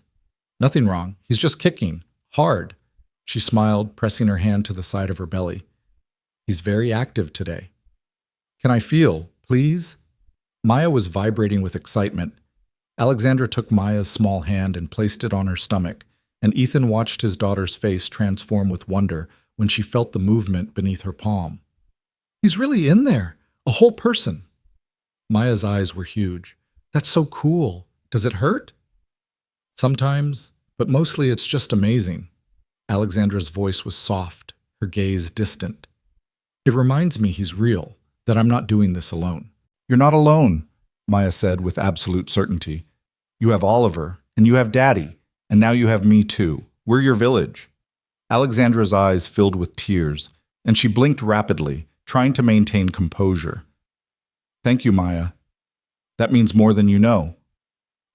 Nothing wrong. He's just kicking. Hard. She smiled, pressing her hand to the side of her belly. He's very active today. Can I feel, please? Maya was vibrating with excitement. Alexandra took Maya's small hand and placed it on her stomach, and Ethan watched his daughter's face transform with wonder when she felt the movement beneath her palm. He's really in there. A whole person. Maya's eyes were huge. That's so cool. Does it hurt? Sometimes, but mostly it's just amazing. Alexandra's voice was soft, her gaze distant. It reminds me he's real, that I'm not doing this alone. You're not alone, Maya said with absolute certainty. You have Oliver, and you have Daddy, and now you have me too. We're your village. Alexandra's eyes filled with tears, and she blinked rapidly, trying to maintain composure. Thank you, Maya. That means more than you know.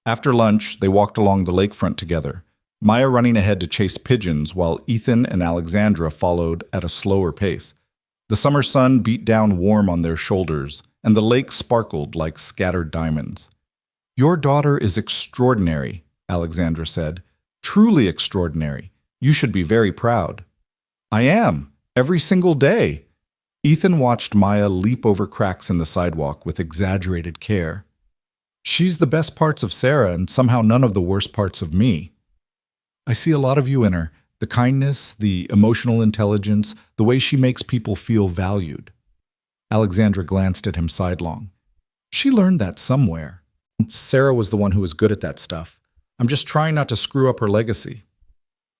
After lunch, they walked along the lakefront together, Maya running ahead to chase pigeons while Ethan and Alexandra followed at a slower pace. The summer sun beat down warm on their shoulders, and the lake sparkled like scattered diamonds. Your daughter is extraordinary, Alexandra said. Truly extraordinary. You should be very proud. I am, every single day. Ethan watched Maya leap over cracks in the sidewalk with exaggerated care. She's the best parts of Sarah and somehow none of the worst parts of me. I see a lot of you in her, the kindness, the emotional intelligence, the way she makes people feel valued. Alexandra glanced at him sidelong. She learned that somewhere. Sarah was the one who was good at that stuff. I'm just trying not to screw up her legacy.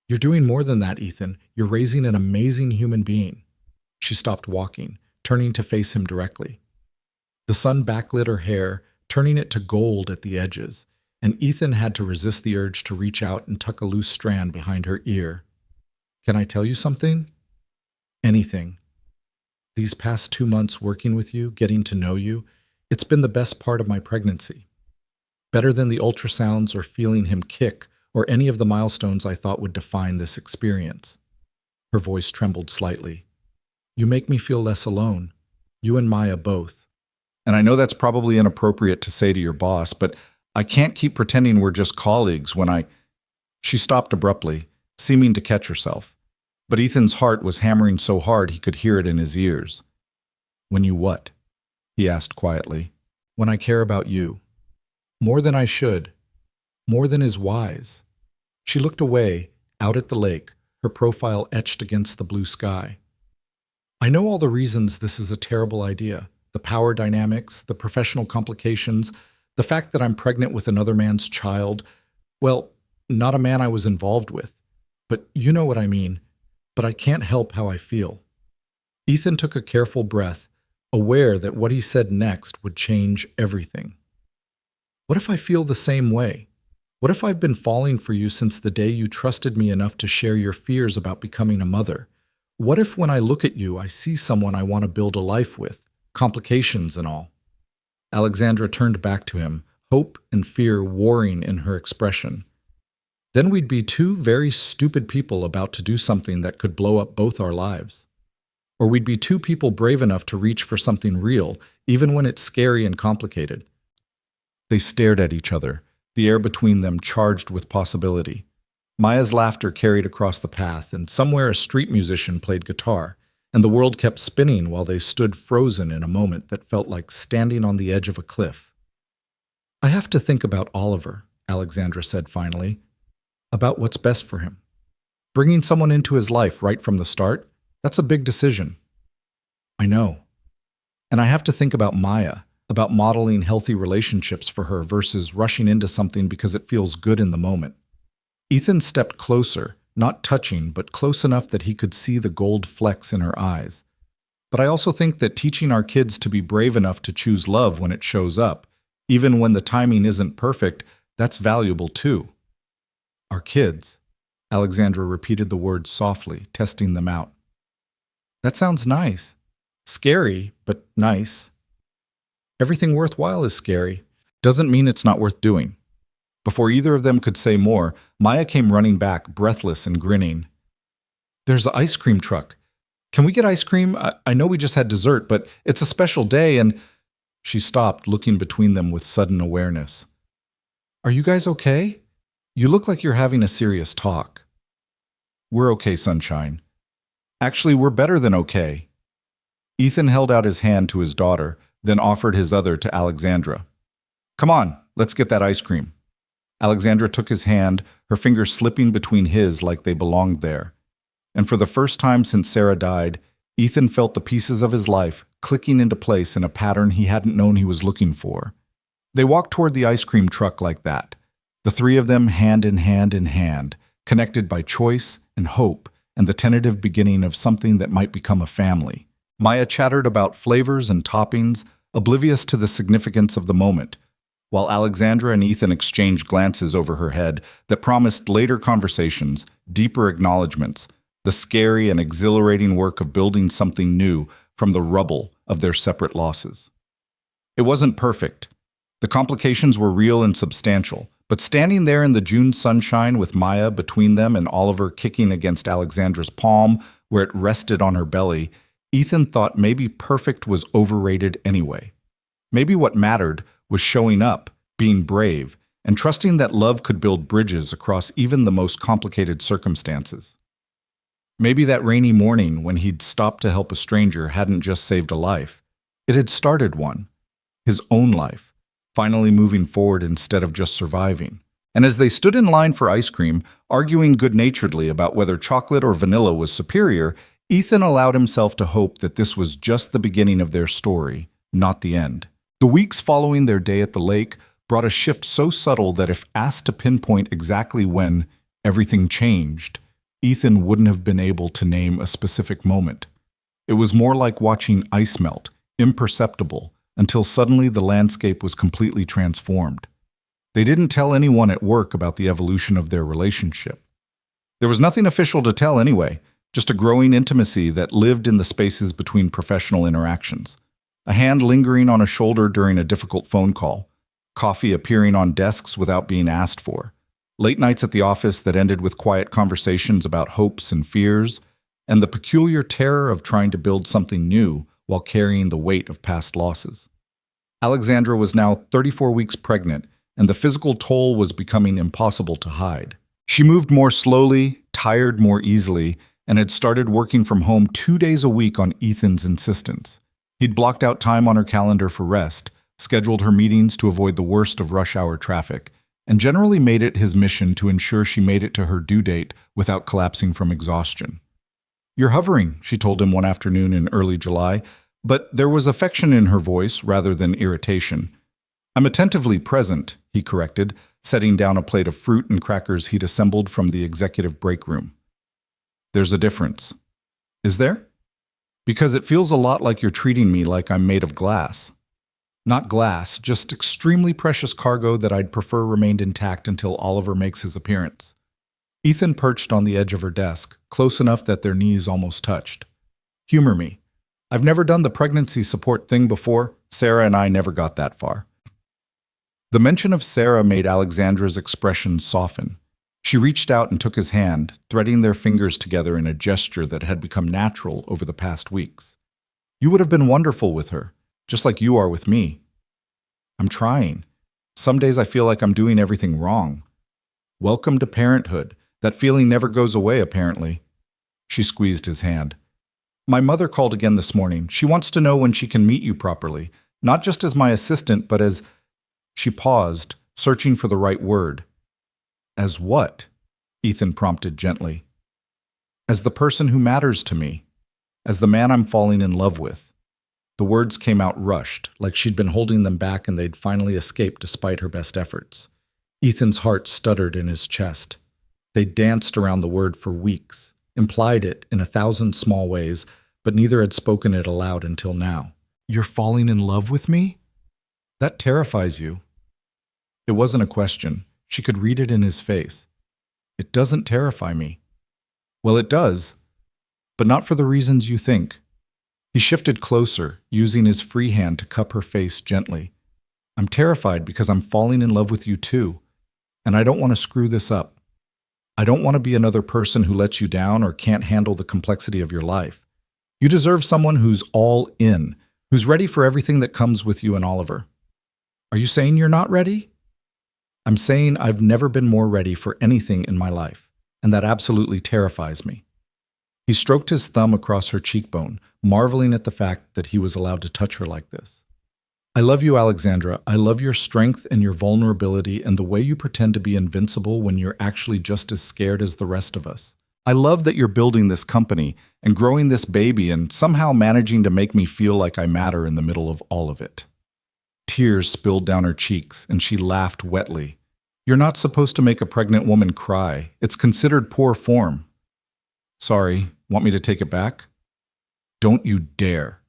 You're doing more than that, Ethan. You're raising an amazing human being. She stopped walking, turning to face him directly. The sun backlit her hair, turning it to gold at the edges, and Ethan had to resist the urge to reach out and tuck a loose strand behind her ear. Can I tell you something? Anything. These past 2 months working with you, getting to know you, it's been the best part of my pregnancy. Better than the ultrasounds or feeling him kick or any of the milestones I thought would define this experience. Her voice trembled slightly. You make me feel less alone. You and Maya both. And I know that's probably inappropriate to say to your boss, but I can't keep pretending we're just colleagues when I... She stopped abruptly, seeming to catch herself. But Ethan's heart was hammering so hard he could hear it in his ears. When you what? He asked quietly. When I care about you. More than I should. More than is wise. She looked away, out at the lake, her profile etched against the blue sky. I know all the reasons this is a terrible idea. The power dynamics, the professional complications, the fact that I'm pregnant with another man's child. Well, not a man I was involved with. But you know what I mean. But I can't help how I feel. Ethan took a careful breath, aware that what he said next would change everything. What if I feel the same way? What if I've been falling for you since the day you trusted me enough to share your fears about becoming a mother? What if when I look at you, I see someone I want to build a life with, complications and all? Alexandra turned back to him, hope and fear warring in her expression. Then we'd be two very stupid people about to do something that could blow up both our lives. Or we'd be two people brave enough to reach for something real, even when it's scary and complicated. They stared at each other, the air between them charged with possibility. Maya's laughter carried across the path, and somewhere a street musician played guitar, and the world kept spinning while they stood frozen in a moment that felt like standing on the edge of a cliff. I have to think about Oliver, Alexandra said finally, about what's best for him. Bringing someone into his life right from the start, that's a big decision. I know. And I have to think about Maya, about modeling healthy relationships for her versus rushing into something because it feels good in the moment. Ethan stepped closer, not touching, but close enough that he could see the gold flecks in her eyes. But I also think that teaching our kids to be brave enough to choose love when it shows up, even when the timing isn't perfect, that's valuable too. Our kids. Alexandra repeated the words softly, testing them out. That sounds nice. Scary, but nice. Everything worthwhile is scary. Doesn't mean it's not worth doing. Before either of them could say more, Maya came running back, breathless and grinning. There's an ice cream truck. Can we get ice cream? I know we just had dessert, but it's a special day and... She stopped, looking between them with sudden awareness. Are you guys okay? You look like you're having a serious talk. We're okay, sunshine. Actually, we're better than okay. Ethan held out his hand to his daughter, then offered his other to Alexandra. Come on, let's get that ice cream. Alexandra took his hand, her fingers slipping between his like they belonged there. And for the first time since Sarah died, Ethan felt the pieces of his life clicking into place in a pattern he hadn't known he was looking for. They walked toward the ice cream truck like that, the three of them hand in hand, connected by choice and hope and the tentative beginning of something that might become a family. Maya chattered about flavors and toppings, oblivious to the significance of the moment, while Alexandra and Ethan exchanged glances over her head that promised later conversations, deeper acknowledgments, the scary and exhilarating work of building something new from the rubble of their separate losses. It wasn't perfect. The complications were real and substantial, but standing there in the June sunshine with Maya between them and Oliver kicking against Alexandra's palm where it rested on her belly, Ethan thought maybe perfect was overrated anyway. Maybe what mattered was showing up, being brave, and trusting that love could build bridges across even the most complicated circumstances. Maybe that rainy morning when he'd stopped to help a stranger hadn't just saved a life. It had started one, his own life, finally moving forward instead of just surviving. And as they stood in line for ice cream, arguing good-naturedly about whether chocolate or vanilla was superior, Ethan allowed himself to hope that this was just the beginning of their story, not the end. The weeks following their day at the lake brought a shift so subtle that if asked to pinpoint exactly when everything changed, Ethan wouldn't have been able to name a specific moment. It was more like watching ice melt, imperceptible, until suddenly the landscape was completely transformed. They didn't tell anyone at work about the evolution of their relationship. There was nothing official to tell anyway, just a growing intimacy that lived in the spaces between professional interactions. A hand lingering on a shoulder during a difficult phone call, coffee appearing on desks without being asked for, late nights at the office that ended with quiet conversations about hopes and fears, and the peculiar terror of trying to build something new while carrying the weight of past losses. Alexandra was now 34 weeks pregnant, and the physical toll was becoming impossible to hide. She moved more slowly, tired more easily, and had started working from home 2 days a week on Ethan's insistence. He'd blocked out time on her calendar for rest, scheduled her meetings to avoid the worst of rush hour traffic, and generally made it his mission to ensure she made it to her due date without collapsing from exhaustion. "You're hovering," she told him one afternoon in early July, but there was affection in her voice rather than irritation. "I'm attentively present," he corrected, setting down a plate of fruit and crackers he'd assembled from the executive break room. "There's a difference." "Is there?" "Because it feels a lot like you're treating me like I'm made of glass." "Not glass, just extremely precious cargo that I'd prefer remained intact until Oliver makes his appearance." Ethan perched on the edge of her desk, close enough that their knees almost touched. "Humor me. I've never done the pregnancy support thing before. Sarah and I never got that far." The mention of Sarah made Alexandra's expression soften. She reached out and took his hand, threading their fingers together in a gesture that had become natural over the past weeks. "You would have been wonderful with her, just like you are with me." "I'm trying. Some days I feel like I'm doing everything wrong." "Welcome to parenthood. That feeling never goes away, apparently." She squeezed his hand. "My mother called again this morning. She wants to know when she can meet you properly, not just as my assistant, but as—" She paused, searching for the right word. "As what?" Ethan prompted gently. "As the person who matters to me. As the man I'm falling in love with." The words came out rushed, like she'd been holding them back and they'd finally escaped despite her best efforts. Ethan's heart stuttered in his chest. They danced around the word for weeks, implied it in 1,000 small ways, but neither had spoken it aloud until now. "You're falling in love with me? That terrifies you." It wasn't a question. She could read it in his face. "It doesn't terrify me." "Well, it does, but not for the reasons you think." He shifted closer, using his free hand to cup her face gently. "I'm terrified because I'm falling in love with you too, and I don't want to screw this up. I don't want to be another person who lets you down or can't handle the complexity of your life. You deserve someone who's all in, who's ready for everything that comes with you and Oliver." "Are you saying you're not ready?" "I'm saying I've never been more ready for anything in my life, and that absolutely terrifies me." He stroked his thumb across her cheekbone, marveling at the fact that he was allowed to touch her like this. "I love you, Alexandra. I love your strength and your vulnerability and the way you pretend to be invincible when you're actually just as scared as the rest of us. I love that you're building this company and growing this baby and somehow managing to make me feel like I matter in the middle of all of it." Tears spilled down her cheeks, and she laughed wetly. "You're not supposed to make a pregnant woman cry. It's considered poor form." "Sorry, want me to take it back?" "Don't you dare."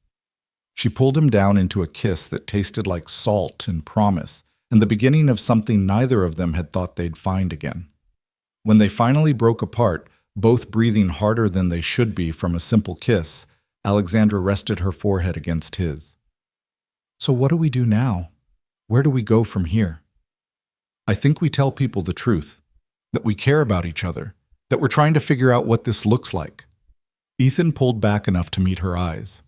She pulled him down into a kiss that tasted like salt and promise, and the beginning of something neither of them had thought they'd find again. When they finally broke apart, both breathing harder than they should be from a simple kiss, Alexandra rested her forehead against his. "So what do we do now? Where do we go from here?" "I think we tell people the truth, that we care about each other, that we're trying to figure out what this looks like." Ethan pulled back enough to meet her eyes.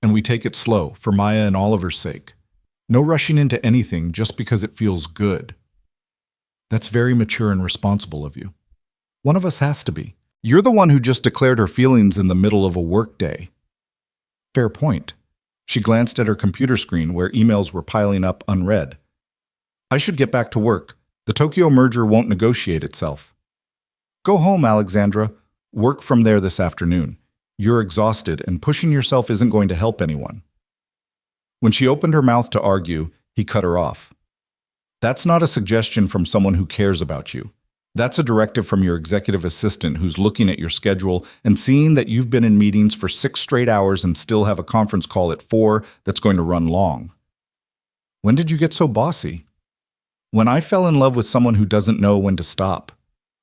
"And we take it slow, for Maya and Oliver's sake. No rushing into anything just because it feels good." "That's very mature and responsible of you." "One of us has to be. You're the one who just declared her feelings in the middle of a workday." "Fair point." She glanced at her computer screen where emails were piling up unread. "I should get back to work. The Tokyo merger won't negotiate itself." "Go home, Alexandra. Work from there this afternoon. You're exhausted, and pushing yourself isn't going to help anyone." When she opened her mouth to argue, he cut her off. "That's not a suggestion from someone who cares about you. That's a directive from your executive assistant who's looking at your schedule and seeing that you've been in meetings for 6 straight hours and still have a conference call at 4 that's going to run long." "When did you get so bossy?" "When I fell in love with someone who doesn't know when to stop."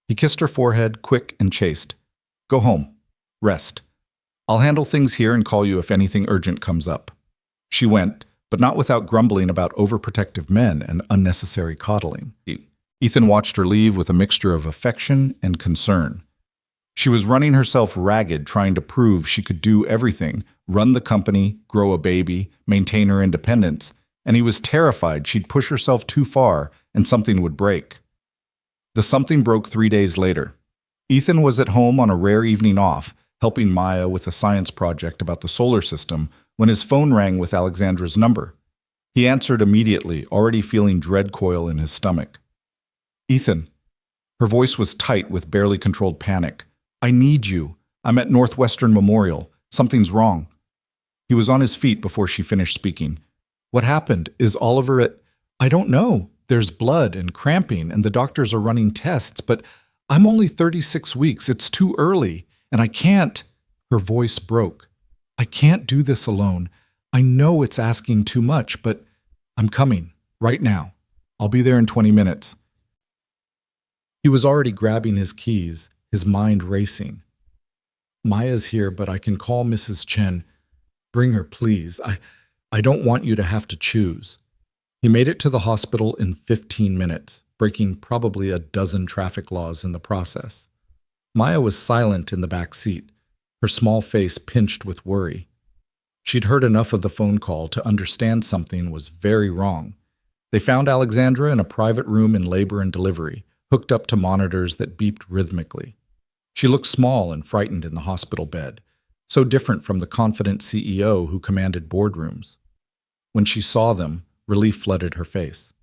He kissed her forehead, quick and chaste. "Go home. Rest. I'll handle things here and call you if anything urgent comes up." She went, but not without grumbling about overprotective men and unnecessary coddling. Ethan watched her leave with a mixture of affection and concern. She was running herself ragged trying to prove she could do everything, run the company, grow a baby, maintain her independence, and he was terrified she'd push herself too far and something would break. The something broke 3 days later. Ethan was at home on a rare evening off, helping Maya with a science project about the solar system, when his phone rang with Alexandra's number. He answered immediately, already feeling dread coil in his stomach. Ethan. Her voice was tight with barely controlled panic. I need you. I'm at Northwestern Memorial. Something's wrong. He was on his feet before she finished speaking. What happened? Is Oliver at... I don't know. There's blood and cramping, and the doctors are running tests, but I'm only 36 weeks. It's too early, and I can't... Her voice broke. I can't do this alone. I know it's asking too much, but I'm coming, right now. I'll be there in 20 minutes. He was already grabbing his keys, his mind racing. Maya's here, but I can call Mrs. Chen. Bring her, please. I don't want you to have to choose. He made it to the hospital in 15 minutes, breaking probably a dozen traffic laws in the process. Maya was silent in the back seat, her small face pinched with worry. She'd heard enough of the phone call to understand something was very wrong. They found Alexandra in a private room in labor and delivery, hooked up to monitors that beeped rhythmically. She looked small and frightened in the hospital bed, so different from the confident CEO who commanded boardrooms. When she saw them, relief flooded her face.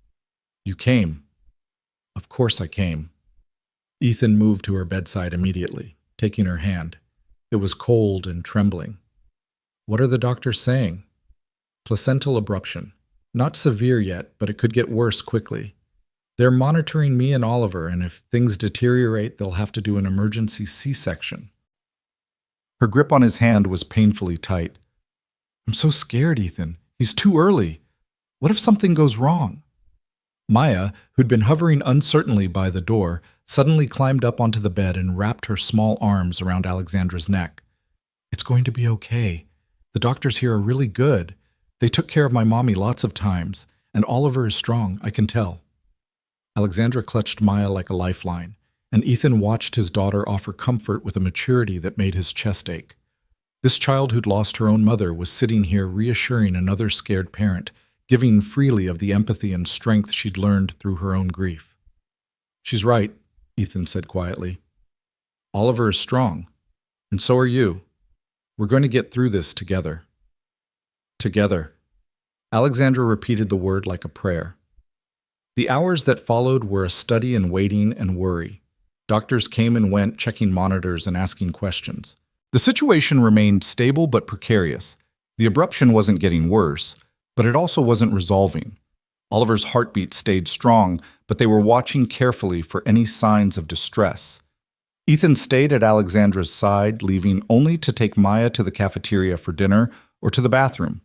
You came. Of course I came. Ethan moved to her bedside immediately, taking her hand. It was cold and trembling. What are the doctors saying? Placental abruption. Not severe yet, but it could get worse quickly. They're monitoring me and Oliver, and if things deteriorate, they'll have to do an emergency C-section. Her grip on his hand was painfully tight. I'm so scared, Ethan. He's too early. What if something goes wrong? Maya, who'd been hovering uncertainly by the door, suddenly climbed up onto the bed and wrapped her small arms around Alexandra's neck. It's going to be okay. The doctors here are really good. They took care of my mommy lots of times, and Oliver is strong, I can tell. Alexandra clutched Maya like a lifeline, and Ethan watched his daughter offer comfort with a maturity that made his chest ache. This child who'd lost her own mother was sitting here reassuring another scared parent, giving freely of the empathy and strength she'd learned through her own grief. She's right, Ethan said quietly. Oliver is strong, and so are you. We're going to get through this together. Together. Alexandra repeated the word like a prayer. The hours that followed were a study in waiting and worry. Doctors came and went, checking monitors and asking questions. The situation remained stable but precarious. The abruption wasn't getting worse, but it also wasn't resolving. Oliver's heartbeat stayed strong, but they were watching carefully for any signs of distress. Ethan stayed at Alexandra's side, leaving only to take Maya to the cafeteria for dinner or to the bathroom.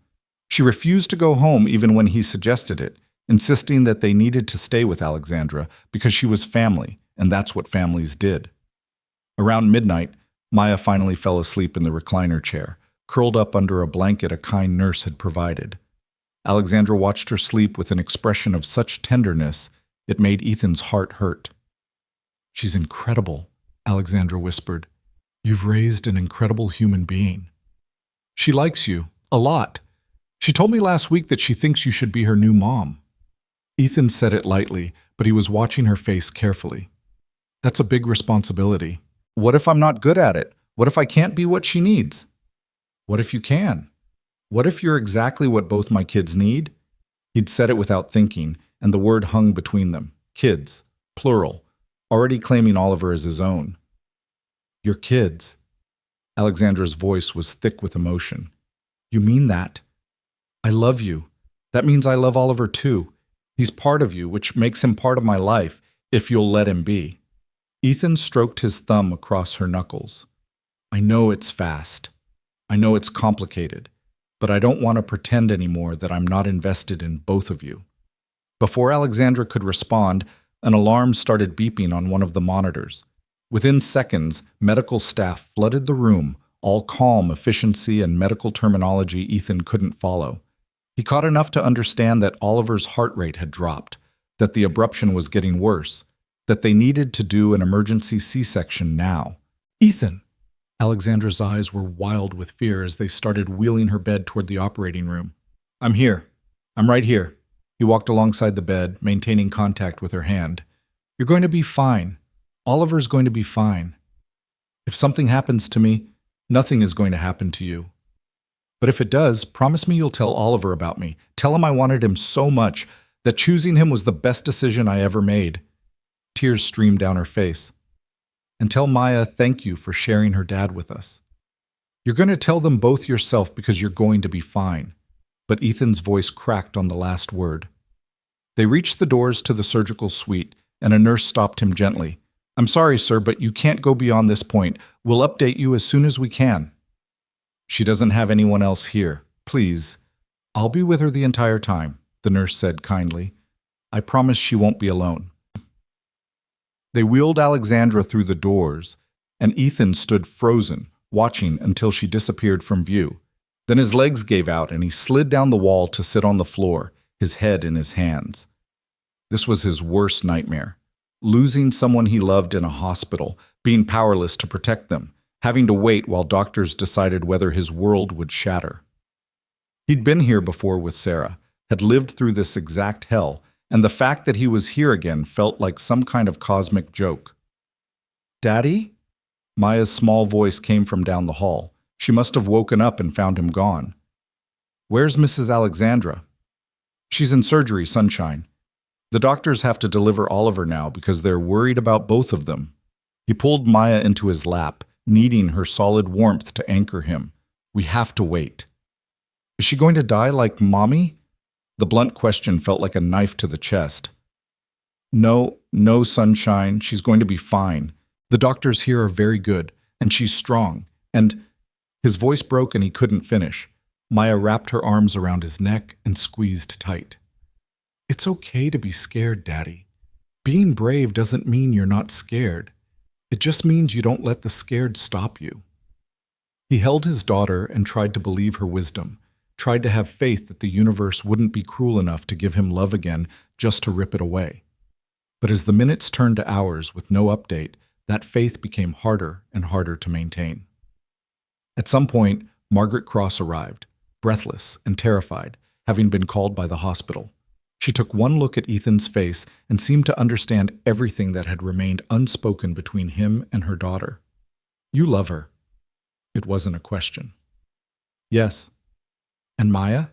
She refused to go home even when he suggested it, insisting that they needed to stay with Alexandra because she was family, and that's what families did. Around midnight, Maya finally fell asleep in the recliner chair, curled up under a blanket a kind nurse had provided. Alexandra watched her sleep with an expression of such tenderness it made Ethan's heart hurt. She's incredible, Alexandra whispered. You've raised an incredible human being. She likes you, a lot. She told me last week that she thinks you should be her new mom. Ethan said it lightly, but he was watching her face carefully. That's a big responsibility. What if I'm not good at it? What if I can't be what she needs? What if you can? What if you're exactly what both my kids need? He'd said it without thinking, and the word hung between them. Kids, plural, already claiming Oliver as his own. Your kids. Alexandra's voice was thick with emotion. You mean that? I love you. That means I love Oliver too. He's part of you, which makes him part of my life, if you'll let him be. Ethan stroked his thumb across her knuckles. I know it's fast. I know it's complicated, but I don't want to pretend anymore that I'm not invested in both of you. Before Alexandra could respond, an alarm started beeping on one of the monitors. Within seconds, medical staff flooded the room, all calm efficiency and medical terminology Ethan couldn't follow. He caught enough to understand that Oliver's heart rate had dropped, that the abruption was getting worse, that they needed to do an emergency C-section now. Ethan! Alexandra's eyes were wild with fear as they started wheeling her bed toward the operating room. I'm here. I'm right here. He walked alongside the bed, maintaining contact with her hand. You're going to be fine. Oliver's going to be fine. If something happens to me, nothing is going to happen to you. But if it does, promise me you'll tell Oliver about me. Tell him I wanted him so much, that choosing him was the best decision I ever made. Tears streamed down her face. And tell Maya thank you for sharing her dad with us. You're going to tell them both yourself because you're going to be fine. But Ethan's voice cracked on the last word. They reached the doors to the surgical suite, and a nurse stopped him gently. I'm sorry, sir, but you can't go beyond this point. We'll update you as soon as we can. She doesn't have anyone else here. Please. I'll be with her the entire time, the nurse said kindly. I promise she won't be alone. They wheeled Alexandra through the doors, and Ethan stood frozen, watching until she disappeared from view. Then his legs gave out and he slid down the wall to sit on the floor, his head in his hands. This was his worst nightmare. Losing someone he loved in a hospital, being powerless to protect them, having to wait while doctors decided whether his world would shatter. He'd been here before with Sarah, had lived through this exact hell, and the fact that he was here again felt like some kind of cosmic joke. Daddy? Maya's small voice came from down the hall. She must have woken up and found him gone. Where's Mrs. Alexandra? She's in surgery, Sunshine. The doctors have to deliver Oliver now because they're worried about both of them. He pulled Maya into his lap, needing her solid warmth to anchor him. We have to wait. Is she going to die like Mommy? The blunt question felt like a knife to the chest. No, Sunshine, she's going to be fine. The doctors here are very good, and she's strong, and... His voice broke and he couldn't finish. Maya wrapped her arms around his neck and squeezed tight. It's okay to be scared, Daddy. Being brave doesn't mean you're not scared. It just means you don't let the scared stop you. He held his daughter and tried to believe her wisdom, tried to have faith that the universe wouldn't be cruel enough to give him love again just to rip it away. But as the minutes turned to hours with no update, that faith became harder and harder to maintain. At some point, Margaret Cross arrived, breathless and terrified, having been called by the hospital. She took one look at Ethan's face and seemed to understand everything that had remained unspoken between him and her daughter. You love her. It wasn't a question. Yes. And Maya?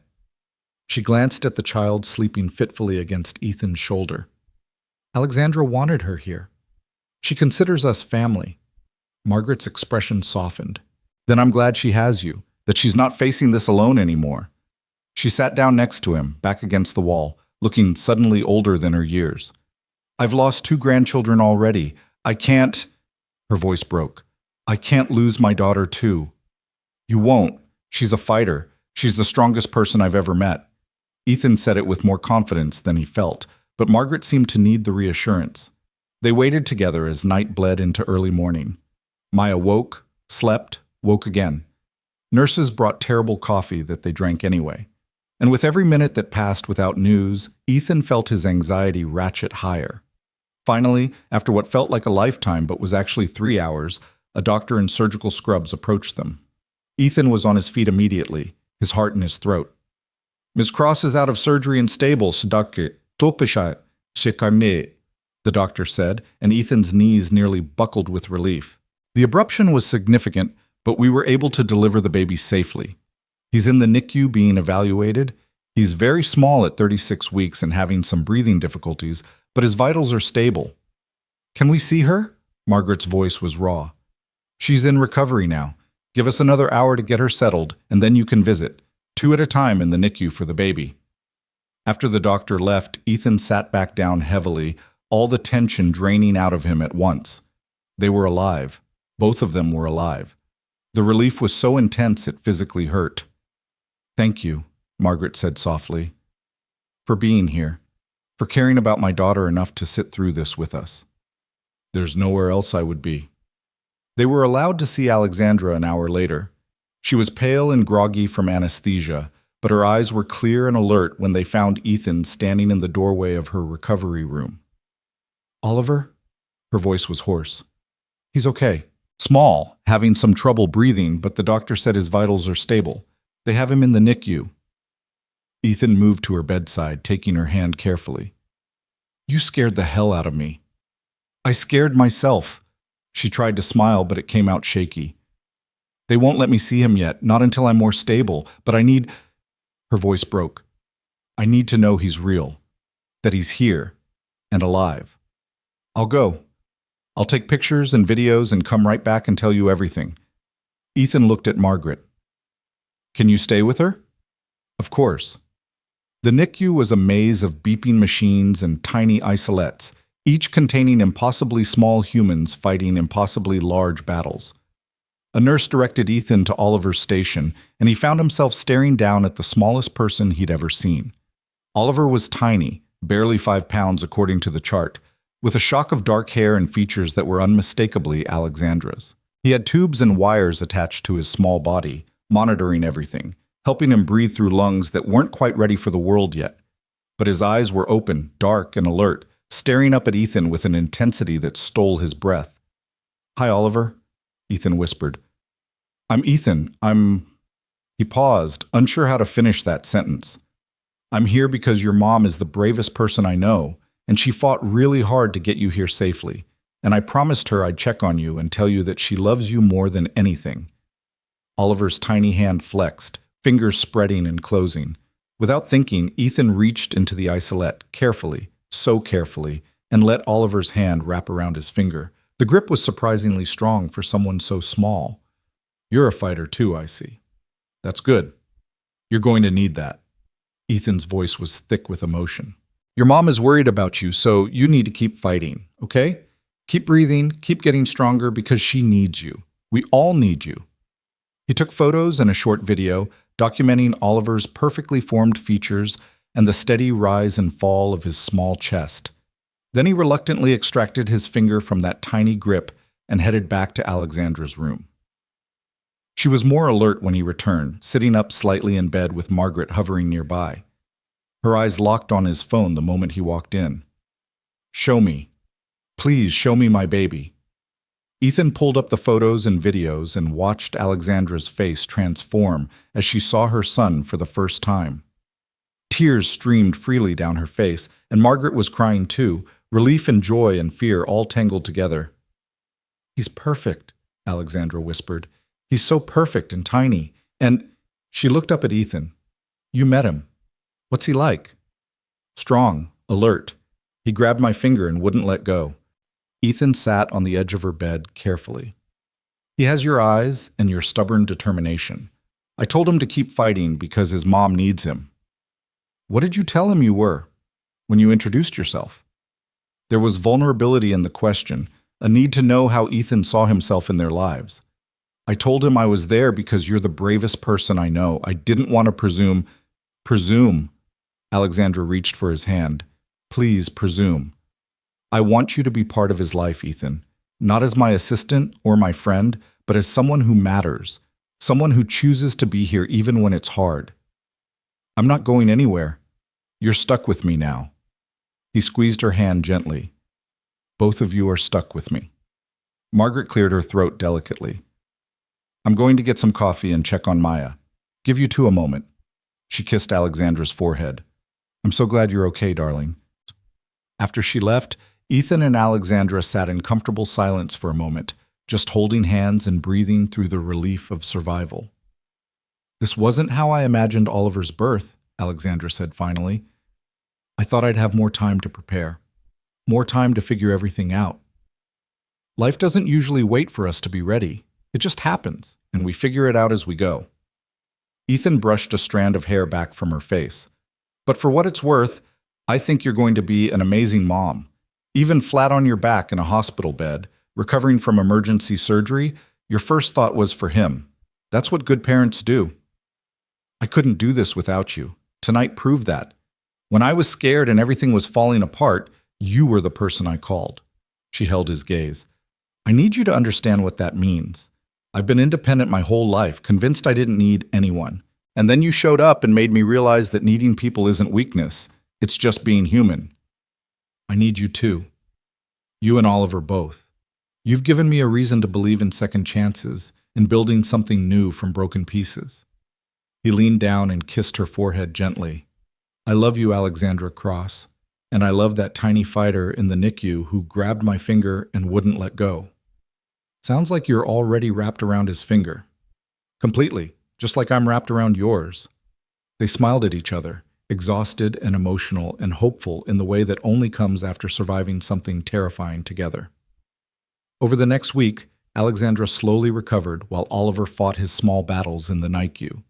She glanced at the child sleeping fitfully against Ethan's shoulder. Alexandra wanted her here. She considers us family. Margaret's expression softened. Then I'm glad she has you, that she's not facing this alone anymore. She sat down next to him, back against the wall, looking suddenly older than her years. I've lost 2 grandchildren already. I can't... Her voice broke. I can't lose my daughter too. You won't. She's a fighter. She's the strongest person I've ever met. Ethan said it with more confidence than he felt, but Margaret seemed to need the reassurance. They waited together as night bled into early morning. Maya woke, slept, woke again. Nurses brought terrible coffee that they drank anyway. And with every minute that passed without news, Ethan felt his anxiety ratchet higher. Finally, after what felt like a lifetime but was actually 3 hours, a doctor in surgical scrubs approached them. Ethan was on his feet immediately, his heart in his throat. Ms. Cross is out of surgery and stable, the doctor said, and Ethan's knees nearly buckled with relief. The abruption was significant, but we were able to deliver the baby safely. He's in the NICU being evaluated. He's very small at 36 weeks and having some breathing difficulties, but his vitals are stable. Can we see her? Margaret's voice was raw. She's in recovery now. Give us another hour to get her settled, and then you can visit, 2 at a time in the NICU for the baby. After the doctor left, Ethan sat back down heavily, all the tension draining out of him at once. They were alive. Both of them were alive. The relief was so intense it physically hurt. Thank you, Margaret said softly, for being here, for caring about my daughter enough to sit through this with us. There's nowhere else I would be. They were allowed to see Alexandra an hour later. She was pale and groggy from anesthesia, but her eyes were clear and alert when they found Ethan standing in the doorway of her recovery room. Oliver? Her voice was hoarse. He's okay. Small, having some trouble breathing, but the doctor said his vitals are stable. They have him in the NICU. Ethan moved to her bedside, taking her hand carefully. You scared the hell out of me. I scared myself. She tried to smile, but it came out shaky. They won't let me see him yet, not until I'm more stable, but I need... Her voice broke. I need to know he's real, that he's here, and alive. I'll go. I'll take pictures and videos and come right back and tell you everything. Ethan looked at Margaret. Can you stay with her? Of course. The NICU was a maze of beeping machines and tiny isolates, each containing impossibly small humans fighting impossibly large battles. A nurse directed Ethan to Oliver's station, and he found himself staring down at the smallest person he'd ever seen. Oliver was tiny, barely 5 pounds according to the chart, with a shock of dark hair and features that were unmistakably Alexandra's. He had tubes and wires attached to his small body, monitoring everything, helping him breathe through lungs that weren't quite ready for the world yet. But his eyes were open, dark, and alert, staring up at Ethan with an intensity that stole his breath. "Hi, Oliver," Ethan whispered. "I'm Ethan. He paused, unsure how to finish that sentence. "I'm here because your mom is the bravest person I know, and she fought really hard to get you here safely. And I promised her I'd check on you and tell you that she loves you more than anything." Oliver's tiny hand flexed, fingers spreading and closing. Without thinking, Ethan reached into the isolette, carefully, so carefully, and let Oliver's hand wrap around his finger. The grip was surprisingly strong for someone so small. "You're a fighter too, I see. That's good. You're going to need that." Ethan's voice was thick with emotion. "Your mom is worried about you, so you need to keep fighting, okay? Keep breathing, keep getting stronger because she needs you. We all need you." He took photos and a short video, documenting Oliver's perfectly formed features and the steady rise and fall of his small chest. Then he reluctantly extracted his finger from that tiny grip and headed back to Alexandra's room. She was more alert when he returned, sitting up slightly in bed with Margaret hovering nearby. Her eyes locked on his phone the moment he walked in. "Show me. Please show me my baby." Ethan pulled up the photos and videos and watched Alexandra's face transform as she saw her son for the first time. Tears streamed freely down her face, and Margaret was crying too, relief and joy and fear all tangled together. "He's perfect," Alexandra whispered. "He's so perfect and tiny. And—" She looked up at Ethan. "You met him. What's he like?" "Strong, alert. He grabbed my finger and wouldn't let go." Ethan sat on the edge of her bed carefully. "He has your eyes and your stubborn determination. I told him to keep fighting because his mom needs him." "What did you tell him you were when you introduced yourself?" There was vulnerability in the question, a need to know how Ethan saw himself in their lives. "I told him I was there because you're the bravest person I know. I didn't want to presume." "Presume?" Alexandra reached for his hand. "Please presume. I want you to be part of his life, Ethan. Not as my assistant or my friend, but as someone who matters. Someone who chooses to be here even when it's hard." "I'm not going anywhere. You're stuck with me now." He squeezed her hand gently. "Both of you are stuck with me." Margaret cleared her throat delicately. "I'm going to get some coffee and check on Maya. Give you two a moment." She kissed Alexandra's forehead. "I'm so glad you're okay, darling." After she left, Ethan and Alexandra sat in comfortable silence for a moment, just holding hands and breathing through the relief of survival. "This wasn't how I imagined Oliver's birth," Alexandra said finally. "I thought I'd have more time to prepare, more time to figure everything out. Life doesn't usually wait for us to be ready. It just happens, and we figure it out as we go." Ethan brushed a strand of hair back from her face. "But for what it's worth, I think you're going to be an amazing mom. Even flat on your back in a hospital bed, recovering from emergency surgery, your first thought was for him. That's what good parents do." "I couldn't do this without you. Tonight proved that. When I was scared and everything was falling apart, you were the person I called." She held his gaze. "I need you to understand what that means. I've been independent my whole life, convinced I didn't need anyone. And then you showed up and made me realize that needing people isn't weakness. It's just being human. I need you too. You and Oliver both. You've given me a reason to believe in second chances, in building something new from broken pieces." He leaned down and kissed her forehead gently. "I love you, Alexandra Cross, and I love that tiny fighter in the NICU who grabbed my finger and wouldn't let go." "Sounds like you're already wrapped around his finger." "Completely, just like I'm wrapped around yours." They smiled at each other, exhausted and emotional and hopeful in the way that only comes after surviving something terrifying together. Over the next week, Alexandra slowly recovered while Oliver fought his small battles in the NICU.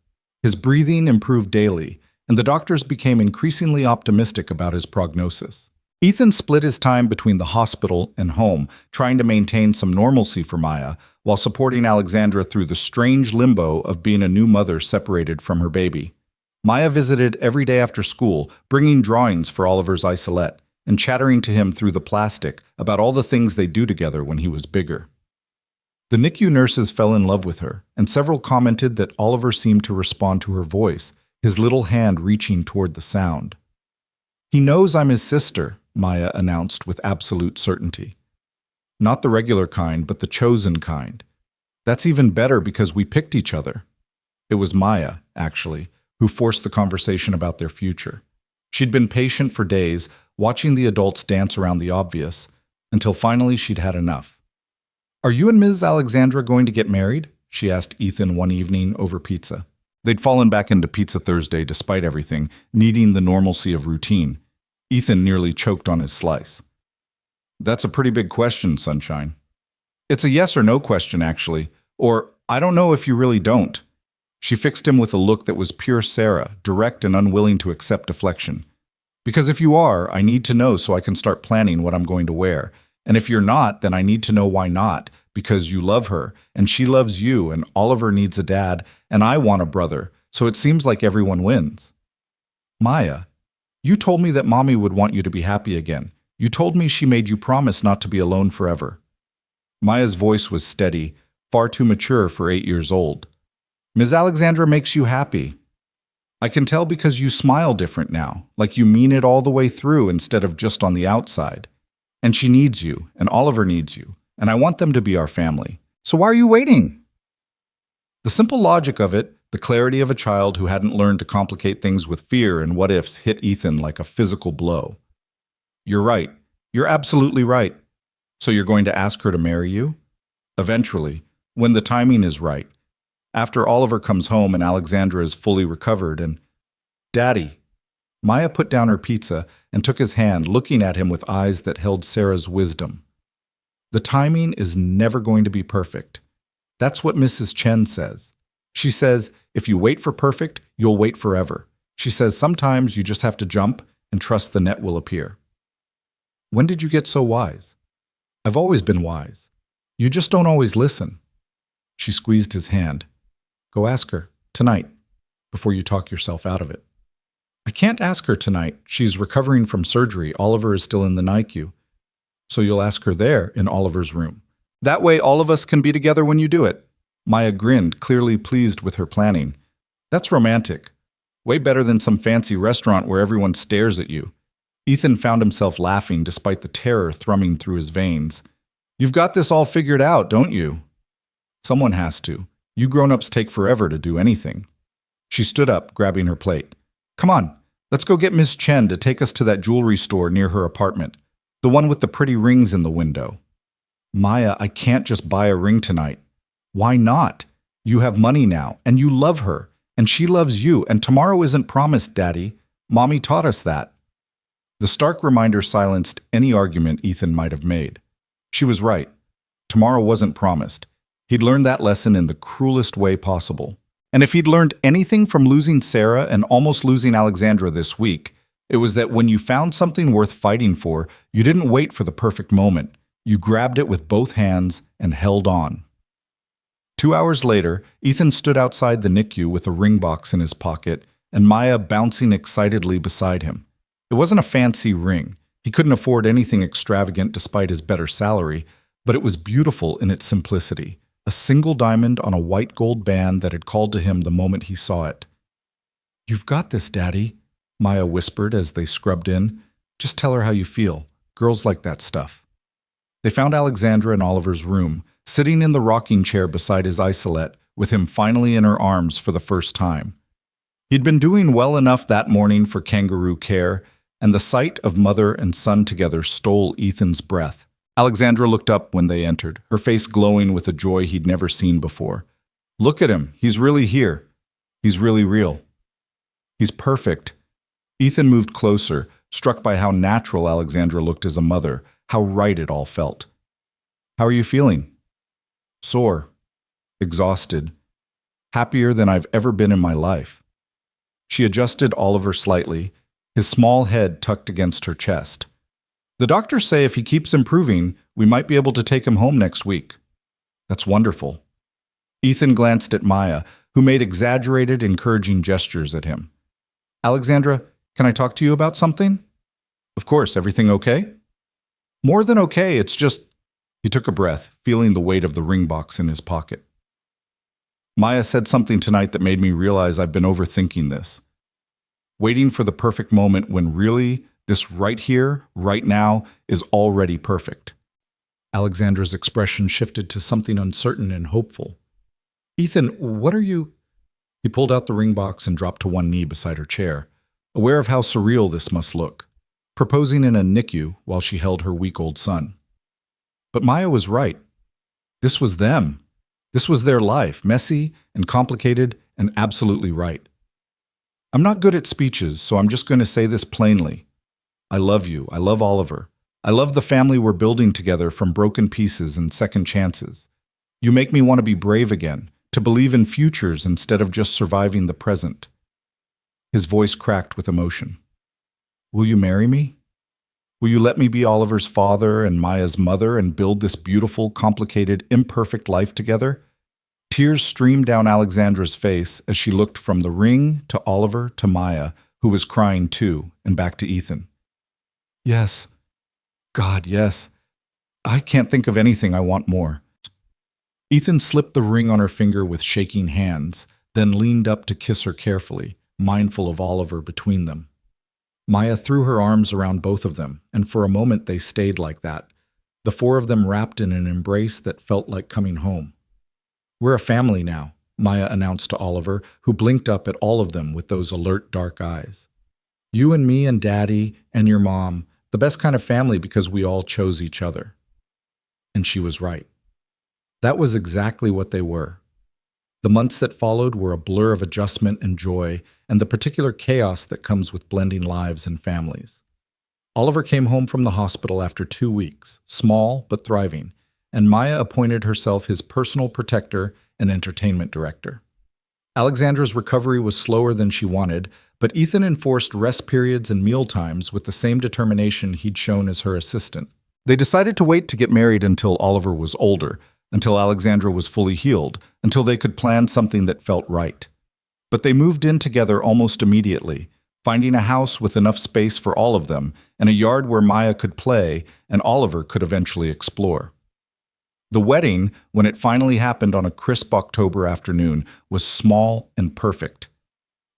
His breathing improved daily, and the doctors became increasingly optimistic about his prognosis. Ethan split his time between the hospital and home, trying to maintain some normalcy for Maya, while supporting Alexandra through the strange limbo of being a new mother separated from her baby. Maya visited every day after school, bringing drawings for Oliver's isolette, and chattering to him through the plastic about all the things they'd do together when he was bigger. The NICU nurses fell in love with her, and several commented that Oliver seemed to respond to her voice, his little hand reaching toward the sound. "He knows I'm his sister," Maya announced with absolute certainty. "Not the regular kind, but the chosen kind. That's even better because we picked each other." It was Maya, actually, who forced the conversation about their future. She'd been patient for days, watching the adults dance around the obvious, until finally she'd had enough. "Are you and Ms. Alexandra going to get married?" she asked Ethan one evening over pizza. They'd fallen back into Pizza Thursday despite everything, needing the normalcy of routine. Ethan nearly choked on his slice. "That's a pretty big question, Sunshine." "It's a yes or no question, actually. Or, I don't know if you really don't." She fixed him with a look that was pure Sarah, direct and unwilling to accept deflection. "Because if you are, I need to know so I can start planning what I'm going to wear. And if you're not, then I need to know why not, because you love her, and she loves you, and Oliver needs a dad, and I want a brother, so it seems like everyone wins." "Maya, you told me that Mommy would want you to be happy again. You told me she made you promise not to be alone forever." Maya's voice was steady, far too mature for 8 years old. "Ms. Alexandra makes you happy. I can tell because you smile different now, like you mean it all the way through instead of just on the outside. And she needs you, and Oliver needs you, and I want them to be our family. So why are you waiting?" The simple logic of it, the clarity of a child who hadn't learned to complicate things with fear and what-ifs, hit Ethan like a physical blow. "You're right. You're absolutely right. So you're going to ask her to marry you?" "Eventually, when the timing is right. After Oliver comes home and Alexandra is fully recovered and—" "Daddy." Maya put down her pizza and took his hand, looking at him with eyes that held Sarah's wisdom. "The timing is never going to be perfect. That's what Mrs. Chen says. She says, if you wait for perfect, you'll wait forever. She says sometimes you just have to jump and trust the net will appear." "When did you get so wise?" "I've always been wise. You just don't always listen." She squeezed his hand. "Go ask her, tonight, before you talk yourself out of it." "I can't ask her tonight. She's recovering from surgery. Oliver is still in the NICU. So you'll ask her there, in Oliver's room. That way all of us can be together when you do it." Maya grinned, clearly pleased with her planning. "That's romantic. Way better than some fancy restaurant where everyone stares at you." Ethan found himself laughing despite the terror thrumming through his veins. "You've got this all figured out, don't you?" "Someone has to. You grown-ups take forever to do anything." She stood up, grabbing her plate. "Come on, let's go get Miss Chen to take us to that jewelry store near her apartment. The one with the pretty rings in the window." "Maya, I can't just buy a ring tonight." "Why not? You have money now, and you love her, and she loves you, and tomorrow isn't promised, Daddy. Mommy taught us that." The stark reminder silenced any argument Ethan might have made. She was right. Tomorrow wasn't promised. He'd learned that lesson in the cruelest way possible. And if he'd learned anything from losing Sarah and almost losing Alexandra this week, it was that when you found something worth fighting for, you didn't wait for the perfect moment. You grabbed it with both hands and held on. 2 hours later, Ethan stood outside the NICU with a ring box in his pocket and Maya bouncing excitedly beside him. It wasn't a fancy ring. He couldn't afford anything extravagant despite his better salary, but it was beautiful in its simplicity. A single diamond on a white gold band that had called to him the moment he saw it. "You've got this, Daddy," Maya whispered as they scrubbed in. "Just tell her how you feel. Girls like that stuff." They found Alexandra in Oliver's room, sitting in the rocking chair beside his isolette, with him finally in her arms for the first time. He'd been doing well enough that morning for kangaroo care, and the sight of mother and son together stole Ethan's breath. Alexandra looked up when they entered, her face glowing with a joy he'd never seen before. "Look at him. He's really here. He's really real. He's perfect." Ethan moved closer, struck by how natural Alexandra looked as a mother, how right it all felt. How are you feeling? Sore, exhausted, happier than I've ever been in my life. She adjusted Oliver slightly, his small head tucked against her chest. The doctors say if he keeps improving, we might be able to take him home next week. That's wonderful. Ethan glanced at Maya, who made exaggerated, encouraging gestures at him. Alexandra, can I talk to you about something? Of course, everything okay? More than okay, it's just... He took a breath, feeling the weight of the ring box in his pocket. Maya said something tonight that made me realize I've been overthinking this. Waiting for the perfect moment when really, this right here, right now, is already perfect. Alexandra's expression shifted to something uncertain and hopeful. Ethan, what are you... He pulled out the ring box and dropped to one knee beside her chair, aware of how surreal this must look, proposing in a NICU while she held her week-old son. But Maya was right. This was them. This was their life, messy and complicated and absolutely right. I'm not good at speeches, so I'm just going to say this plainly. I love you. I love Oliver. I love the family we're building together from broken pieces and second chances. You make me want to be brave again, to believe in futures instead of just surviving the present. His voice cracked with emotion. Will you marry me? Will you let me be Oliver's father and Maya's mother and build this beautiful, complicated, imperfect life together? Tears streamed down Alexandra's face as she looked from the ring to Oliver to Maya, who was crying too, and back to Ethan. Yes. God, yes. I can't think of anything I want more. Ethan slipped the ring on her finger with shaking hands, then leaned up to kiss her carefully, mindful of Oliver between them. Maya threw her arms around both of them, and for a moment they stayed like that, the four of them wrapped in an embrace that felt like coming home. We're a family now, Maya announced to Oliver, who blinked up at all of them with those alert dark eyes. You and me and Daddy and your mom, the best kind of family because we all chose each other. And she was right. That was exactly what they were. The months that followed were a blur of adjustment and joy, and the particular chaos that comes with blending lives and families. Oliver came home from the hospital after 2 weeks, small but thriving, and Maya appointed herself his personal protector and entertainment director. Alexandra's recovery was slower than she wanted, but Ethan enforced rest periods and meal times with the same determination he'd shown as her assistant. They decided to wait to get married until Oliver was older, until Alexandra was fully healed, until they could plan something that felt right. But they moved in together almost immediately, finding a house with enough space for all of them, and a yard where Maya could play and Oliver could eventually explore. The wedding, when it finally happened on a crisp October afternoon, was small and perfect.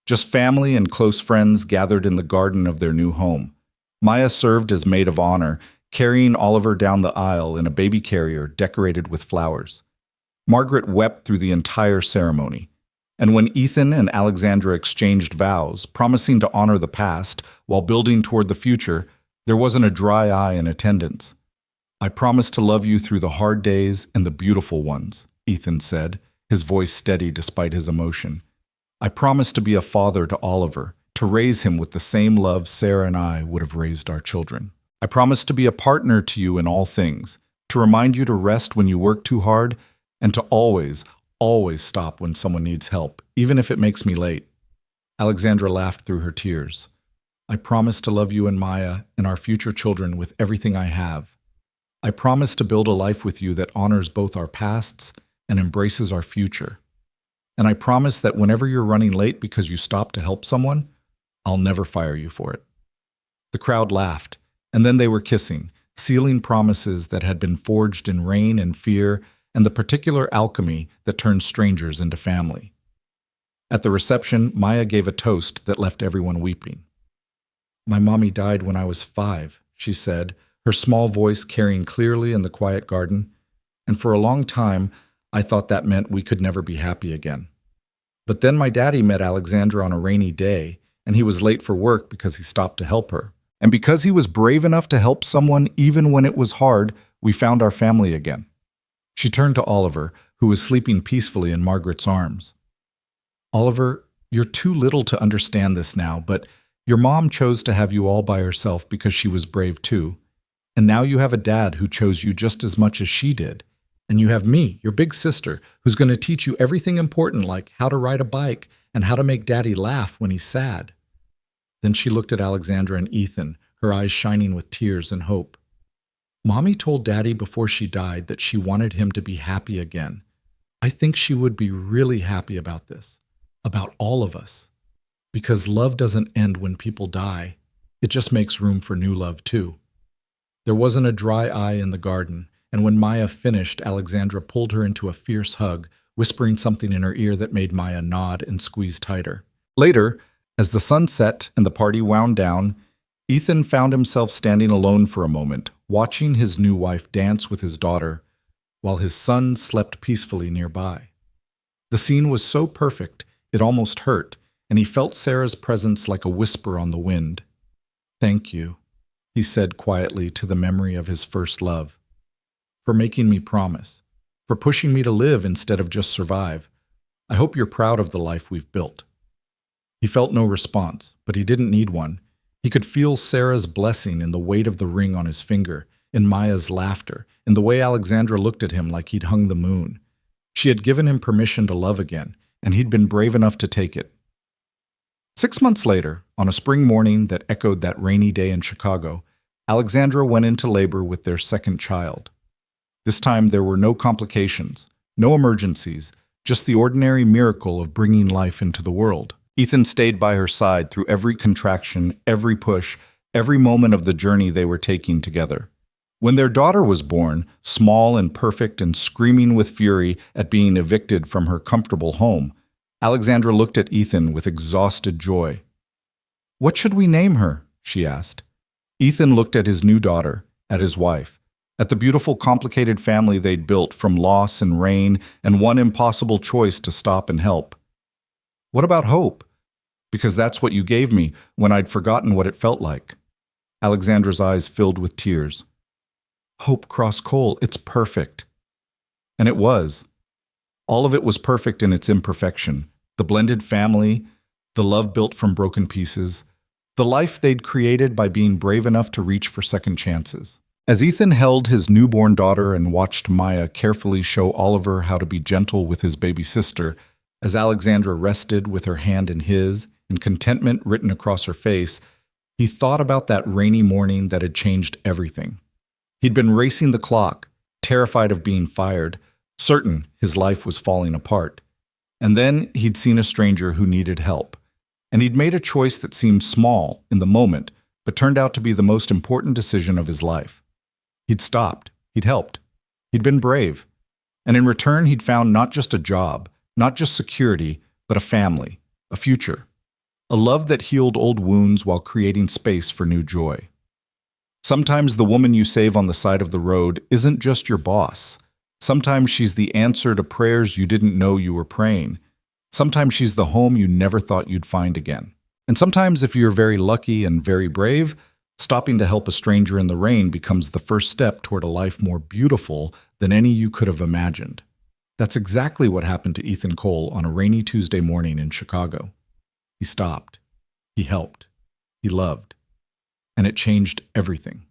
Just family and close friends gathered in the garden of their new home. Maya served as maid of honor, carrying Oliver down the aisle in a baby carrier decorated with flowers. Margaret wept through the entire ceremony. And when Ethan and Alexandra exchanged vows, promising to honor the past while building toward the future, there wasn't a dry eye in attendance. I promise to love you through the hard days and the beautiful ones, Ethan said, his voice steady despite his emotion. I promise to be a father to Oliver, to raise him with the same love Sarah and I would have raised our children. I promise to be a partner to you in all things, to remind you to rest when you work too hard, and to always stop when someone needs help, even if it makes me late. Alexandra laughed through her tears. I promise to love you and Maya and our future children with everything I have. I promise to build a life with you that honors both our pasts and embraces our future. And I promise that whenever you're running late because you stopped to help someone, I'll never fire you for it. The crowd laughed, and then they were kissing, sealing promises that had been forged in rain and fear and the particular alchemy that turns strangers into family. At the reception, Maya gave a toast that left everyone weeping. My mommy died when I was 5, she said, her small voice carrying clearly in the quiet garden, and for a long time, I thought that meant we could never be happy again. But then my daddy met Alexandra on a rainy day, and he was late for work because he stopped to help her. And because he was brave enough to help someone even when it was hard, we found our family again. She turned to Oliver, who was sleeping peacefully in Margaret's arms. Oliver, you're too little to understand this now, but Your mom chose to have you all by herself because she was brave too. And now you have a dad who chose you just as much as she did. And you have me, your big sister, who's going to teach you everything important like how to ride a bike and how to make daddy laugh when he's sad." Then she looked at Alexandra and Ethan, her eyes shining with tears and hope. "Mommy told Daddy before she died that she wanted him to be happy again. I think she would be really happy about this, about all of us. Because love doesn't end when people die. It just makes room for new love too." There wasn't a dry eye in the garden, and when Maya finished, Alexandra pulled her into a fierce hug, whispering something in her ear that made Maya nod and squeeze tighter. Later, as the sun set and the party wound down, Ethan found himself standing alone for a moment, watching his new wife dance with his daughter, while his son slept peacefully nearby. The scene was so perfect, it almost hurt, and he felt Sarah's presence like a whisper on the wind. "Thank you," he said quietly to the memory of his first love, "for making me promise, for pushing me to live instead of just survive. I hope you're proud of the life we've built." He felt no response, but he didn't need one. He could feel Sarah's blessing in the weight of the ring on his finger, in Maya's laughter, in the way Alexandra looked at him like he'd hung the moon. She had given him permission to love again, and he'd been brave enough to take it. 6 months later, on a spring morning that echoed that rainy day in Chicago, Alexandra went into labor with their second child. This time there were no complications, no emergencies, just the ordinary miracle of bringing life into the world. Ethan stayed by her side through every contraction, every push, every moment of the journey they were taking together. When their daughter was born, small and perfect and screaming with fury at being evicted from her comfortable home, Alexandra looked at Ethan with exhausted joy. "What should we name her?" she asked. Ethan looked at his new daughter, at his wife, at the beautiful, complicated family they'd built from loss and rain and one impossible choice to stop and help. "What about Hope? Because that's what you gave me when I'd forgotten what it felt like." Alexandra's eyes filled with tears. "Hope Cross Cole, it's perfect." And it was. All of it was perfect in its imperfection. The blended family, the love built from broken pieces, the life they'd created by being brave enough to reach for second chances. As Ethan held his newborn daughter and watched Maya carefully show Oliver how to be gentle with his baby sister, as Alexandra rested with her hand in his, and contentment written across her face, he thought about that rainy morning that had changed everything. He'd been racing the clock, terrified of being fired, certain his life was falling apart. And then he'd seen a stranger who needed help. And he'd made a choice that seemed small in the moment, but turned out to be the most important decision of his life. He'd stopped. He'd helped. He'd been brave. And in return, he'd found not just a job, not just security, but a family, a future. A love that healed old wounds while creating space for new joy. Sometimes the woman you save on the side of the road isn't just your boss. Sometimes she's the answer to prayers you didn't know you were praying. Sometimes she's the home you never thought you'd find again. And sometimes, if you're very lucky and very brave, stopping to help a stranger in the rain becomes the first step toward a life more beautiful than any you could have imagined. That's exactly what happened to Ethan Cole on a rainy Tuesday morning in Chicago. He stopped. He helped. He loved. And it changed everything.